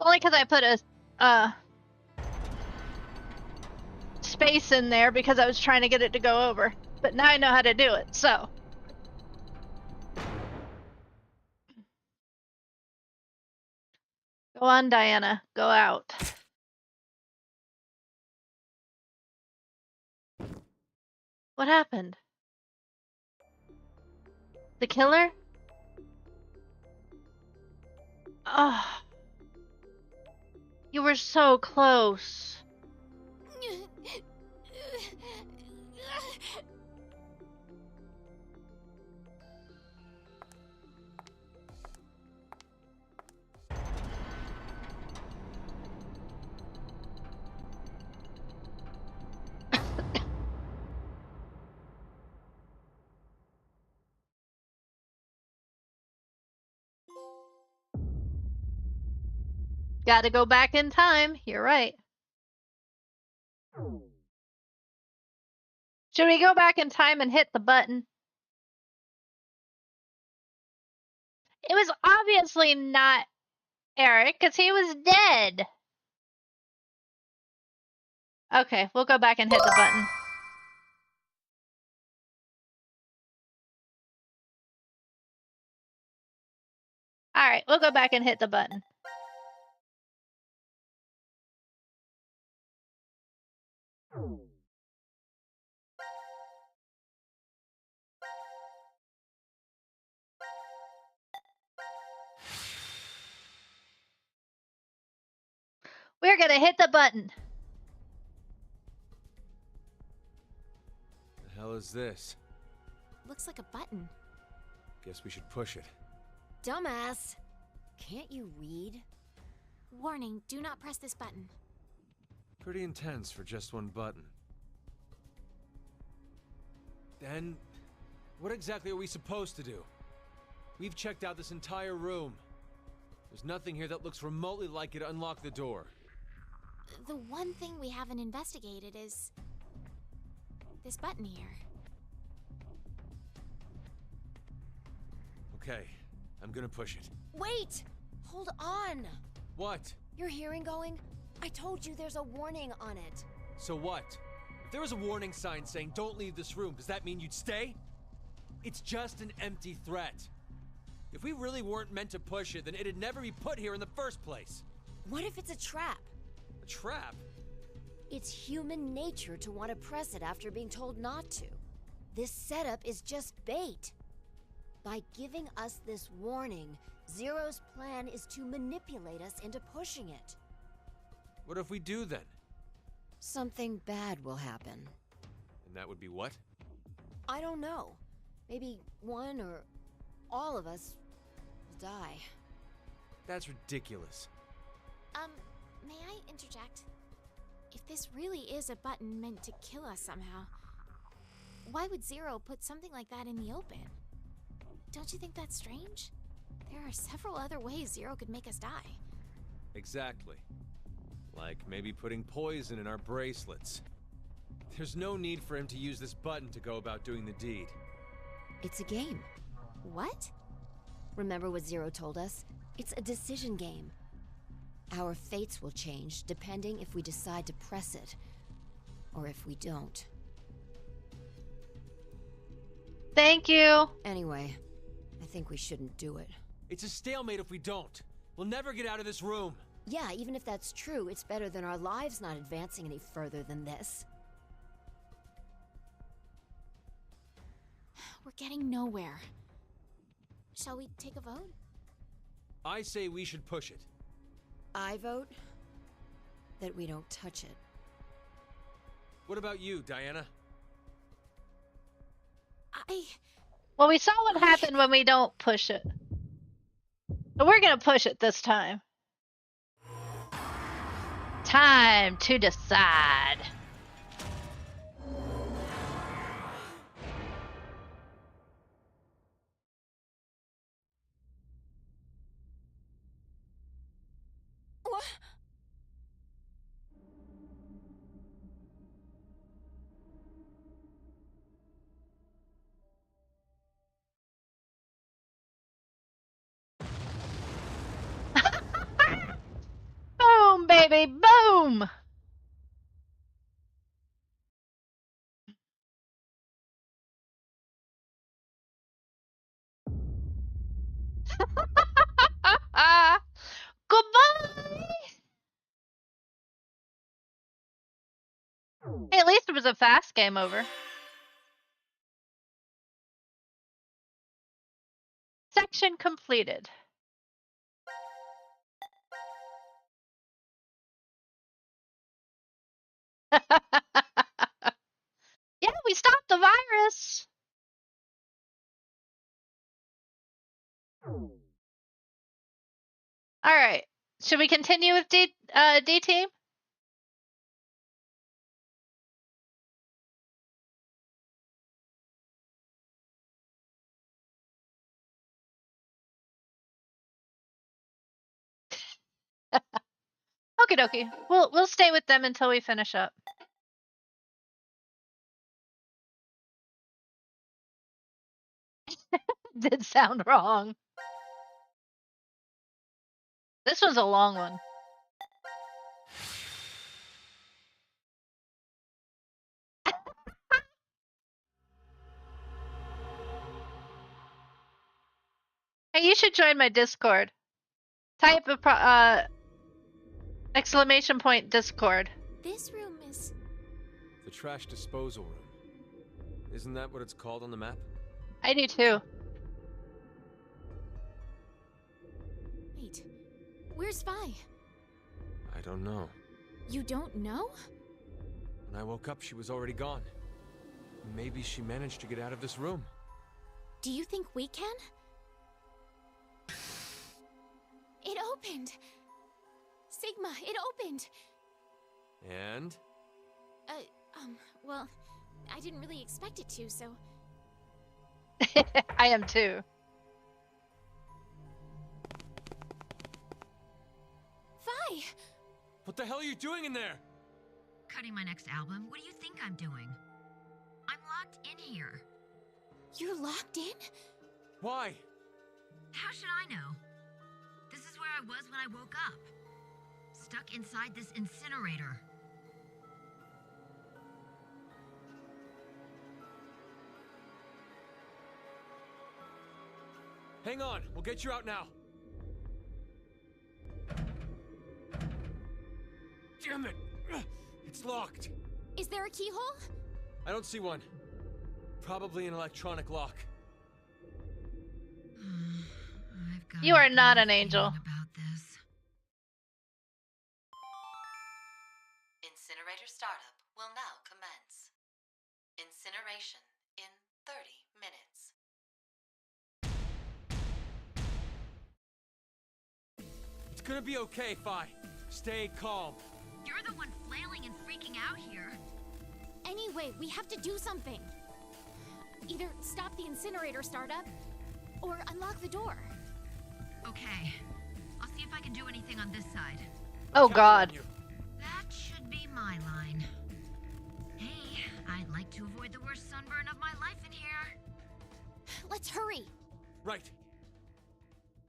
Only because I put a space in there because I was trying to get it to go over. But now I know how to do it, so. Go on, Diana. Go out. What happened? The killer? Oh. You were so close. Gotta go back in time. You're right. Should we go back in time and hit the button? It was obviously not Eric, because he was dead. Okay, we'll go back and hit the button. Alright, we'll go back and hit the button. We're gonna hit the button. The hell is this? Looks like a button. Guess we should push it. Dumbass! Can't you read? Warning, do not press this button. Pretty intense for just one button. Then, what exactly are we supposed to do? We've checked out this entire room. There's nothing here that looks remotely like it to unlock the door. The one thing we haven't investigated is this button here. Okay, I'm gonna push it. Wait! Hold on! What? Your hearing going? I told you there's a warning on it. So what? If there was a warning sign saying don't leave this room, does that mean you'd stay? It's just an empty threat. If we really weren't meant to push it, then it'd never be put here in the first place. What if it's a trap? A trap? It's human nature to want to press it after being told not to. This setup is just bait. By giving us this warning, Zero's plan is to manipulate us into pushing it. What if we do then? Something bad will happen. And that would be what? I don't know. Maybe one or all of us will die. That's ridiculous. May I interject? If this really is a button meant to kill us somehow, why would Zero put something like that in the open? Don't you think that's strange? There are several other ways Zero could make us die. Exactly. Like maybe putting poison in our bracelets. There's no need for him to use this button to go about doing the deed. It's a game. What? Remember what Zero told us? It's a decision game. Our fates will change depending if we decide to press it, or if we don't. Thank you. Anyway, I think we shouldn't do it. It's a stalemate if we don't. We'll never get out of this room. Yeah, even if that's true, it's better than our lives not advancing any further than this. We're getting nowhere. Shall we take a vote? I say we should push it. I vote that we don't touch it. What about you, Diana? Well, we saw what happened when we don't push it. But we're gonna push it this time. Time to decide. What? Boom, baby, boom! Goodbye! Hey, at least it was a fast game over. Section completed. Yeah, we stopped the virus. All right. Should we continue with D team? Okie dokie. We'll stay with them until we finish up. did sound wrong. This one's a long one. Hey, you should join my Discord. Type a exclamation point Discord. This room is... The trash disposal room. Isn't that what it's called on the map? I do too. Wait, where's Vi? I don't know. You don't know? When I woke up, she was already gone. Maybe she managed to get out of this room. Do you think we can? It opened! Sigma, it opened! And? Well, I didn't really expect it to, so... I am too. Vi! What the hell are you doing in there? Cutting my next album? What do you think I'm doing? I'm locked in here. You're locked in? Why? How should I know? This is where I was when I woke up. Stuck inside this incinerator. Hang on, we'll get you out now. Damn it! It's locked. Is there a keyhole? I don't see one. Probably an electronic lock. You are not an angel. About this. Incinerator startup will now commence. Incineration in 30 minutes. It's gonna be okay, Fi. Stay calm. You're the one flailing and freaking out here. Anyway, we have to do something. Either stop the incinerator startup, or unlock the door. Okay. I'll see if I can do anything on this side. Oh God. That should be my line. Hey, I'd like to avoid the worst sunburn of my life in here. Let's hurry. Right.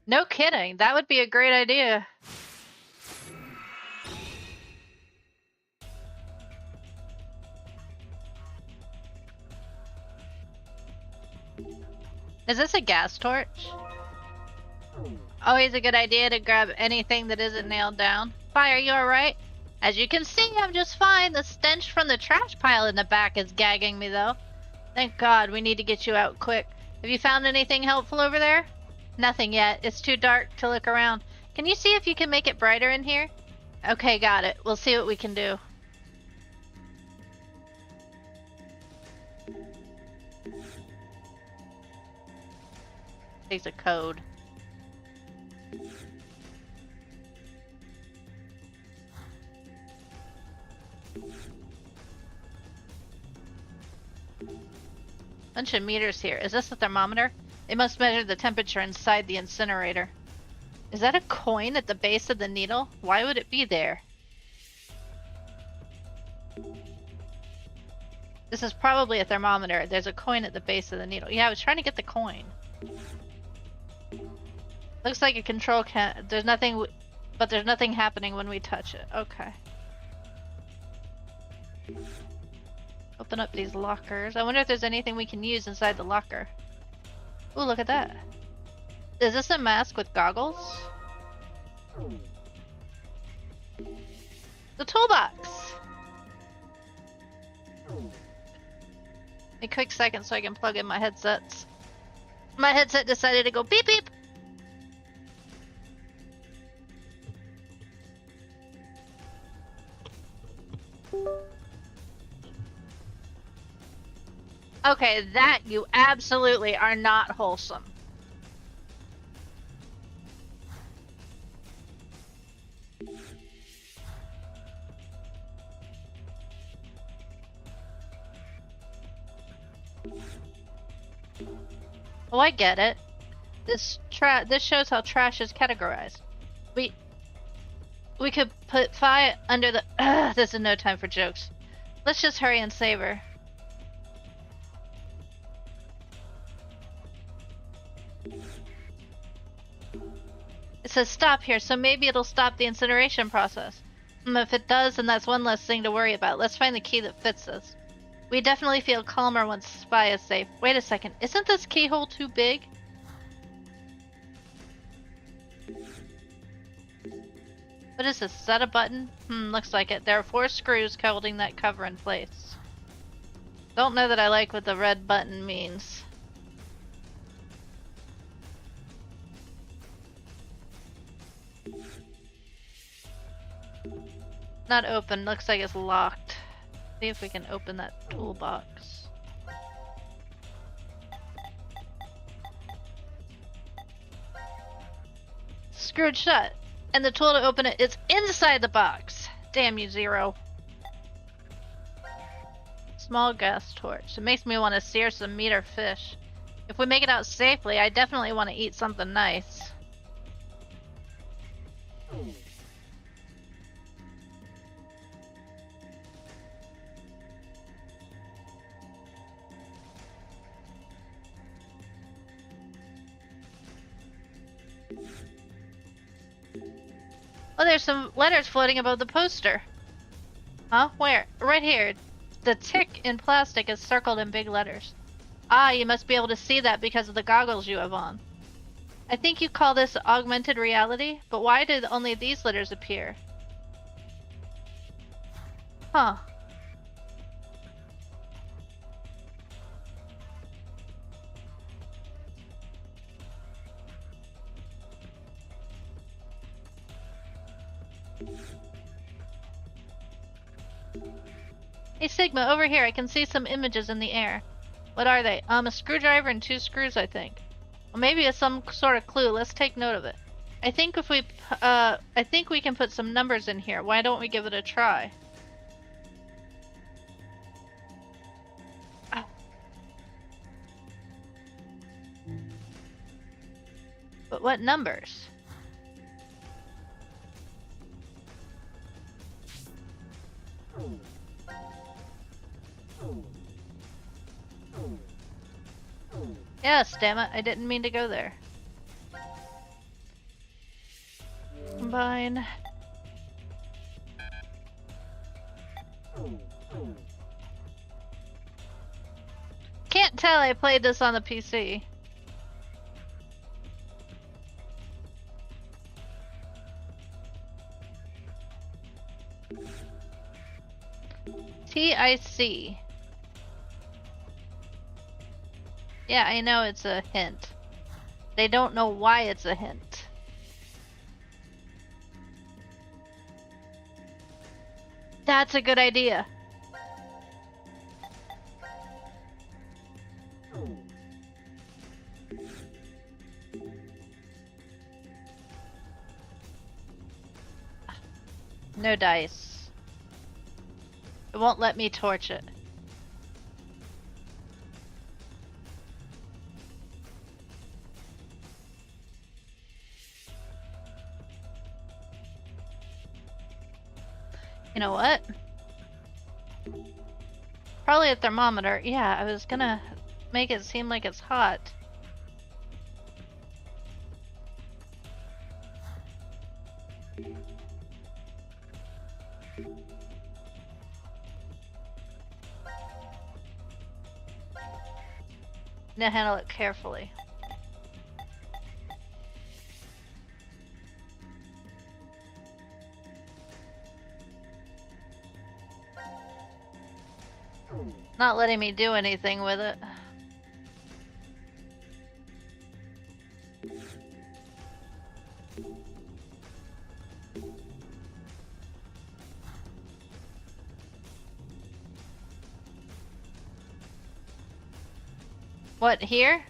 No kidding. That would be a great idea. Is this a gas torch? Always a good idea to grab anything that isn't nailed down. Vi, are you alright? As you can see, I'm just fine. The stench from the trash pile in the back is gagging me though. Thank God, we need to get you out quick. Have you found anything helpful over there? Nothing yet. It's too dark to look around. Can you see if you can make it brighter in here? Okay, got it. We'll see what we can do. Takes a code. Bunch of meters here. Is this a thermometer? It must measure the temperature inside the incinerator. Is that a coin at the base of the needle? Why would it be there? This is probably a thermometer. There's a coin at the base of the needle. Yeah, I was trying to get the coin. Looks like a control can. There's nothing, but there's nothing happening when we touch it. Okay. Open up these lockers. I wonder if there's anything we can use inside the locker. Ooh, look at that. Is this a mask with goggles? The toolbox! A quick second so I can plug in my headsets. My headset decided to go beep beep! Okay, that you absolutely are not wholesome. Oh, I get it. This shows how trash is categorized. We could put Fi under the. This is no time for jokes. Let's just hurry and save her. says stop here, so maybe it'll stop the incineration process. If it does, then that's one less thing to worry about. Let's find the key that fits this. We definitely feel calmer once Spy is safe. Wait a second, isn't this keyhole too big? What is this? Is that a button? Looks like it. There are 4 screws holding that cover in place. Don't know that I like what the red button means. Not open. Looks like it's locked. See if we can open that toolbox. Screwed shut. And the tool to open it is inside the box. Damn you, Zero. Small gas torch. It makes me want to sear some meat or fish. If we make it out safely, I definitely want to eat something nice. Oh, there's some letters floating above the poster. Huh? Where? Right here. The tick in plastic is circled in big letters. Ah, you must be able to see that because of the goggles you have on. I think you call this augmented reality, but why did only these letters appear? Huh. Hey Sigma, over here, I can see some images in the air. What are they? A screwdriver and 2 screws, I think. Well, maybe it's some sort of clue. Let's take note of it. I think we can put some numbers in here. Why don't we give it a try? Ow. But what numbers? Yes, damn it, I didn't mean to go there. Combine. Can't tell I played this on the PC. TIC. Yeah, I know it's a hint. They don't know why it's a hint. That's a good idea. No dice. It won't let me torch it. You know what? Probably a thermometer. Yeah, I was gonna make it seem like it's hot. Now handle it carefully. Not letting me do anything with it. What, here?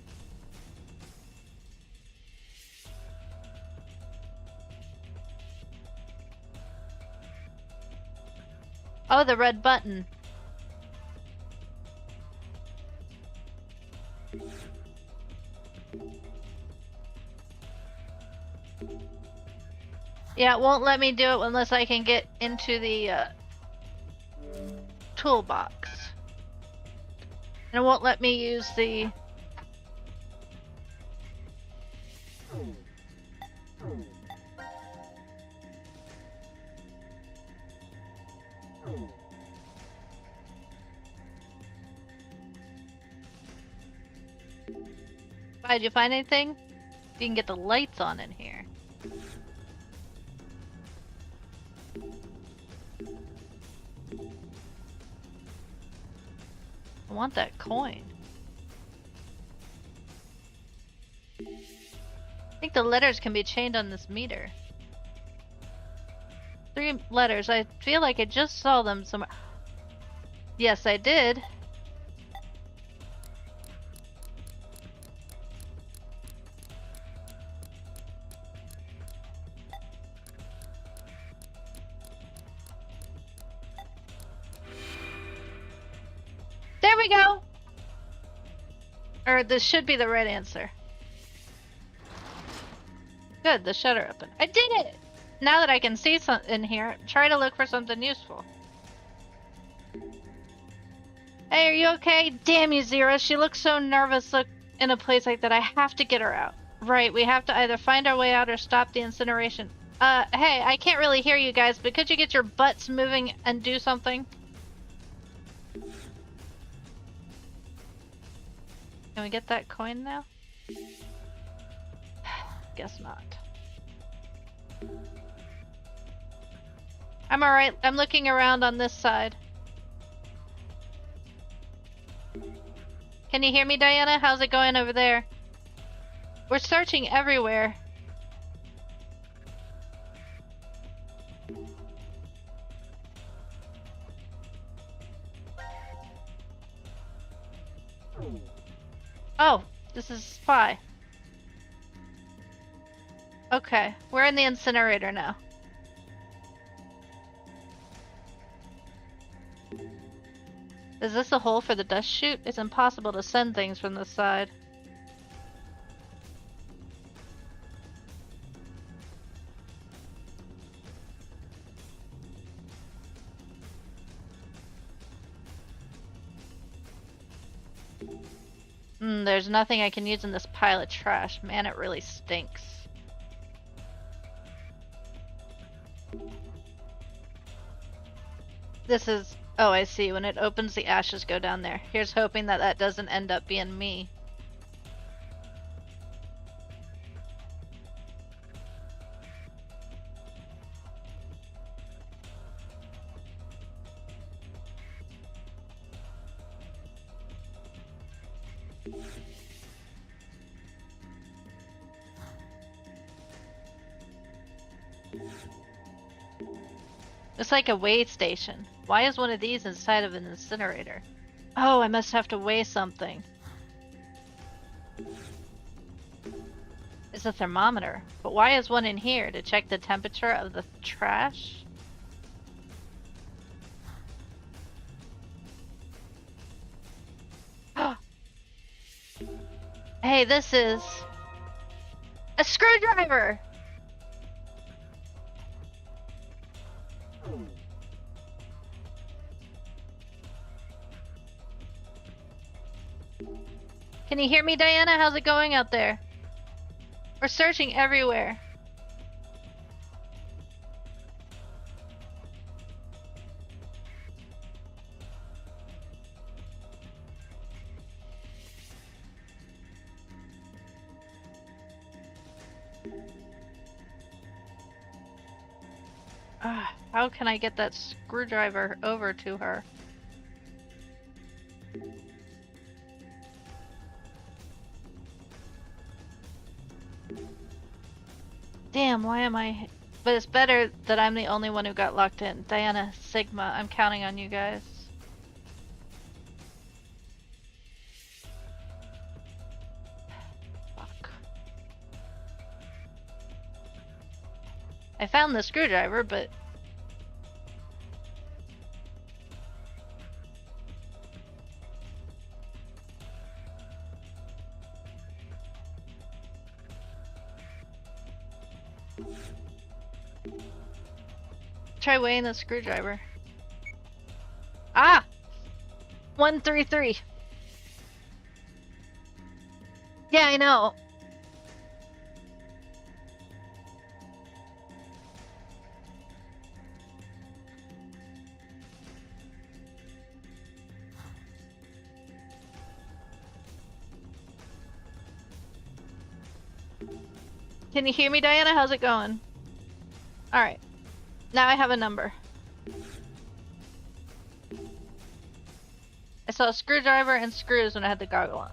Oh, the red button. Yeah, it won't let me do it unless I can get into the toolbox. And it won't let me use the... Did you find anything? You can get the lights on in here. I want that coin. I think the letters can be chained on this meter. 3 letters. I feel like I just saw them somewhere. Yes, I did. There we go! Or this should be the right answer. Good, the shutter opened. I did it! Now that I can see something in here, try to look for something useful. Hey, are you okay? Damn you, Zero. She looks so nervous in a place like that. I have to get her out. Right, we have to either find our way out or stop the incineration. Hey, I can't really hear you guys, but could you get your butts moving and do something? Can we get that coin now? Guess not. I'm alright. I'm looking around on this side. Can you hear me, Diana? How's it going over there? We're searching everywhere. Oh, this is Spy. Okay, we're in the incinerator now. Is this a hole for the dust chute? It's impossible to send things from this side. There's nothing I can use in this pile of trash. Man, it really stinks. This is... Oh, I see. When it opens, the ashes go down there. Here's hoping that that doesn't end up being me. It's like a weigh station. Why is one of these inside of an incinerator? Oh, I must have to weigh something. It's a thermometer. But why is one in here? To check the temperature of the trash? Hey, this is... a screwdriver! Can you hear me, Diana? How's it going out there? We're searching everywhere. How can I get that screwdriver over to her? Damn, why am I... But it's better that I'm the only one who got locked in. Diana, Sigma, I'm counting on you guys. Fuck. I found the screwdriver, but... Try weighing the screwdriver. Ah! 133. Yeah, I know. Can you hear me, Diana? How's it going? Alright. Now I have a number. I saw a screwdriver and screws when I had the goggle on.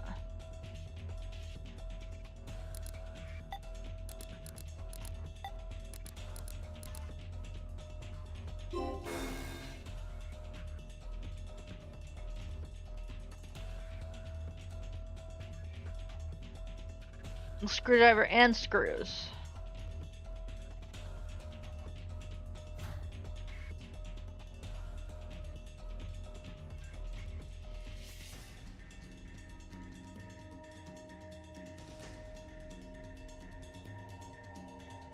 Screwdriver and screws.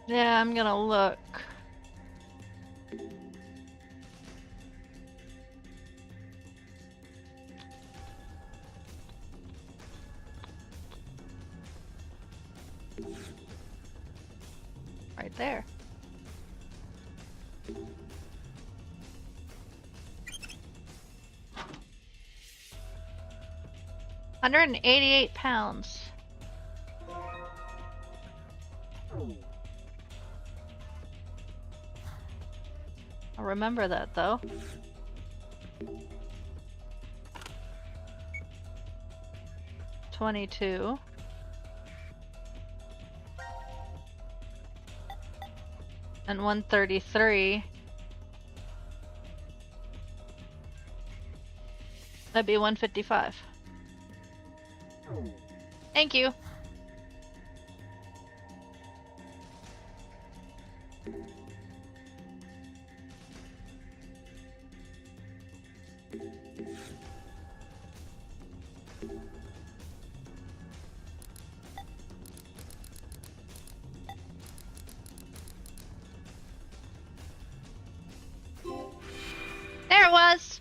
Yeah, I'm gonna look. Right there. £188. I'll remember that though. $22. And 133. That'd be 155. Thank you. There it was!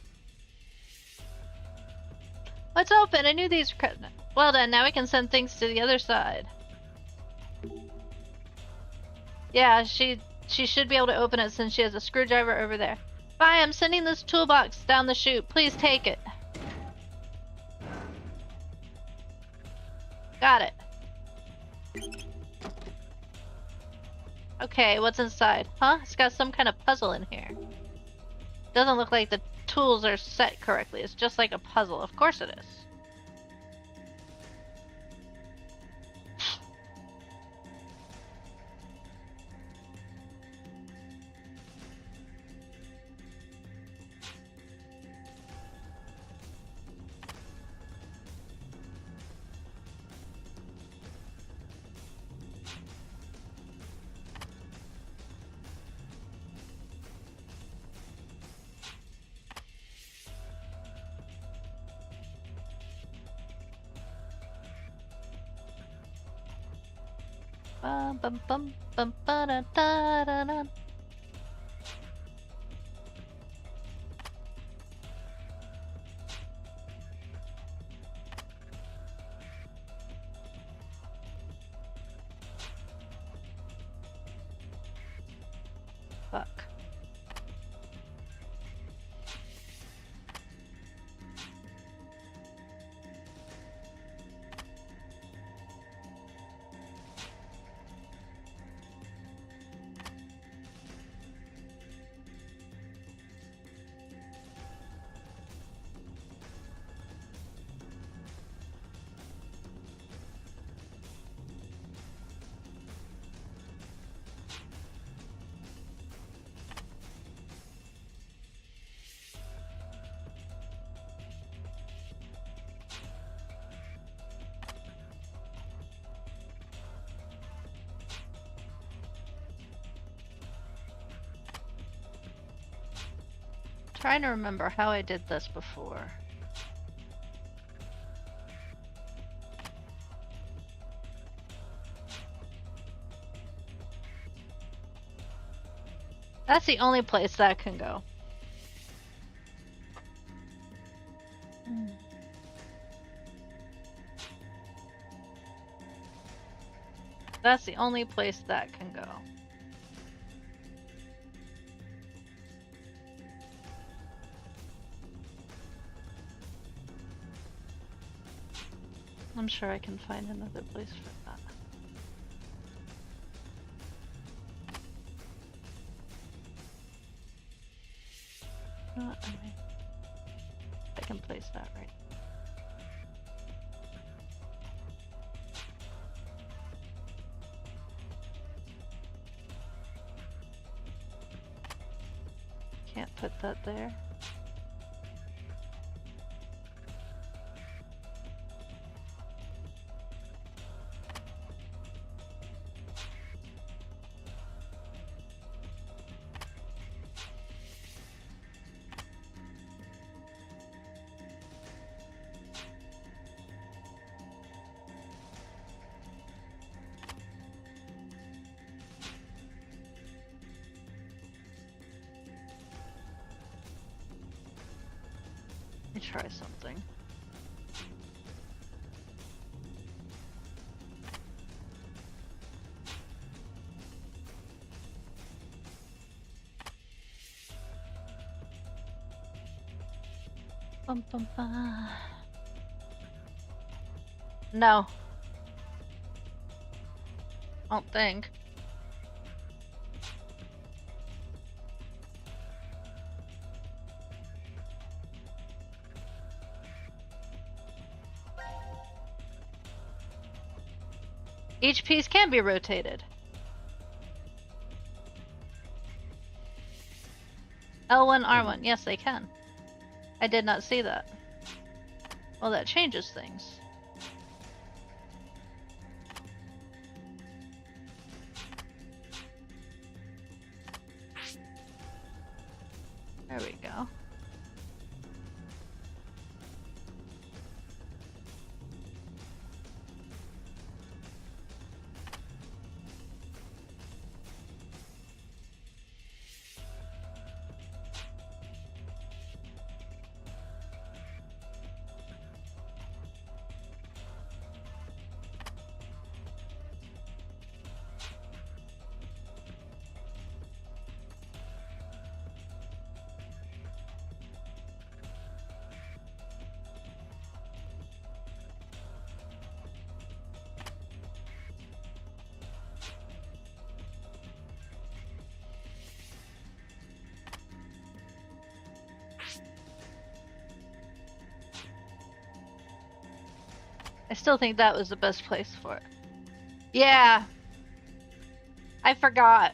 Let's open. I knew these were cut. Well done, now we can send things to the other side. Yeah, she should be able to open it since she has a screwdriver over there. Bye, I'm sending this toolbox down the chute. Please take it. Got it. Okay, what's inside? Huh? It's got some kind of puzzle in here. Doesn't look like the tools are set correctly. It's just like a puzzle. Of course it is. Bum bum bum bum ba da da da da. Fuck. Trying to remember how I did this before. That's the only place that can go. That's the only place that can go. I'm sure I can find another place for that. I can place that right. Can't put that there. Let me try something. Bum, bum, bum. No. I don't think. Each piece can be rotated. L1, R1. Yes, they can. I did not see that. Well, that changes things. There we go. I still think that was the best place for it. Yeah. I forgot.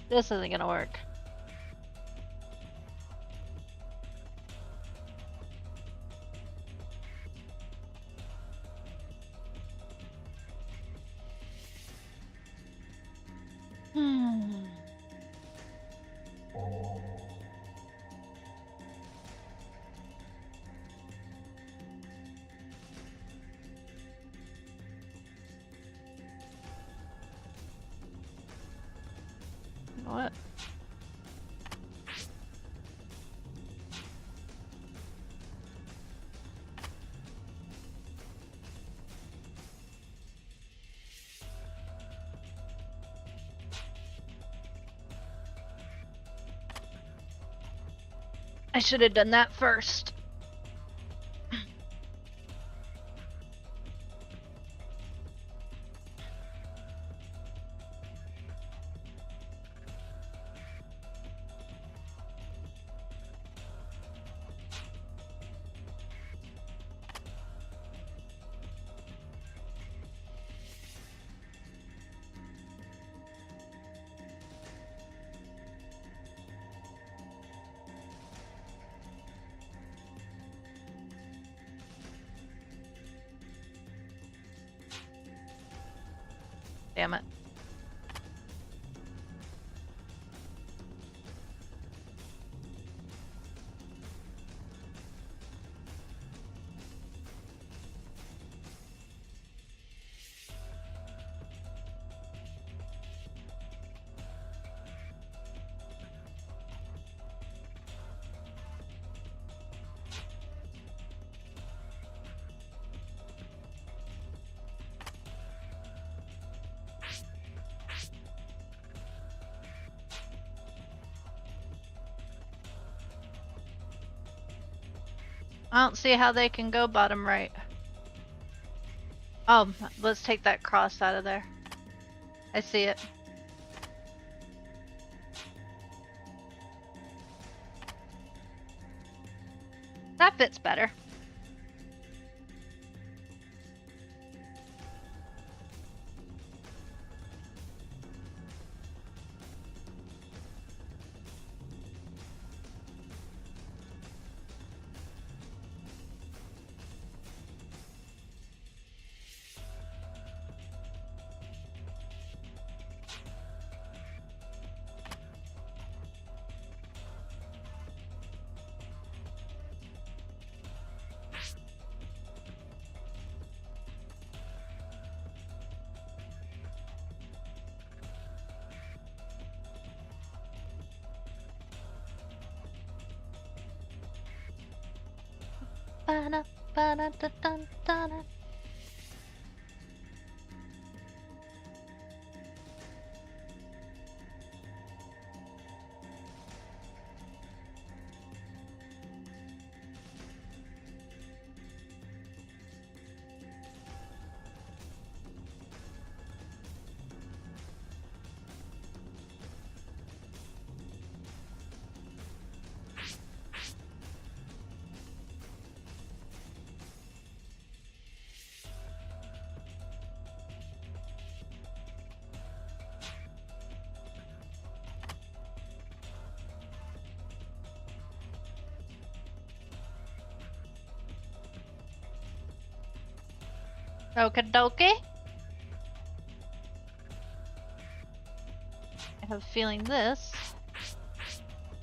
This isn't gonna work. What? I should have done that first. Damn it. I don't see how they can go bottom right. Oh, let's take that cross out of there. I see it. That fits better. Ba-da, ba-da, da-dun, da-da. Okie dokie. I have a feeling this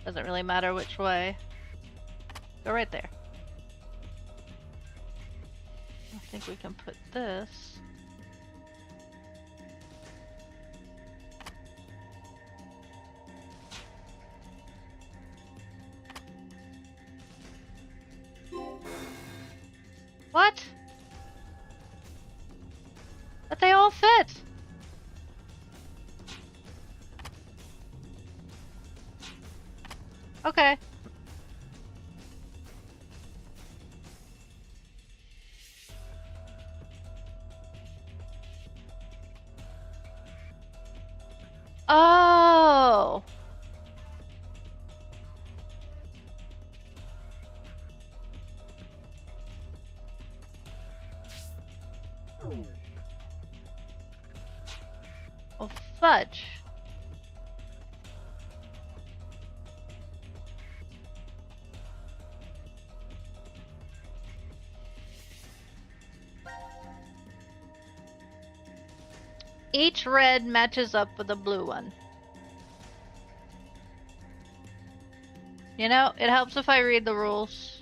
doesn't really matter which way. Go right there. I think we can put this. What? But they all fit. Okay. Oh. Oh, fudge. Each red matches up with a blue one. You know, it helps if I read the rules.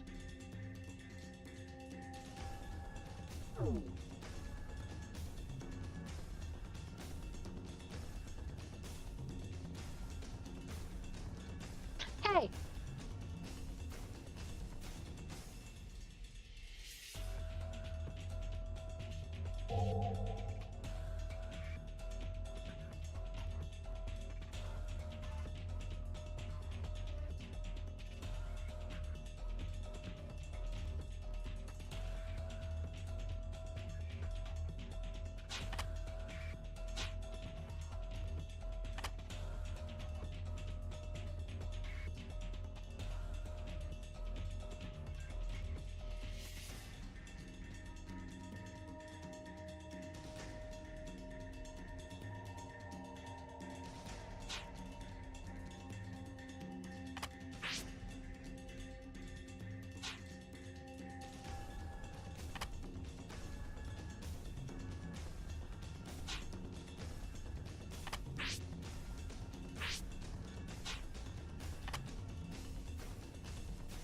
Hey!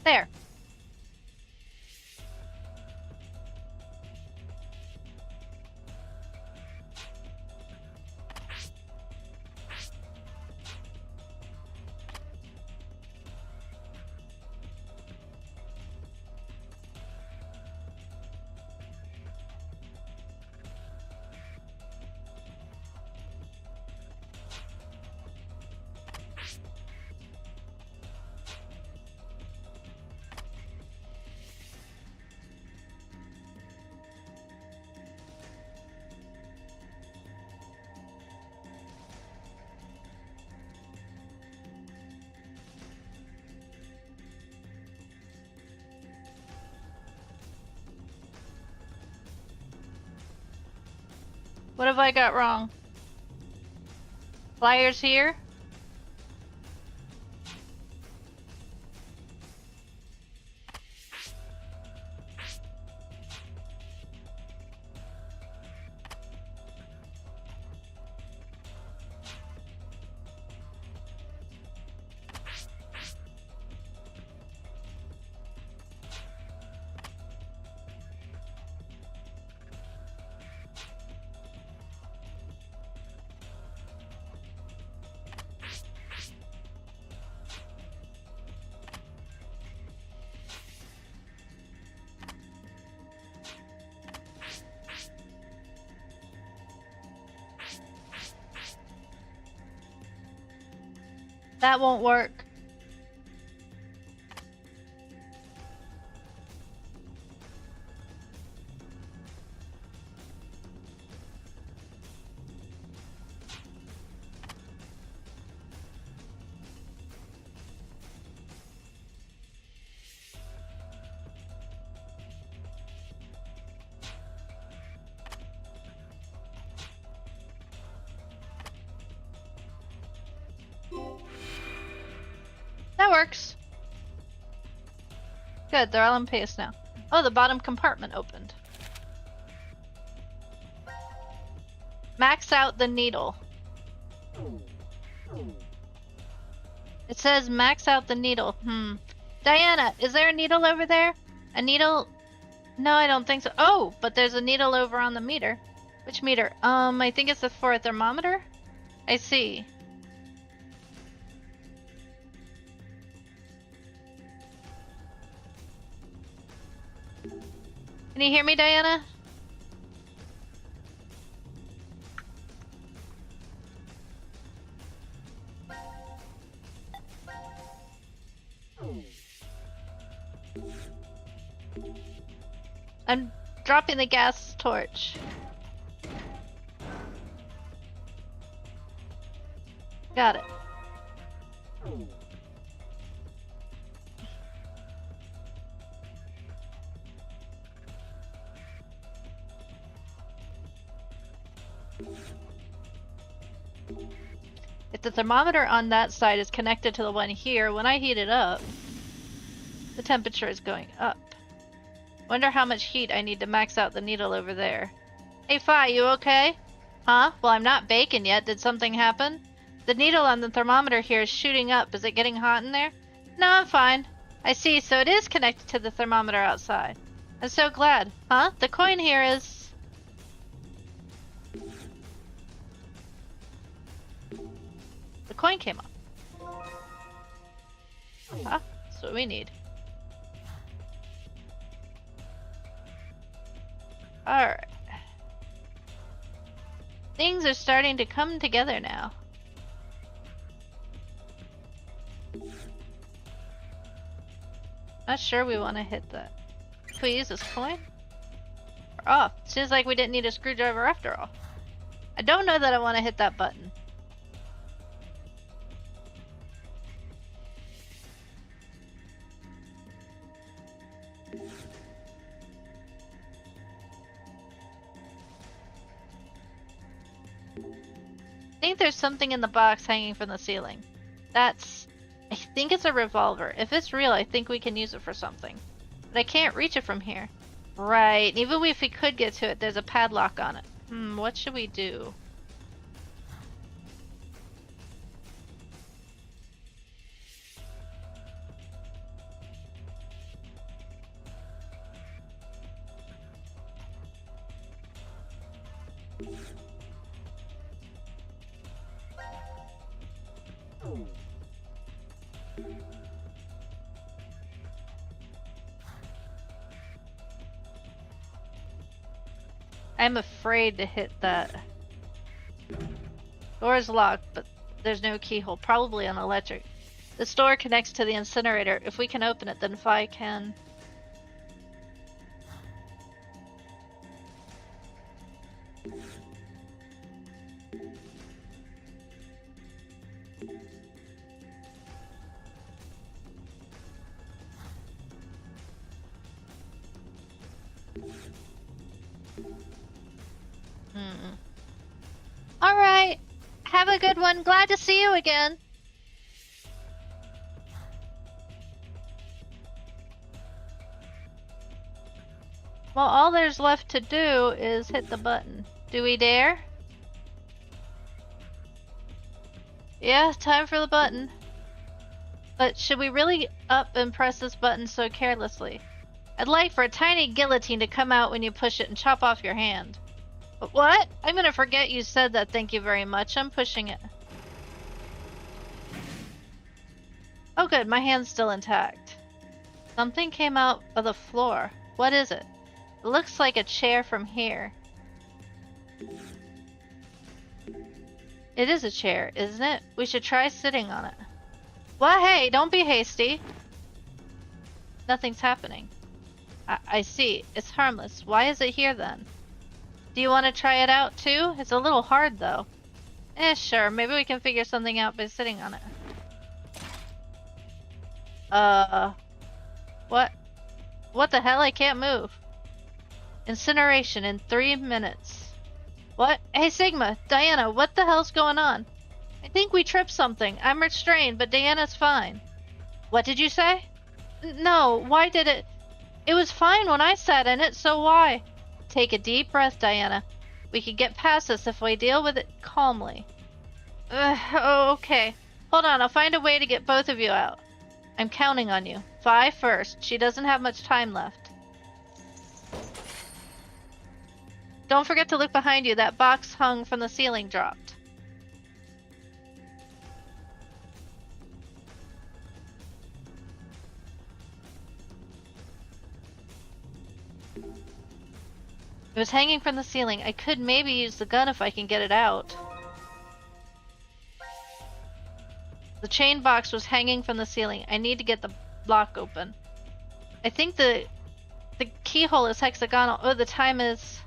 There. What have I got wrong? Flyers here? That won't work. That works. Good, they're all in pace now. Oh, the bottom compartment opened. Max out the needle. It says max out the needle. Diana, is there a needle over there? A needle? No, I don't think so. Oh, but there's a needle over on the meter. Which meter? I think it's for a thermometer? I see. Can you hear me, Diana? I'm dropping the gas torch. Got it. If the thermometer on that side is connected to the one here, when I heat it up, the temperature is going up. Wonder how much heat I need to max out the needle over there. Hey, Fi, you okay? Huh? Well, I'm not baking yet. Did something happen? The needle on the thermometer here is shooting up. Is it getting hot in there? No, I'm fine. I see, so it is connected to the thermometer outside. I'm so glad. Huh? The coin here is... The coin came off. Ah, that's what we need. Alright. Things are starting to come together now. Not sure we want to hit that. Can we use this coin? We're off. Seems like we didn't need a screwdriver after all. I don't know that I want to hit that button. I think there's something in the box hanging from the ceiling. I think it's a revolver. If it's real, I think we can use it for something. But I can't reach it from here. Right, even if we could get to it, there's a padlock on it. What should we do? I'm afraid to hit that. Door is locked, but there's no keyhole. Probably on electric. This door connects to the incinerator. If we can open it, then Phi can. Alright. Have a good one. Glad to see you again. Well, all there's left to do is hit the button. Do we dare? Yeah, time for the button. But should we really up and press this button so carelessly? I'd like for a tiny guillotine to come out when you push it and chop off your hand. But what? I'm gonna forget you said that, thank you very much. I'm pushing it. Oh good, my hand's still intact. Something came out of the floor. What is it? It looks like a chair from here. It is a chair, isn't it? We should try sitting on it. Well, hey, don't be hasty. Nothing's happening. I see. It's harmless. Why is it here then? Do you want to try it out too? It's a little hard though. Sure. Maybe we can figure something out by sitting on it. What? What the hell? I can't move. Incineration in 3 minutes. What? Hey Sigma, Diana, what the hell's going on? I think we tripped something. I'm restrained, but Diana's fine. What did you say? No, why did it? It was fine when I sat in it, so why? Take a deep breath, Diana. We can get past this if we deal with it calmly. Oh, okay. Hold on, I'll find a way to get both of you out. I'm counting on you. Phi first. She doesn't have much time left. Don't forget to look behind you. That box hung from the ceiling dropped. It was hanging from the ceiling. I could maybe use the gun if I can get it out. The chain box was hanging from the ceiling. I need to get the lock open. I think the keyhole is hexagonal. Oh, the time is...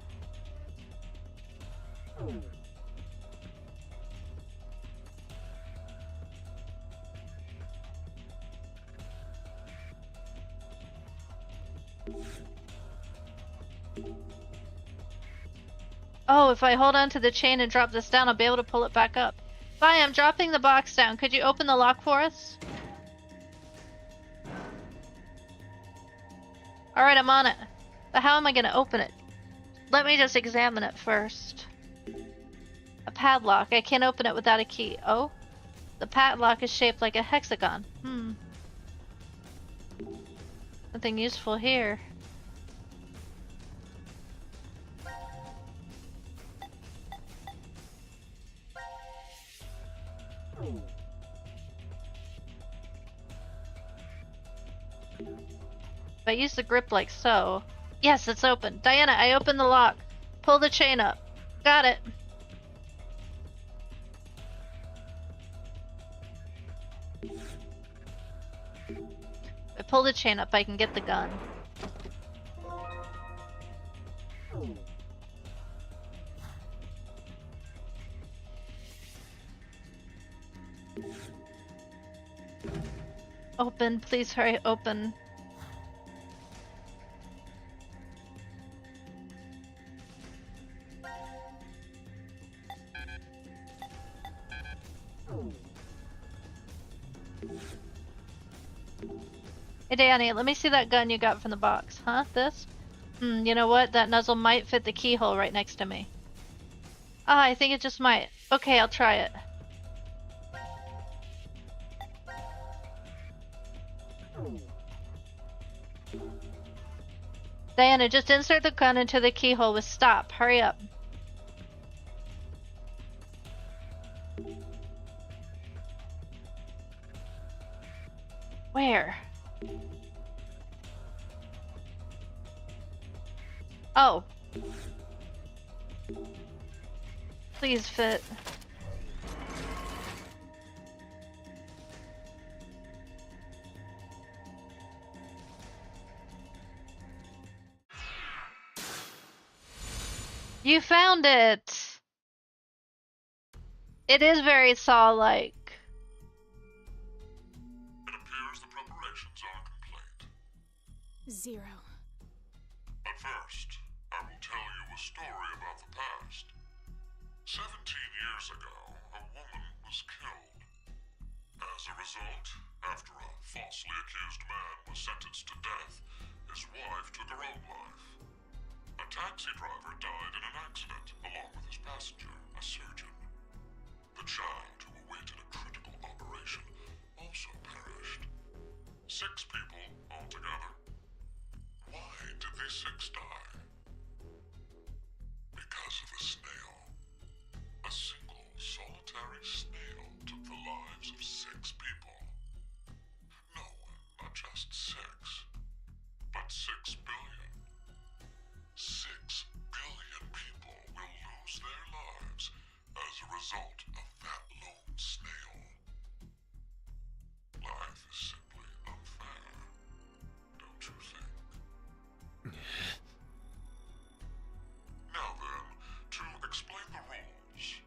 Oh, if I hold on to the chain and drop this down, I'll be able to pull it back up. Phi, I'm dropping the box down. Could you open the lock for us? Alright, I'm on it. But how am I going to open it? Let me just examine it first. A padlock. I can't open it without a key. Oh? The padlock is shaped like a hexagon. Nothing useful here. If I use the grip like so... Yes, it's open. Diana, I opened the lock. Pull the chain up. Got it. If I pull the chain up, I can get the gun. Open, please hurry, open. Hey Danny, let me see that gun you got from the box. Huh? This? You know what? That nozzle might fit the keyhole right next to me. Ah, I think it just might. Okay, I'll try it. Diana, just insert the gun into the keyhole with stop. Hurry up. Where? Oh. Please fit. You found it! It is very Saw-like. It appears the preparations are complete. 0. But first, I will tell you a story about the past. 17 years ago, a woman was killed. As a result, after a falsely accused man was sentenced to death, his wife took her own life. A taxi driver died in an accident, along with his passenger, a surgeon. The child who awaited a critical operation also perished. 6 people altogether. Why did these 6 die? Because of a snail. A single, solitary snail took the lives of 6 people. No, not just 6, but 6 billion. 6 billion people will lose their lives as a result of that lone snail. Life is simply unfair, don't you think? Now then, to explain the rules.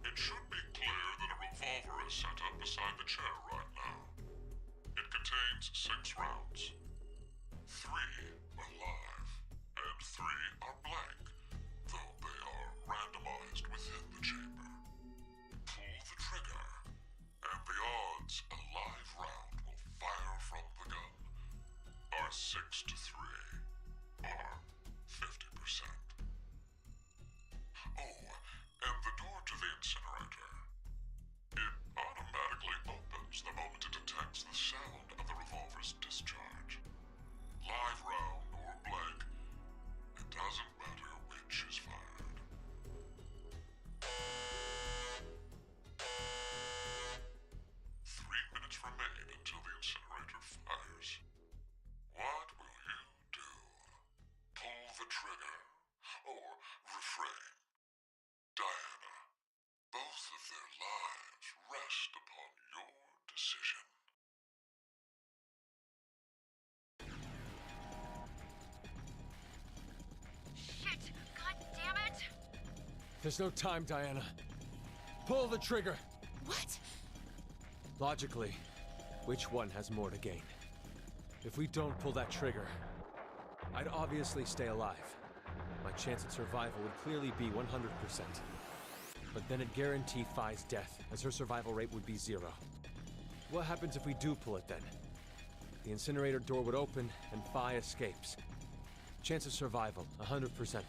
It should be clear that a revolver is set up beside the chair right now. It contains 6 rounds. 3 are live, and 3 are blank, though they are randomized within the chamber. Pull the trigger, and the odds a live round will fire from the gun are 6 to 3, or 50%. Oh, and the door to the incinerator. It automatically opens the moment it detects the sound of the revolver's discharge. Live round or blank, it doesn't matter which is fired. 3 minutes remain until the incinerator fires. What will you do? Pull the trigger, or refrain? Diana, both of their lives rest upon your decision. Shit! God damn it! There's no time, Diana. Pull the trigger. What? Logically, which one has more to gain? If we don't pull that trigger, I'd obviously stay alive. My chance at survival would clearly be 100%. But then it'd guarantee Phi's death, as her survival rate would be 0. What happens if we do pull it then? The incinerator door would open, and Phi escapes. Chance of survival, 100%.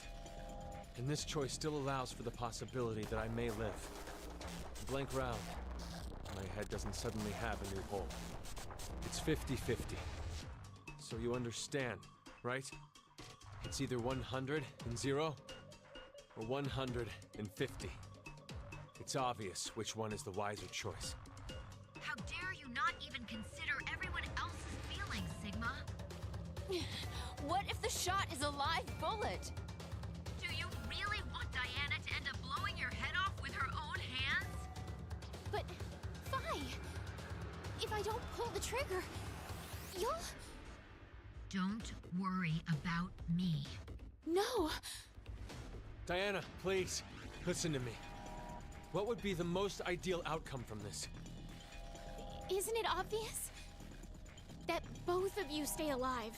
And this choice still allows for the possibility that I may live. Blank round. My head doesn't suddenly have a new hole. It's 50-50. So you understand, right? It's either 100 and 0, or 150. It's obvious which one is the wiser choice. How dare you not even consider everyone else's feelings, Sigma? What if the shot is a live bullet? Do you really want Diana to end up blowing your head off with her own hands? But, Phi, if I don't pull the trigger, you'll... Don't worry about me. No. Diana, please, listen to me. What would be the most ideal outcome from this? Isn't it obvious? That both of you stay alive.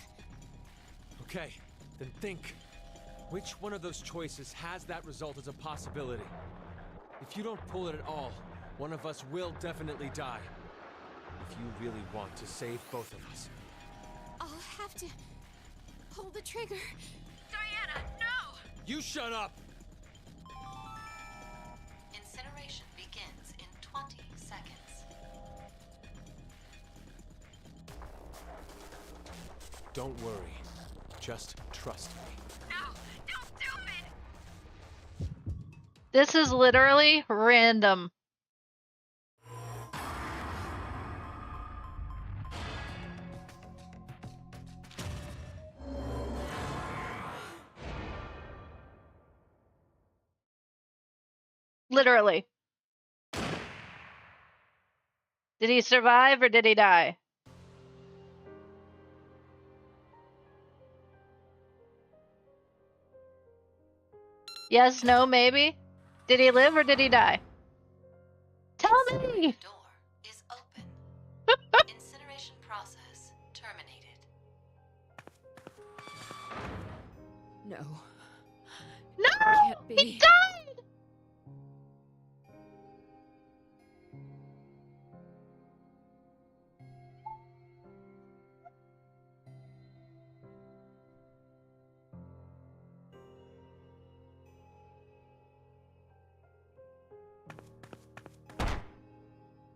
Okay, then think. Which one of those choices has that result as a possibility? If you don't pull it at all, one of us will definitely die. If you really want to save both of us. I'll have to pull the trigger. Diana, no! You shut up! Incineration begins in 20 seconds. Don't worry. Just trust me. No! Don't do it! This is literally random. Literally. Did he survive or did he die? Yes, no, maybe? Did he live or did he die? Tell me! Door is open. Incineration process terminated. No. No! Can't be. He died!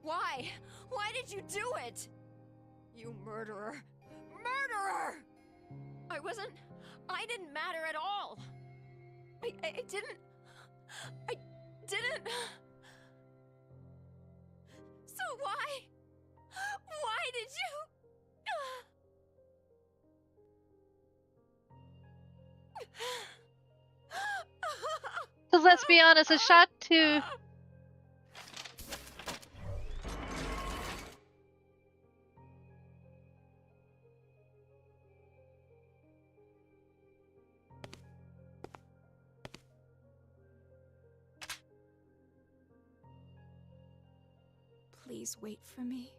Why? Why did you do it? You murderer. Murderer! I didn't matter at all. I didn't. So why? Why did you? Because let's be honest, a shot to... Please wait for me,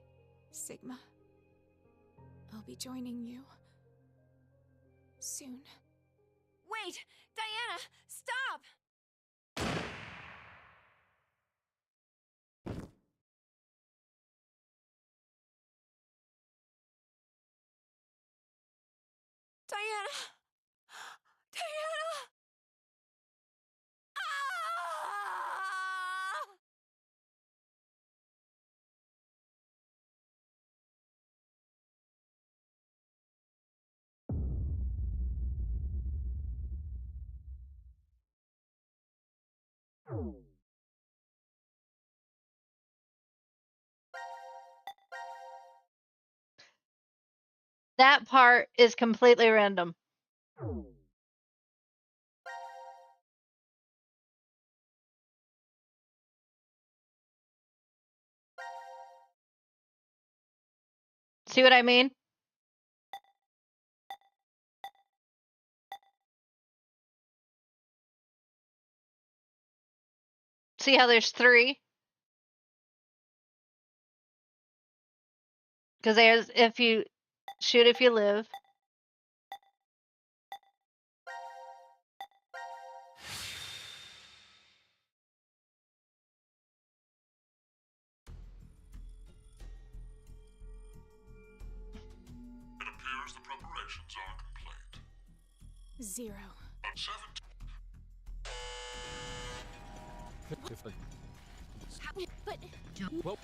Sigma. I'll be joining you soon. Wait! Diana! Stop! Diana! Diana! Ah! That part is completely random. See what I mean? See how there's 3? Because there's if you shoot if you live. It appears the preparations are complete. 0. At 17. But Well,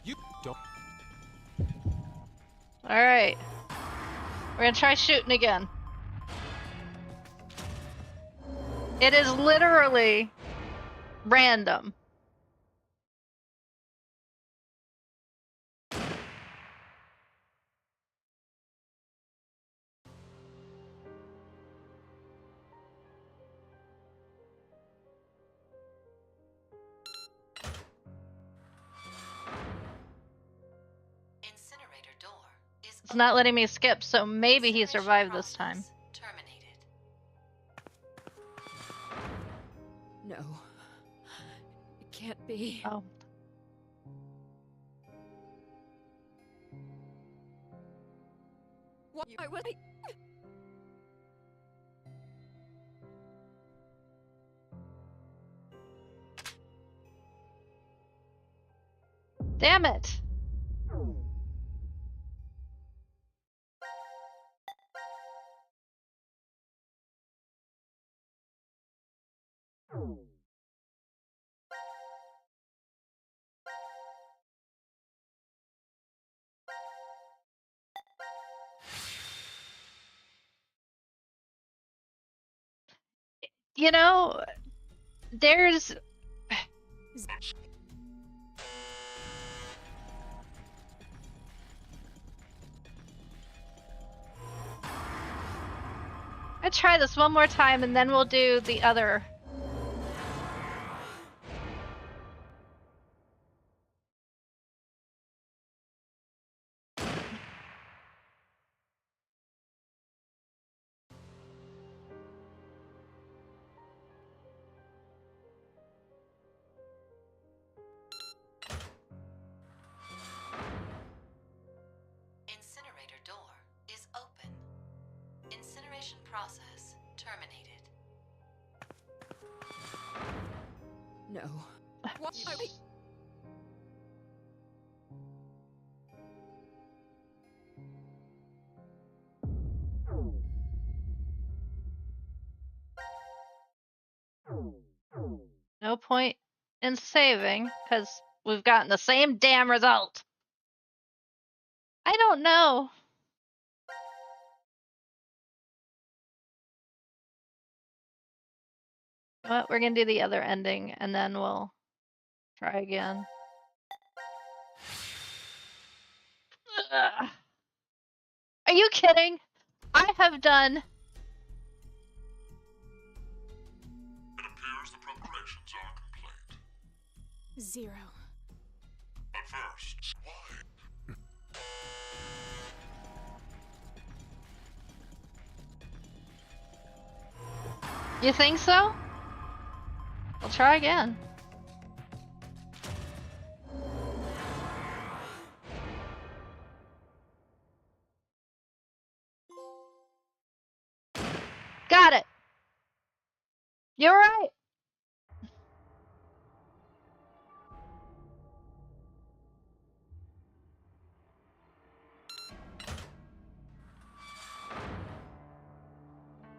you don't. Alright. We're gonna try shooting again. It is literally random. Incinerator door is It's not letting me skip, so maybe he survived this time. terminated. No. It can't be. Oh. What? I was. Damn it! You know, there's... I'll try this one more time and then we'll do the other Incineration process terminated. No. Why? No point in saving, because we've gotten the same damn result. I don't know. Well, we're gonna do the other ending, and then we'll try again. Ugh. Are you kidding? I have done... It appears the preparations are complete. 0. But first, why? You think so? We'll try again. Got it. You're right.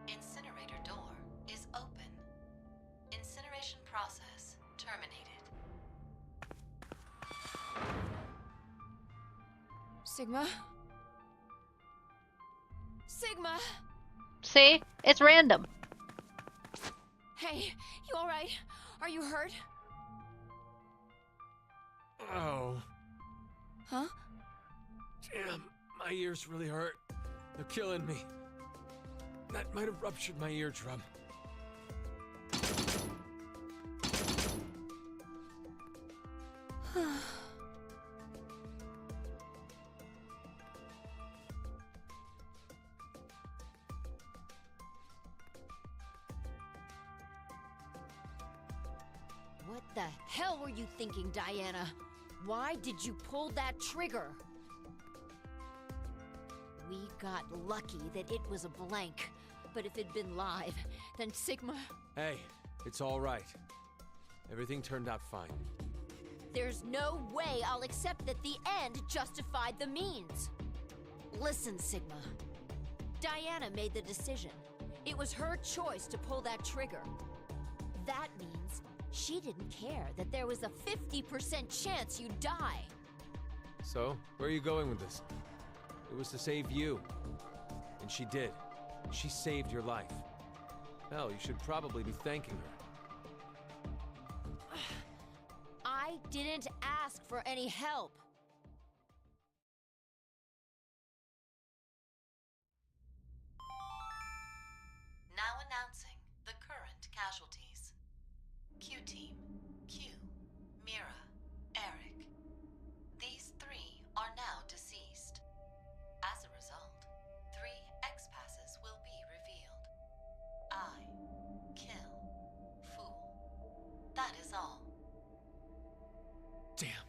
Incinerator door is open. Incineration process terminated. Sigma? Sigma! See? It's random. Hey, you alright? Are you hurt? Oh, Huh? damn. My ears really hurt. They're killing me. That might have ruptured my eardrum. What the hell were you thinking, Diana? Why did you pull that trigger? We got lucky that it was a blank. But if it'd been live, then Sigma... Hey, it's all right. Everything turned out fine. There's no way I'll accept that the end justified the means. Listen, Sigma. Diana made the decision. It was her choice to pull that trigger. That means she didn't care that there was a 50% chance you'd die. So, where are you going with this? It was to save you. And she did. She saved your life. Hell, you should probably be thanking her. I didn't ask for any help. Now announcing the current casualties. Q-Team, Q, Mira, Eric. These 3 are now deceased. As a result, 3 X-passes will be revealed. I, kill, fool. That is all. Damn.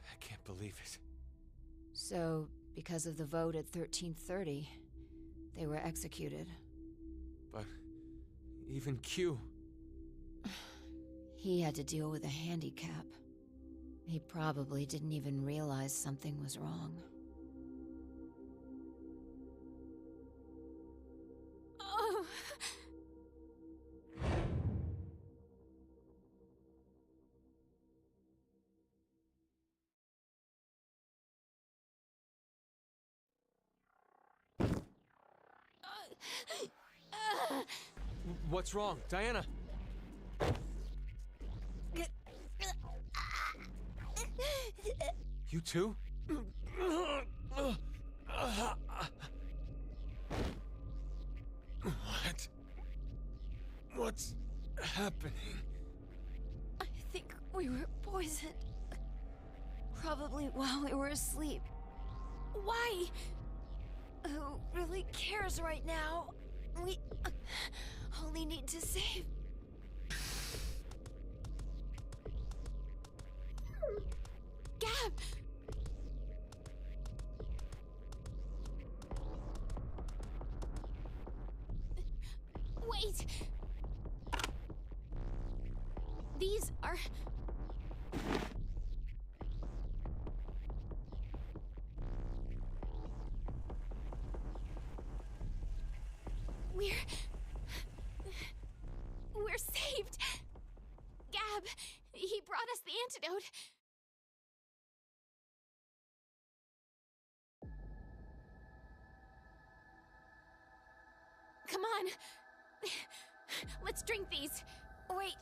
I can't believe it. So, because of the vote at 1330, they were executed. But even Q... He had to deal with a handicap. He probably didn't even realize something was wrong. Oh. What's wrong, Diana? You too? What? What's happening? I think we were poisoned. Probably while we were asleep. Why? Who really cares right now? We only need to save... Gab! Wait! These are... We're saved! Gab, he brought us the antidote. Come on. Let's drink these. Wait,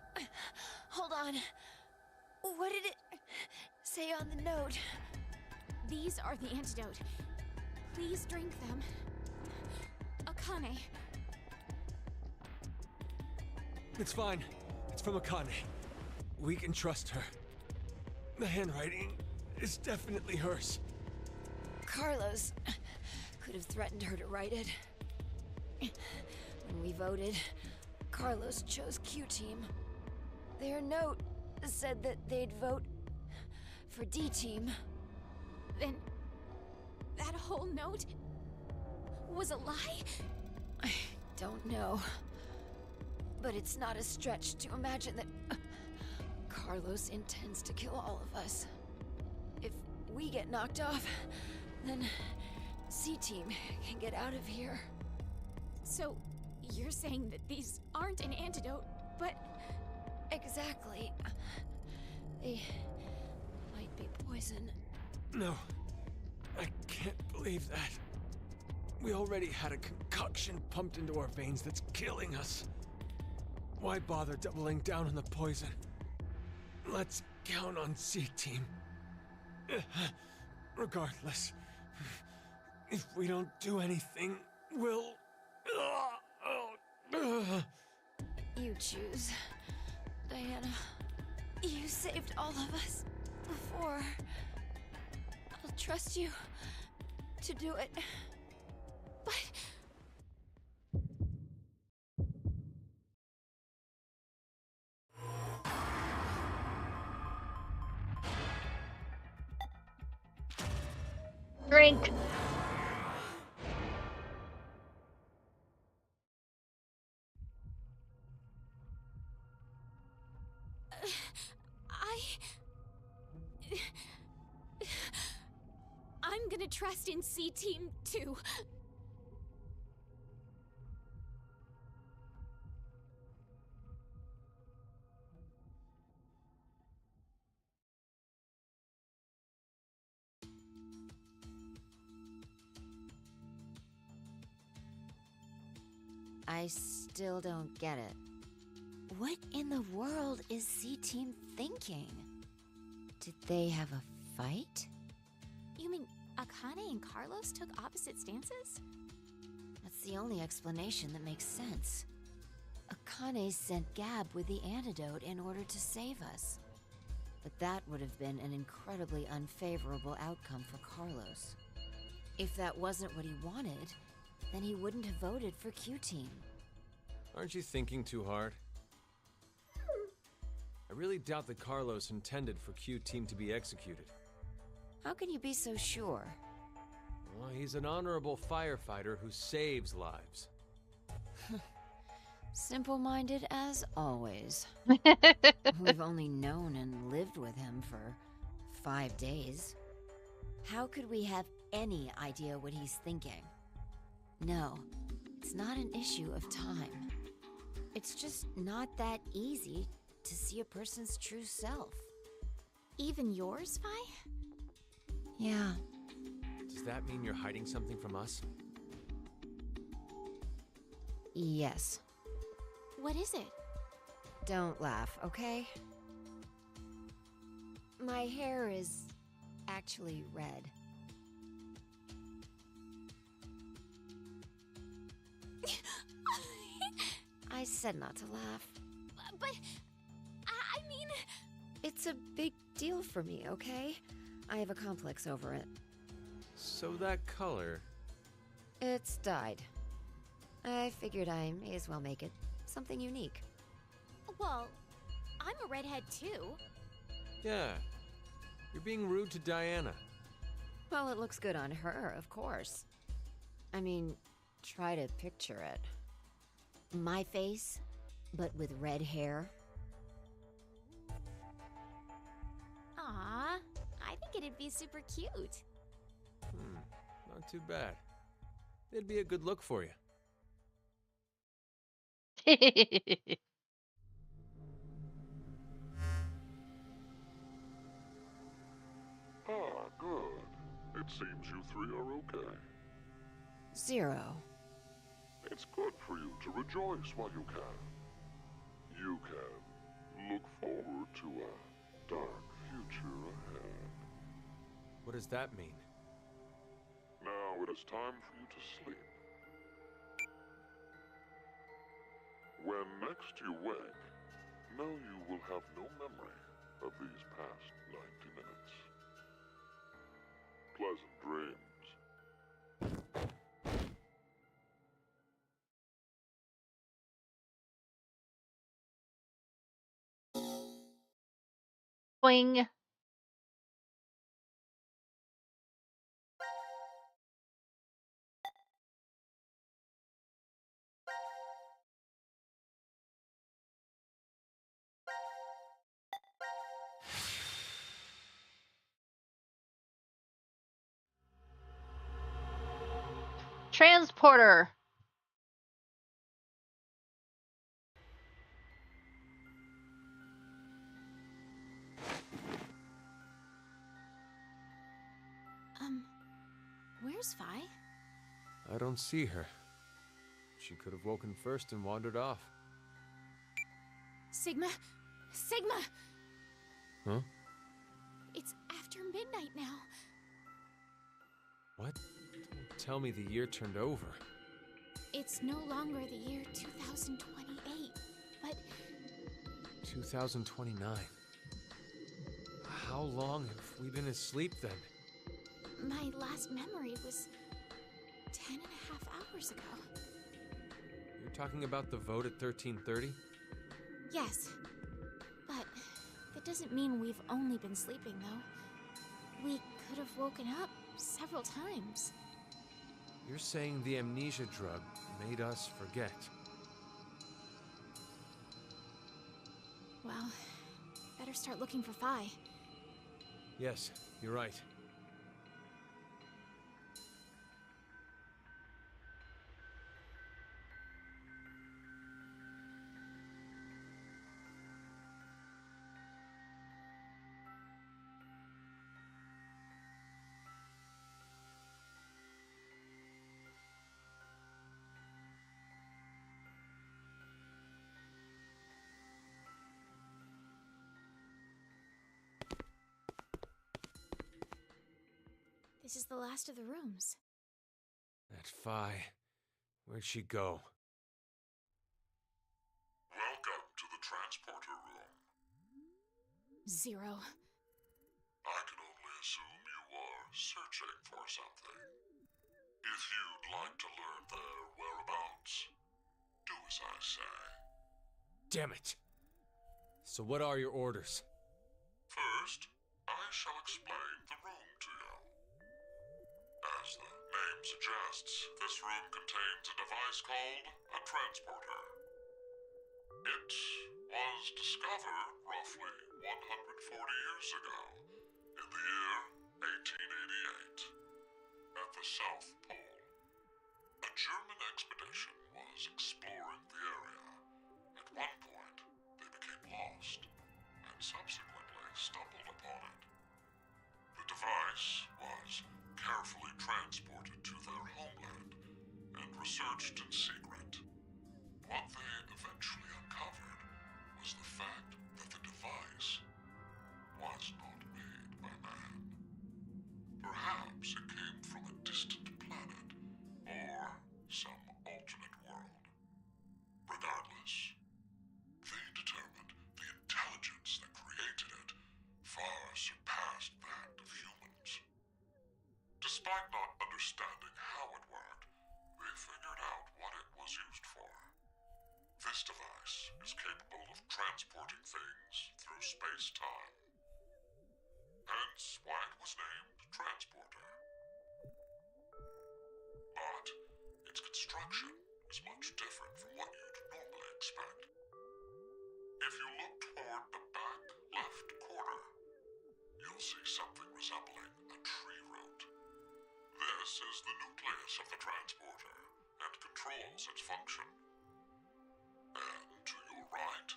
hold on. What did it say on the note? These are the antidote. Please drink them. Akane. It's fine. It's from Akane. We can trust her. The handwriting is definitely hers. Carlos could have threatened her to write it. When we voted, Carlos chose Q-Team. Their note said that they'd vote for D-Team. Then... that whole note... was a lie? I don't know. But it's not a stretch to imagine that Carlos intends to kill all of us. If we get knocked off, then C-Team can get out of here. So, you're saying that these aren't an antidote, but... Exactly. They might be poison. No. I can't believe that. We already had a concoction pumped into our veins that's killing us. Why bother doubling down on the poison? Let's count on C-Team. Regardless, if we don't do anything, we'll... You choose, Diana. You saved all of us before. I'll trust you to do it. But... Drink. I'm gonna trust in C-Team too. I still don't get it. What in the world is C-Team thinking? Did they have a fight? You mean Akane and Carlos took opposite stances? That's the only explanation that makes sense. Akane sent Gab with the antidote in order to save us. But that would have been an incredibly unfavorable outcome for Carlos. If that wasn't what he wanted, then he wouldn't have voted for Q-Team. Aren't you thinking too hard? I really doubt that Carlos intended for Q-Team to be executed. How can you be so sure? Well, he's an honorable firefighter who saves lives. Simple-minded as always. We've only known and lived with him for 5 days. How could we have any idea what he's thinking? No, it's not an issue of time. It's just not that easy to see a person's true self. Even yours, Vi? Yeah. Does that mean you're hiding something from us? Yes. What is it? Don't laugh, okay? My hair is actually red. I said not to laugh. But, I mean... It's a big deal for me, okay? I have a complex over it. So that color... It's dyed. I figured I may as well make it something unique. Well, I'm a redhead too. Yeah. You're being rude to Diana. Well, it looks good on her, of course. I mean, try to picture it. My face, but with red hair? Aw, I think it'd be super cute. Not too bad. It'd be a good look for you. Ah, good. It seems you three are okay. Zero. It's good for you to rejoice while you can. You can look forward to a dark future ahead. What does that mean? Now it is time for you to sleep. When next you wake, know you will have no memory of these past 90 minutes. Pleasant dreams. Boing. Transporter. Where's Fi? I don't see her. She could have woken first and wandered off. Sigma! Sigma! Huh? It's after midnight now. What? Don't tell me the year turned over. It's no longer the year 2028, but 2029. How long have we been asleep then? my last memory was 10 and a half hours ago. You're talking about the vote at 13:30? Yes, but that doesn't mean we've only been sleeping, though. We could have woken up several times. You're saying the amnesia drug made us forget. Well, better start looking for Fi. Yes, you're right. This is the last of the rooms. That Fi, where'd she go? Welcome to the transporter room. Zero. I can only assume you are searching for something. If you'd like to learn their whereabouts, do as I say. Damn it! So what are your orders? First, I shall explain the room to you. As the name suggests, this room contains a device called a transporter. It was discovered roughly 140 years ago, in the year 1888, at the South Pole. A German expedition was exploring the area. At one point, they became lost, and subsequently stumbled upon it. The device was carefully transported to their homeland and researched in secret. What they eventually uncovered was the fact that the device was not made by man. Perhaps it came from a distant planet or some alternate world. Regardless, they determined the intelligence that created it far surpassed that of humans. Despite not understanding how it worked, they figured out what it was used for. This device is capable of transporting things through space-time. Hence why it was named Transporter. But its construction is much different from what you'd expect. If you look toward the back left corner, you'll see something resembling a tree root. This is the nucleus of the transporter and controls its function. And to your right,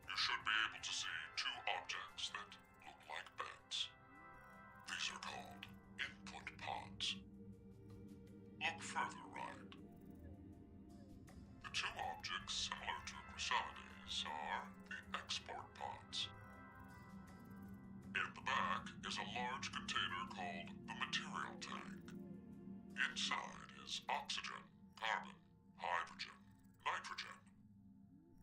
you should be able to see two objects that look like beds. These are called input pods. Look further right. The two objects similar to chrysalides are the export pods. In the back is a large container called the material tank. Inside is oxygen, carbon, hydrogen, nitrogen,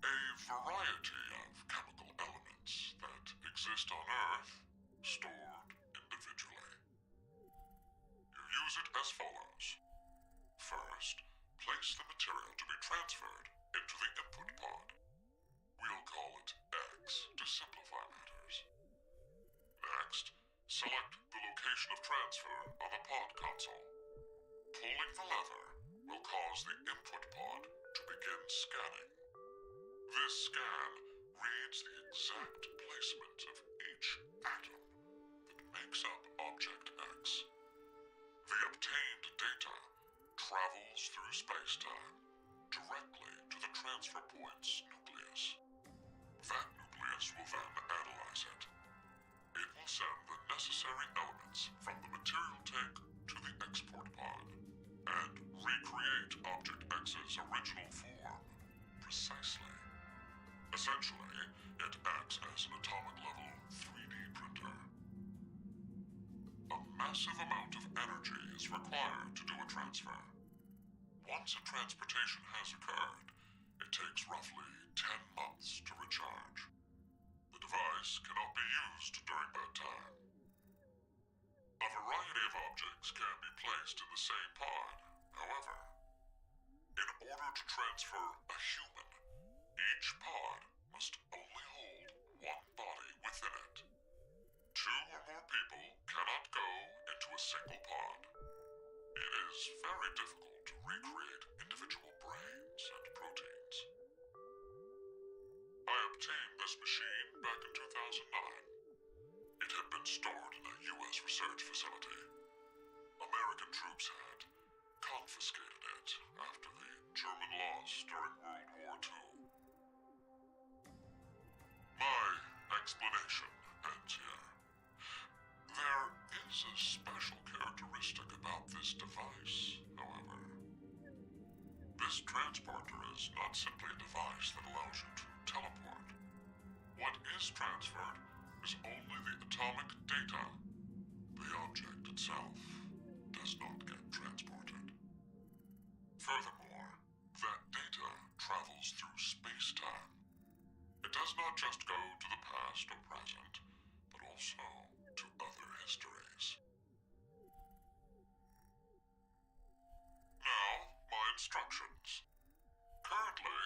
a variety of chemical elements that exist on Earth, stored individually. You use it as follows. First, place the material to be transferred into the input pod. We'll call it X to simplify matters. Next, select the location of transfer on the pod console. Pulling the lever will cause the input pod to begin scanning. This scan reads the exact placement of each atom that makes up Object X. The obtained data travels through space-time directly to the transfer point's nucleus. That nucleus will then analyze it. It will send the necessary elements from the material tank to the export pod and recreate Object X's original form precisely. Essentially, it acts as an atomic-level 3D printer. A massive amount of energy is required to do a transfer. Once a transportation has occurred, it takes roughly 10 months to recharge. The device cannot be used during that time. A variety of objects can be placed in the same pod, however. In order to transfer a human, each pod must only hold one body within it. Two or more people cannot go into a single pod. It is very difficult to recreate individual brains and proteins. I obtained this machine back in 2009. It had been stored in a U.S. research facility. American troops had confiscated it after the German loss during World War II. My explanation ends here. There is a special characteristic about this device, however. This transporter is not simply a device that allows you to teleport. What is transferred is only the atomic data. The object itself does not get transported. Furthermore, that data travels through space-time. It does not just go to the past or present, but also to other histories. Now, my instructions. Currently,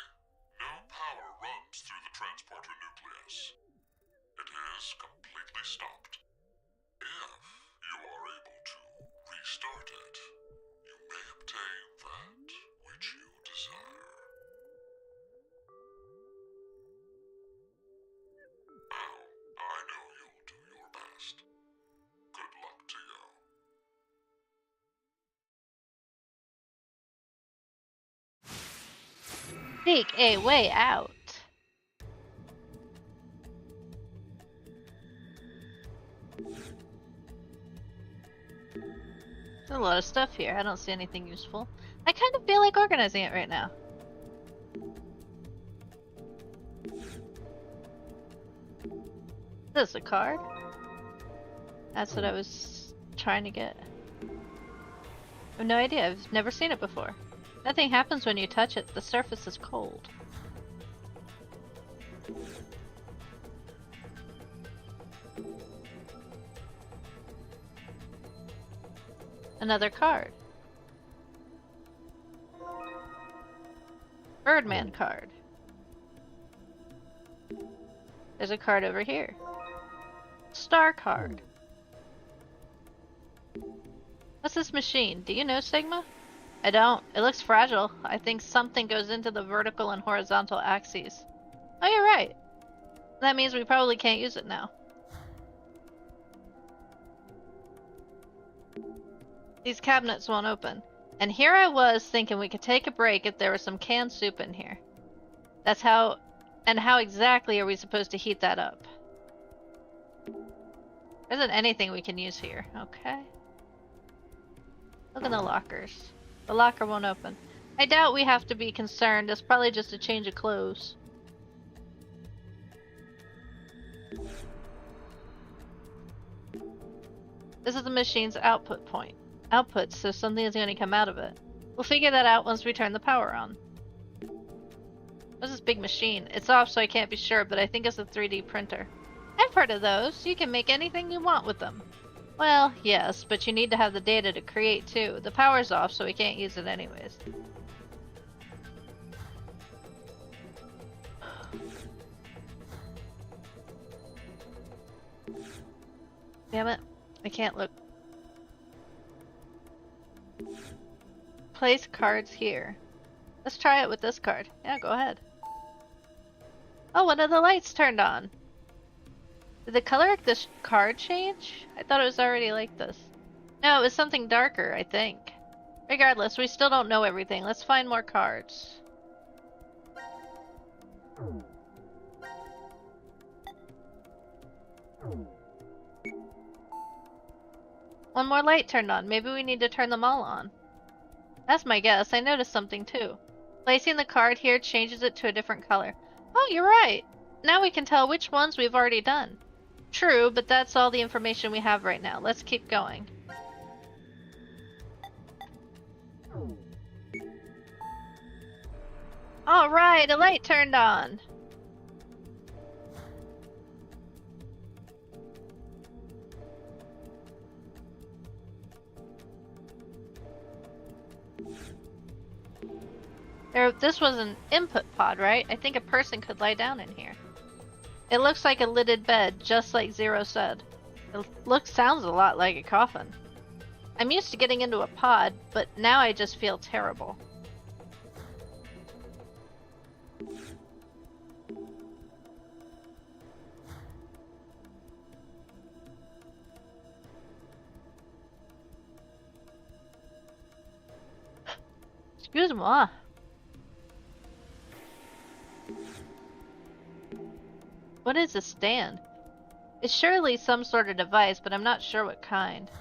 no power runs through the transporter nucleus. It is completely stopped. If you are able to restart it, you may obtain that which you desire. Now, I know you'll do your best. Good luck to you. Seek a way out. There's a lot of stuff here. I don't see anything useful. I kind of feel like organizing it right now. This is a card. That's what I was trying to get. I have no idea. I've never seen it before. Nothing happens when you touch it. The surface is cold. Another card. Birdman card. There's a card over here. Star card. What's this machine? Do you know, Sigma? I don't. It looks fragile. I think something goes into the vertical and horizontal axes. Oh, you're right. That means we probably can't use it now. These cabinets won't open. And here I was thinking we could take a break if there was some canned soup in here. That's how... And how exactly are we supposed to heat that up? There isn't anything we can use here. Okay. Look in the lockers. The locker won't open. I doubt we have to be concerned. It's probably just a change of clothes. This is the machine's output point. Output, so something is going to come out of it. We'll figure that out once we turn the power on. What's this big machine? It's off, so I can't be sure, but I think it's a 3D printer. I've heard of those. You can make anything you want with them. Well, yes, but you need to have the data to create, too. The power's off, so we can't use it anyways. Damn it. I can't look. Place cards here. Let's try it with this card. Yeah, go ahead. Oh, one of the lights turned on. Did the color of this card change? I thought it was already like this. No, it was something darker, I think. Regardless, we still don't know everything. Let's find more cards. One more light turned on. Maybe we need to turn them all on. That's my guess. I noticed something too. Placing the card here changes it to a different color. Oh, you're right. Now we can tell which ones we've already done. True, but that's all the information we have right now. Let's keep going. Alright, a light turned on. This was an input pod, right? I think a person could lie down in here. It looks like a lidded bed, just like Zero said. It sounds a lot like a coffin. I'm used to getting into a pod, but now I just feel terrible. Excuse-moi. What is a stand? It's surely some sort of device, but I'm not sure what kind.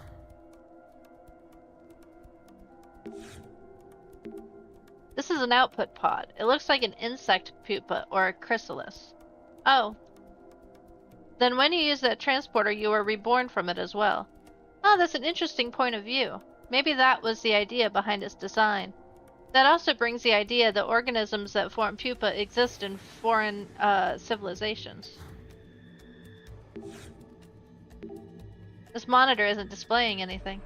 This is an output pod. It looks like an insect pupa or a chrysalis. Oh. Then when you use that transporter, you were reborn from it as well. Oh, that's an interesting point of view. Maybe that was the idea behind its design. That also brings the idea that organisms that form pupa exist in foreign civilizations. This monitor isn't displaying anything.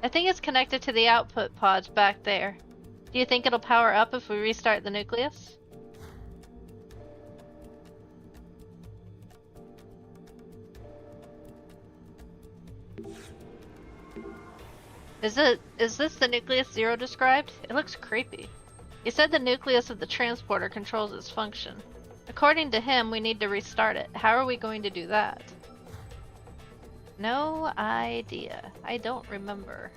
I think it's connected to the output pods back there. Do you think it'll power up if we restart the nucleus? Is this the nucleus Zero described? It looks creepy. He said the nucleus of the transporter controls its function. According to him, we need to restart it. How are we going to do that? No idea. I don't remember.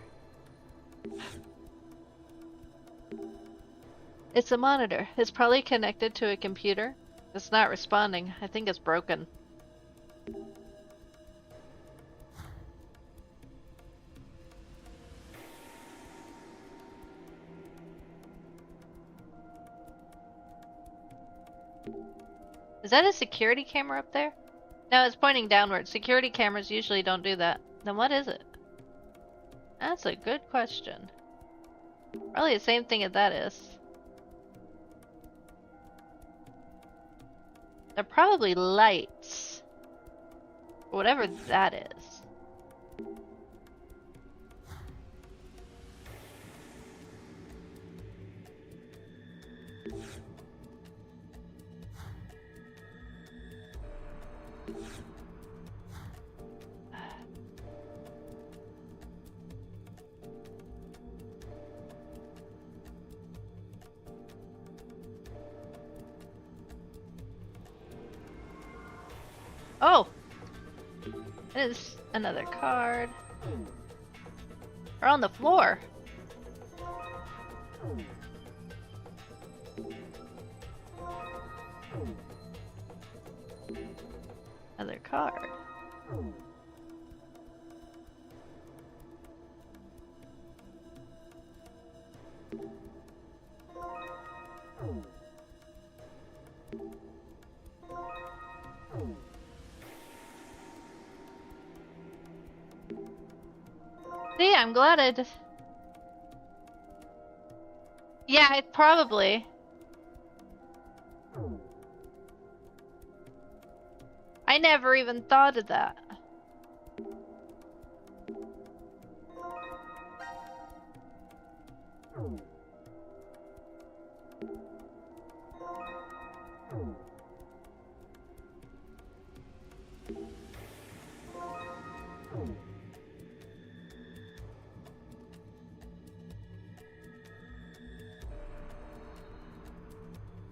It's a monitor. It's probably connected to a computer. It's not responding. I think it's broken. Is that a security camera up there? No, it's pointing downward. Security cameras usually don't do that. Then what is it? That's a good question. Probably the same thing as that is. They're probably lights. Whatever that is. Oh! There's another card. We're on the floor. Another card. See, I'm glad I just... Yeah, it probably. I never even thought of that.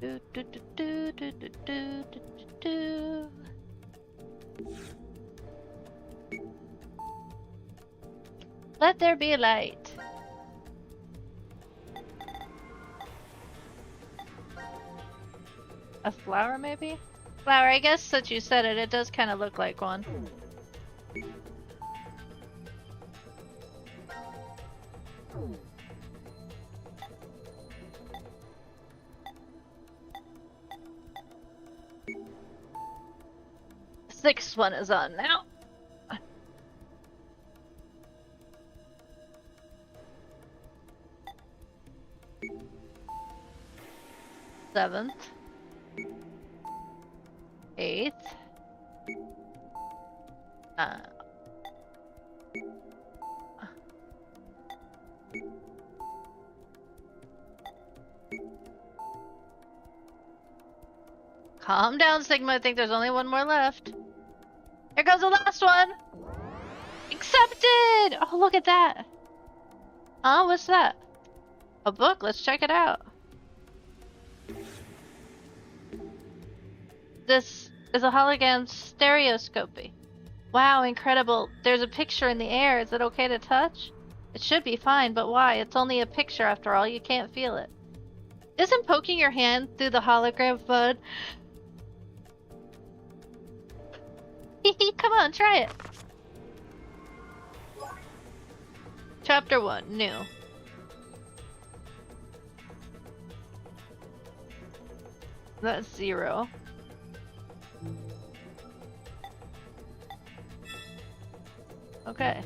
Do, do, do, do, do, do, do, do, do. Let there be light. A flower, maybe? Flower, I guess since you said it, it does kind of look like one. Sixth one is on now. Seventh. Eighth. Calm down, Sigma. I think there's only one more left. Here goes the last one! Accepted! Oh, look at that! Huh? What's that? A book? Let's check it out. This is a hologram stereoscopy. Wow, incredible. There's a picture in the air. Is it okay to touch? It should be fine, but why? It's only a picture after all. You can't feel it. Isn't poking your hand through the hologram fun? Come on, try it. Chapter 1, new. That's 0. Okay.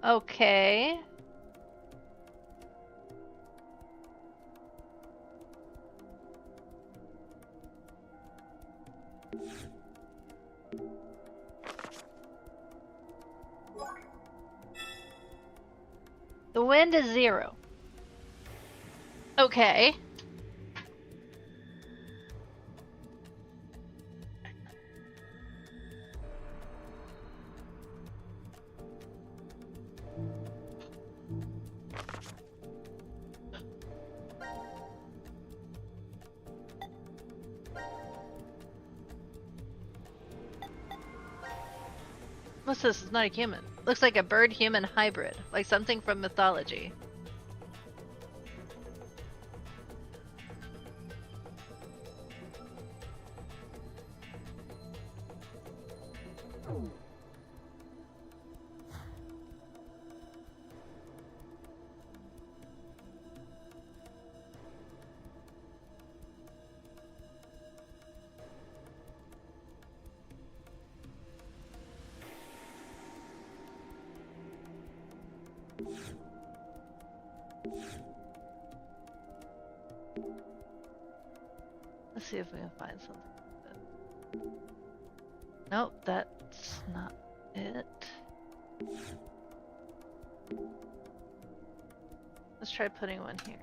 Okay. The wind is 0. Okay. What's this? It's not a human. Looks like a bird-human hybrid, like something from mythology. Let's see if we can find something. Nope, that's not it. Let's try putting one here.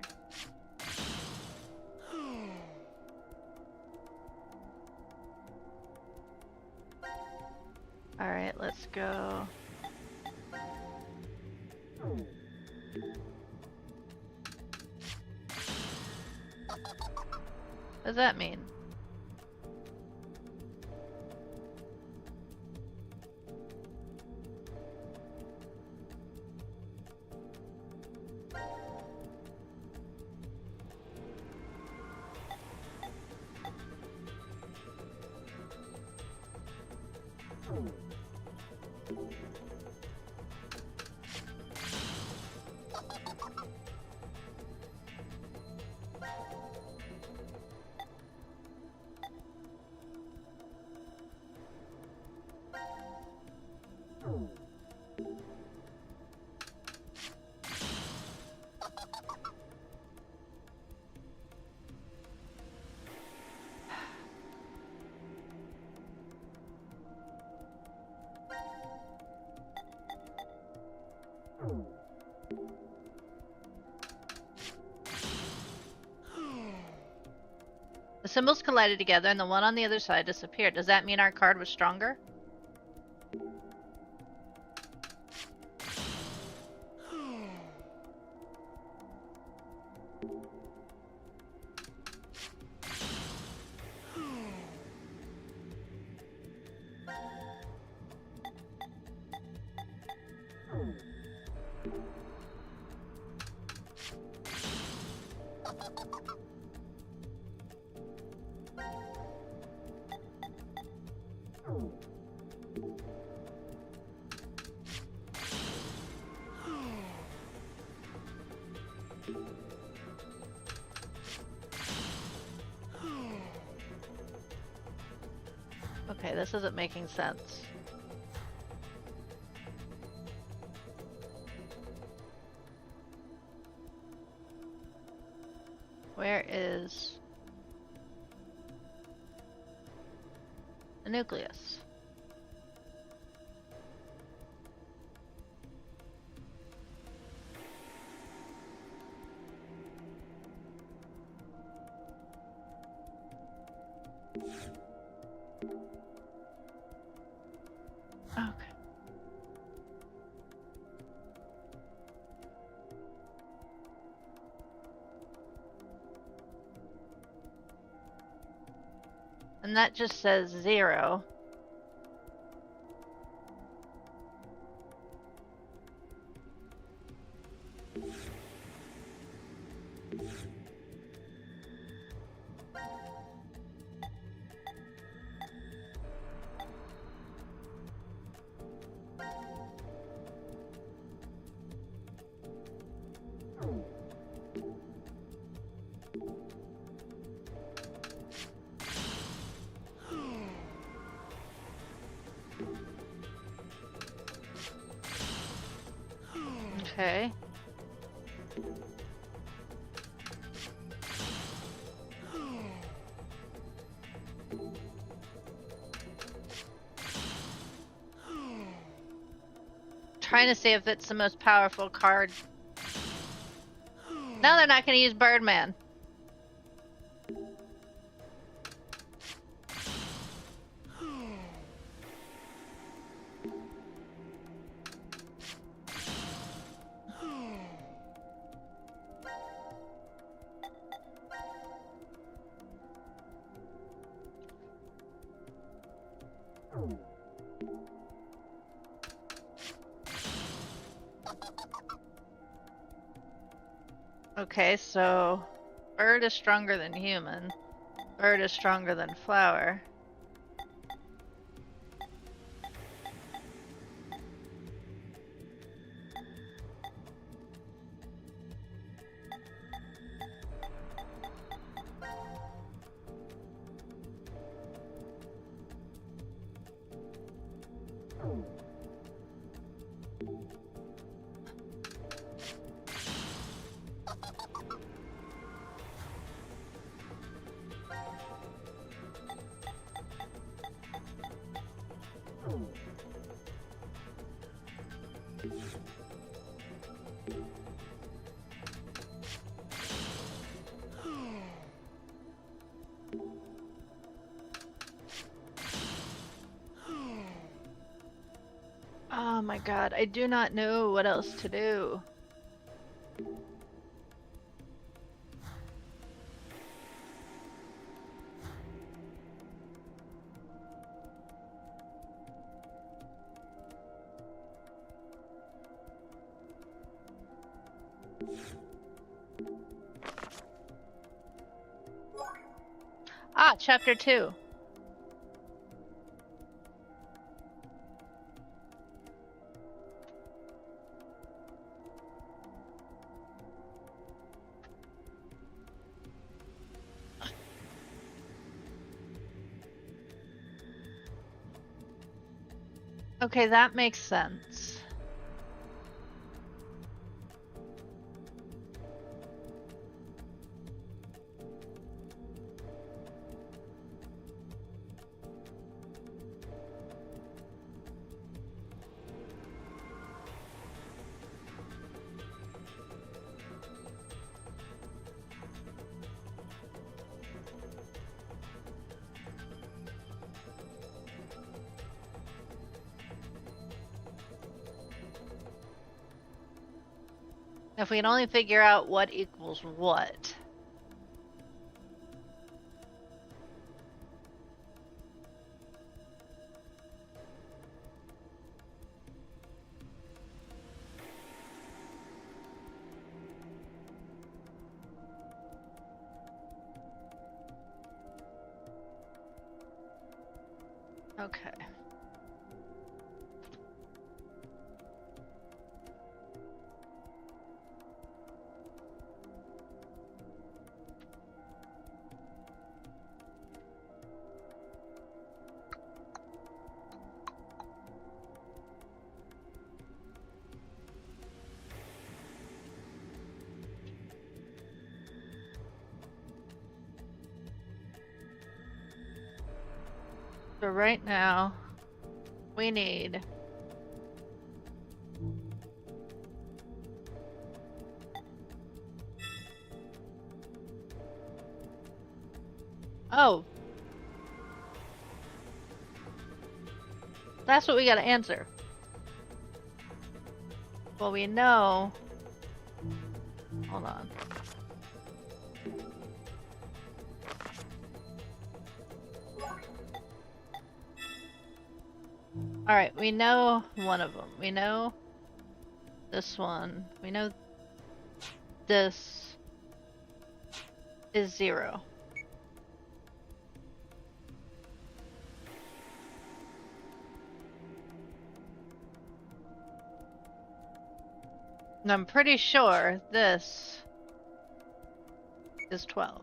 Alright, let's go. What does that mean? The symbols collided together and the one on the other side disappeared. Does that mean our card was stronger? Okay, this isn't making sense. Where is the nucleus? Okay. And that just says 0. Okay. Trying to see if it's the most powerful card. Now they're not going to use Birdman. Okay, so bird is stronger than human. Bird is stronger than flower. my god, I do not know what else to do. Ah, chapter 2. Okay, that makes sense. If we can only figure out what equals what. Okay. So right now, we need oh. That's what we gotta answer. Well, we know. Hold on. Alright, we know one of them. We know this one. We know this is 0. And I'm pretty sure this is 12.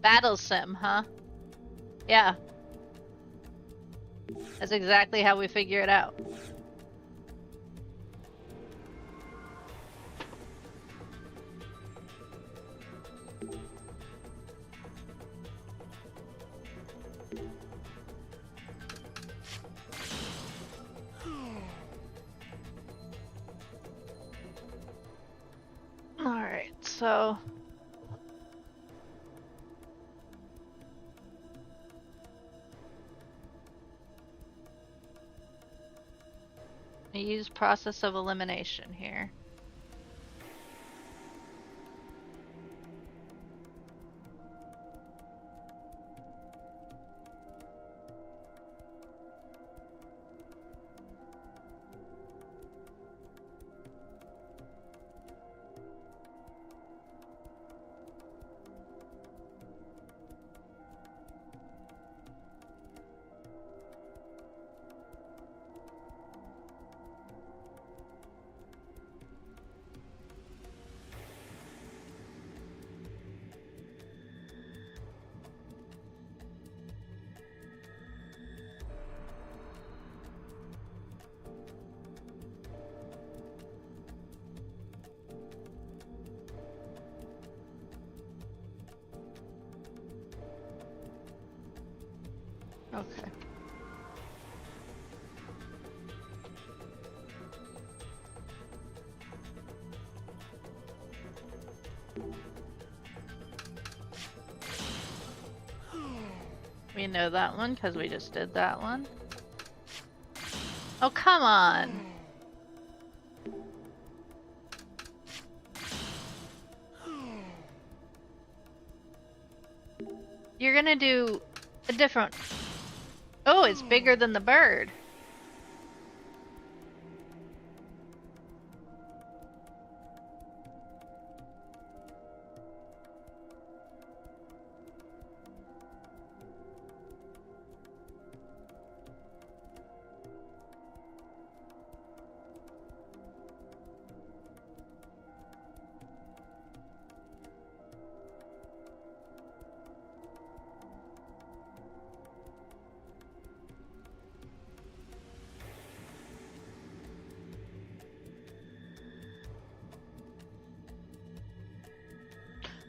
Battle sim, huh? Yeah. That's exactly how we figure it out. Alright, so I use process of elimination here. Okay. We know that one because we just did that one. Oh, come on. You're gonna do a different... Oh, it's bigger than the bird.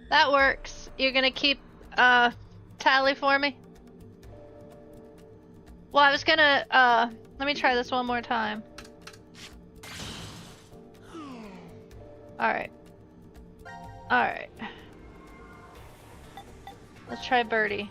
That works. You're gonna keep tally for me? Well, I was gonna let me try this one more time. Alright. Alright. Let's try Birdie.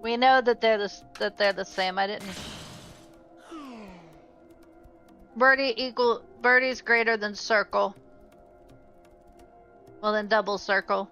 We know that they're the same. I didn't. Birdie's greater than circle. Well, then double circle.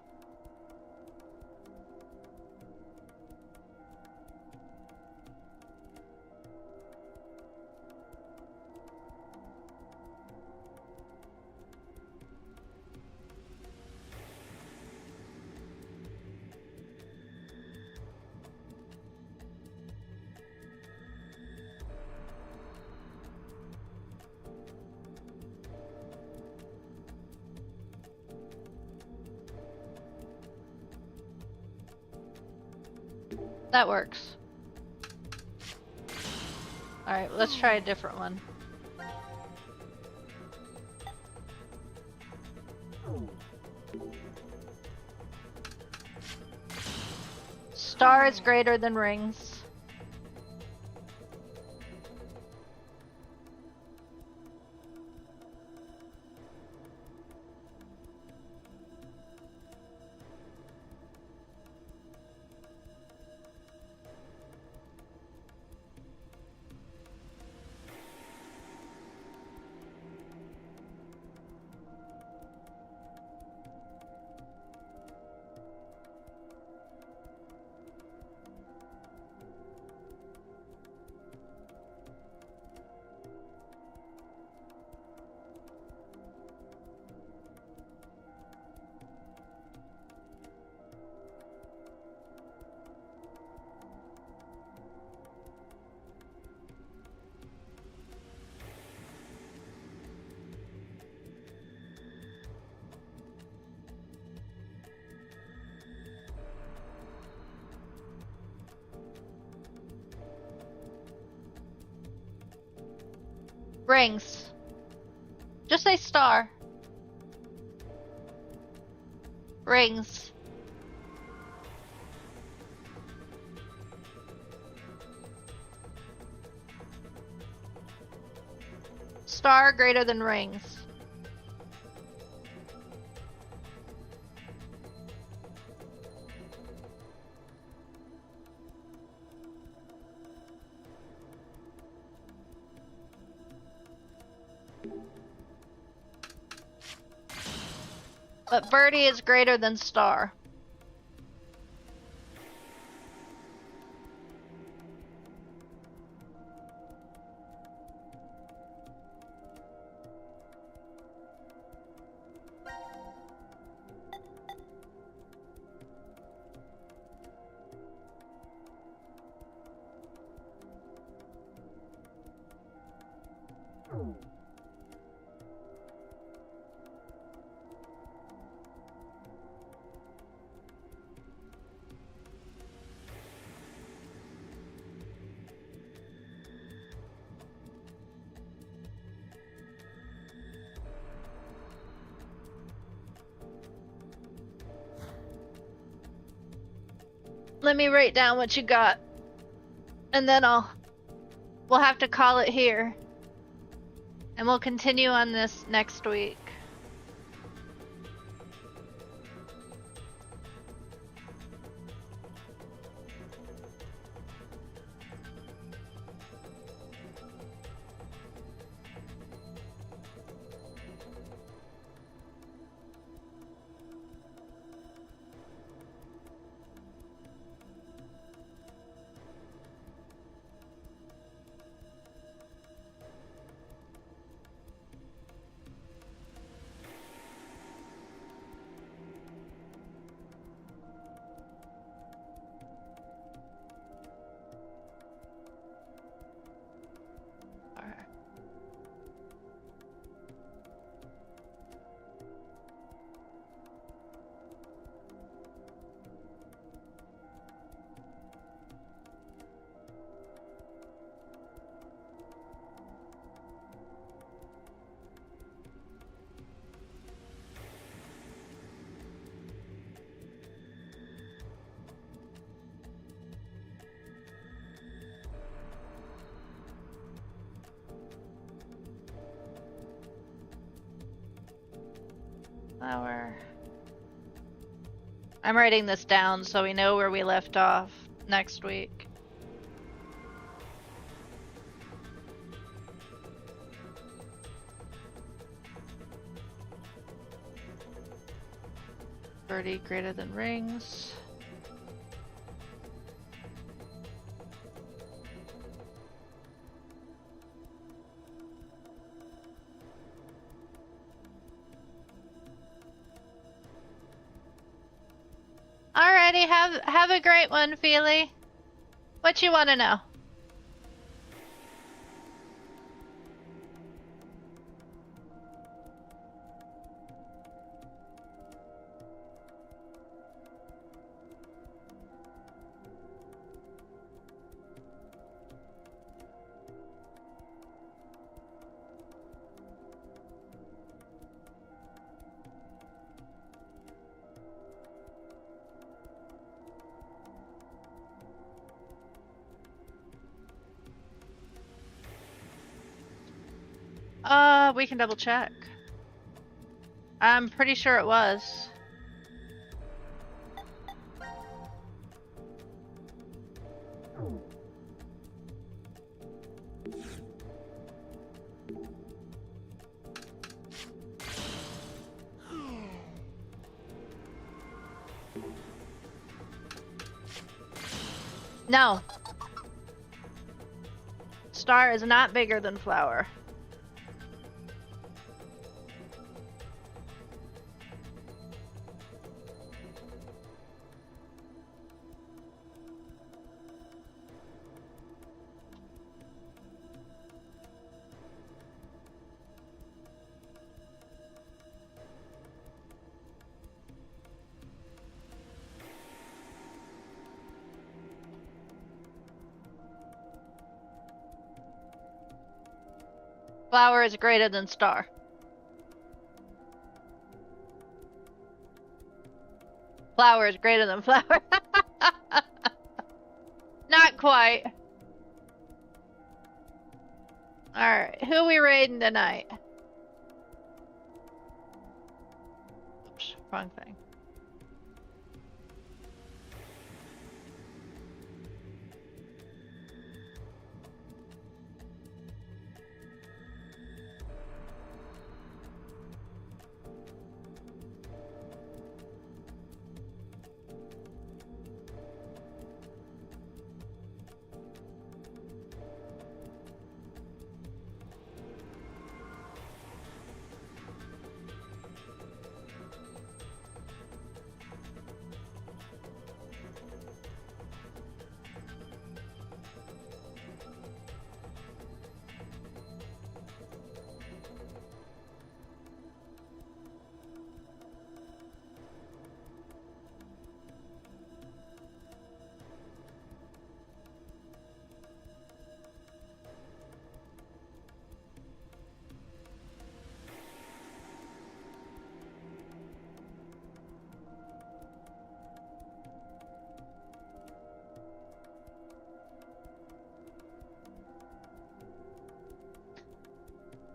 That works. Alright, let's try a different one. Star is greater than rings. Rings. Just say star. Rings. Star greater than rings. But Birdie is greater than star. Let me write down what you got. And then we'll have to call it here. And we'll continue on this next week. Flower. I'm writing this down so we know where we left off next week. $30 greater than rings. Alrighty, have a great one, Feely. What you want to know? We can double check. I'm pretty sure it was. No. Star is not bigger than flower. Flower is greater than star. Flower is greater than flower. Not quite. Alright, who are we raiding tonight? Oops, wrong thing.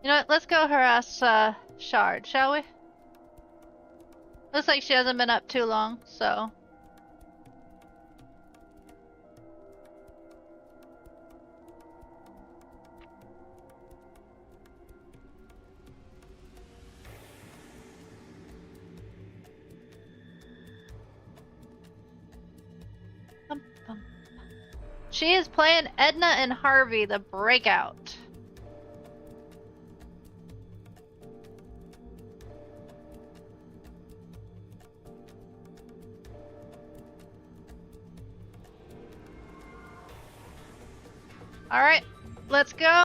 You know what? Let's go harass Shard, shall we? Looks like she hasn't been up too long, so. She is playing Edna and Harvey, the Breakout. Alright, let's go.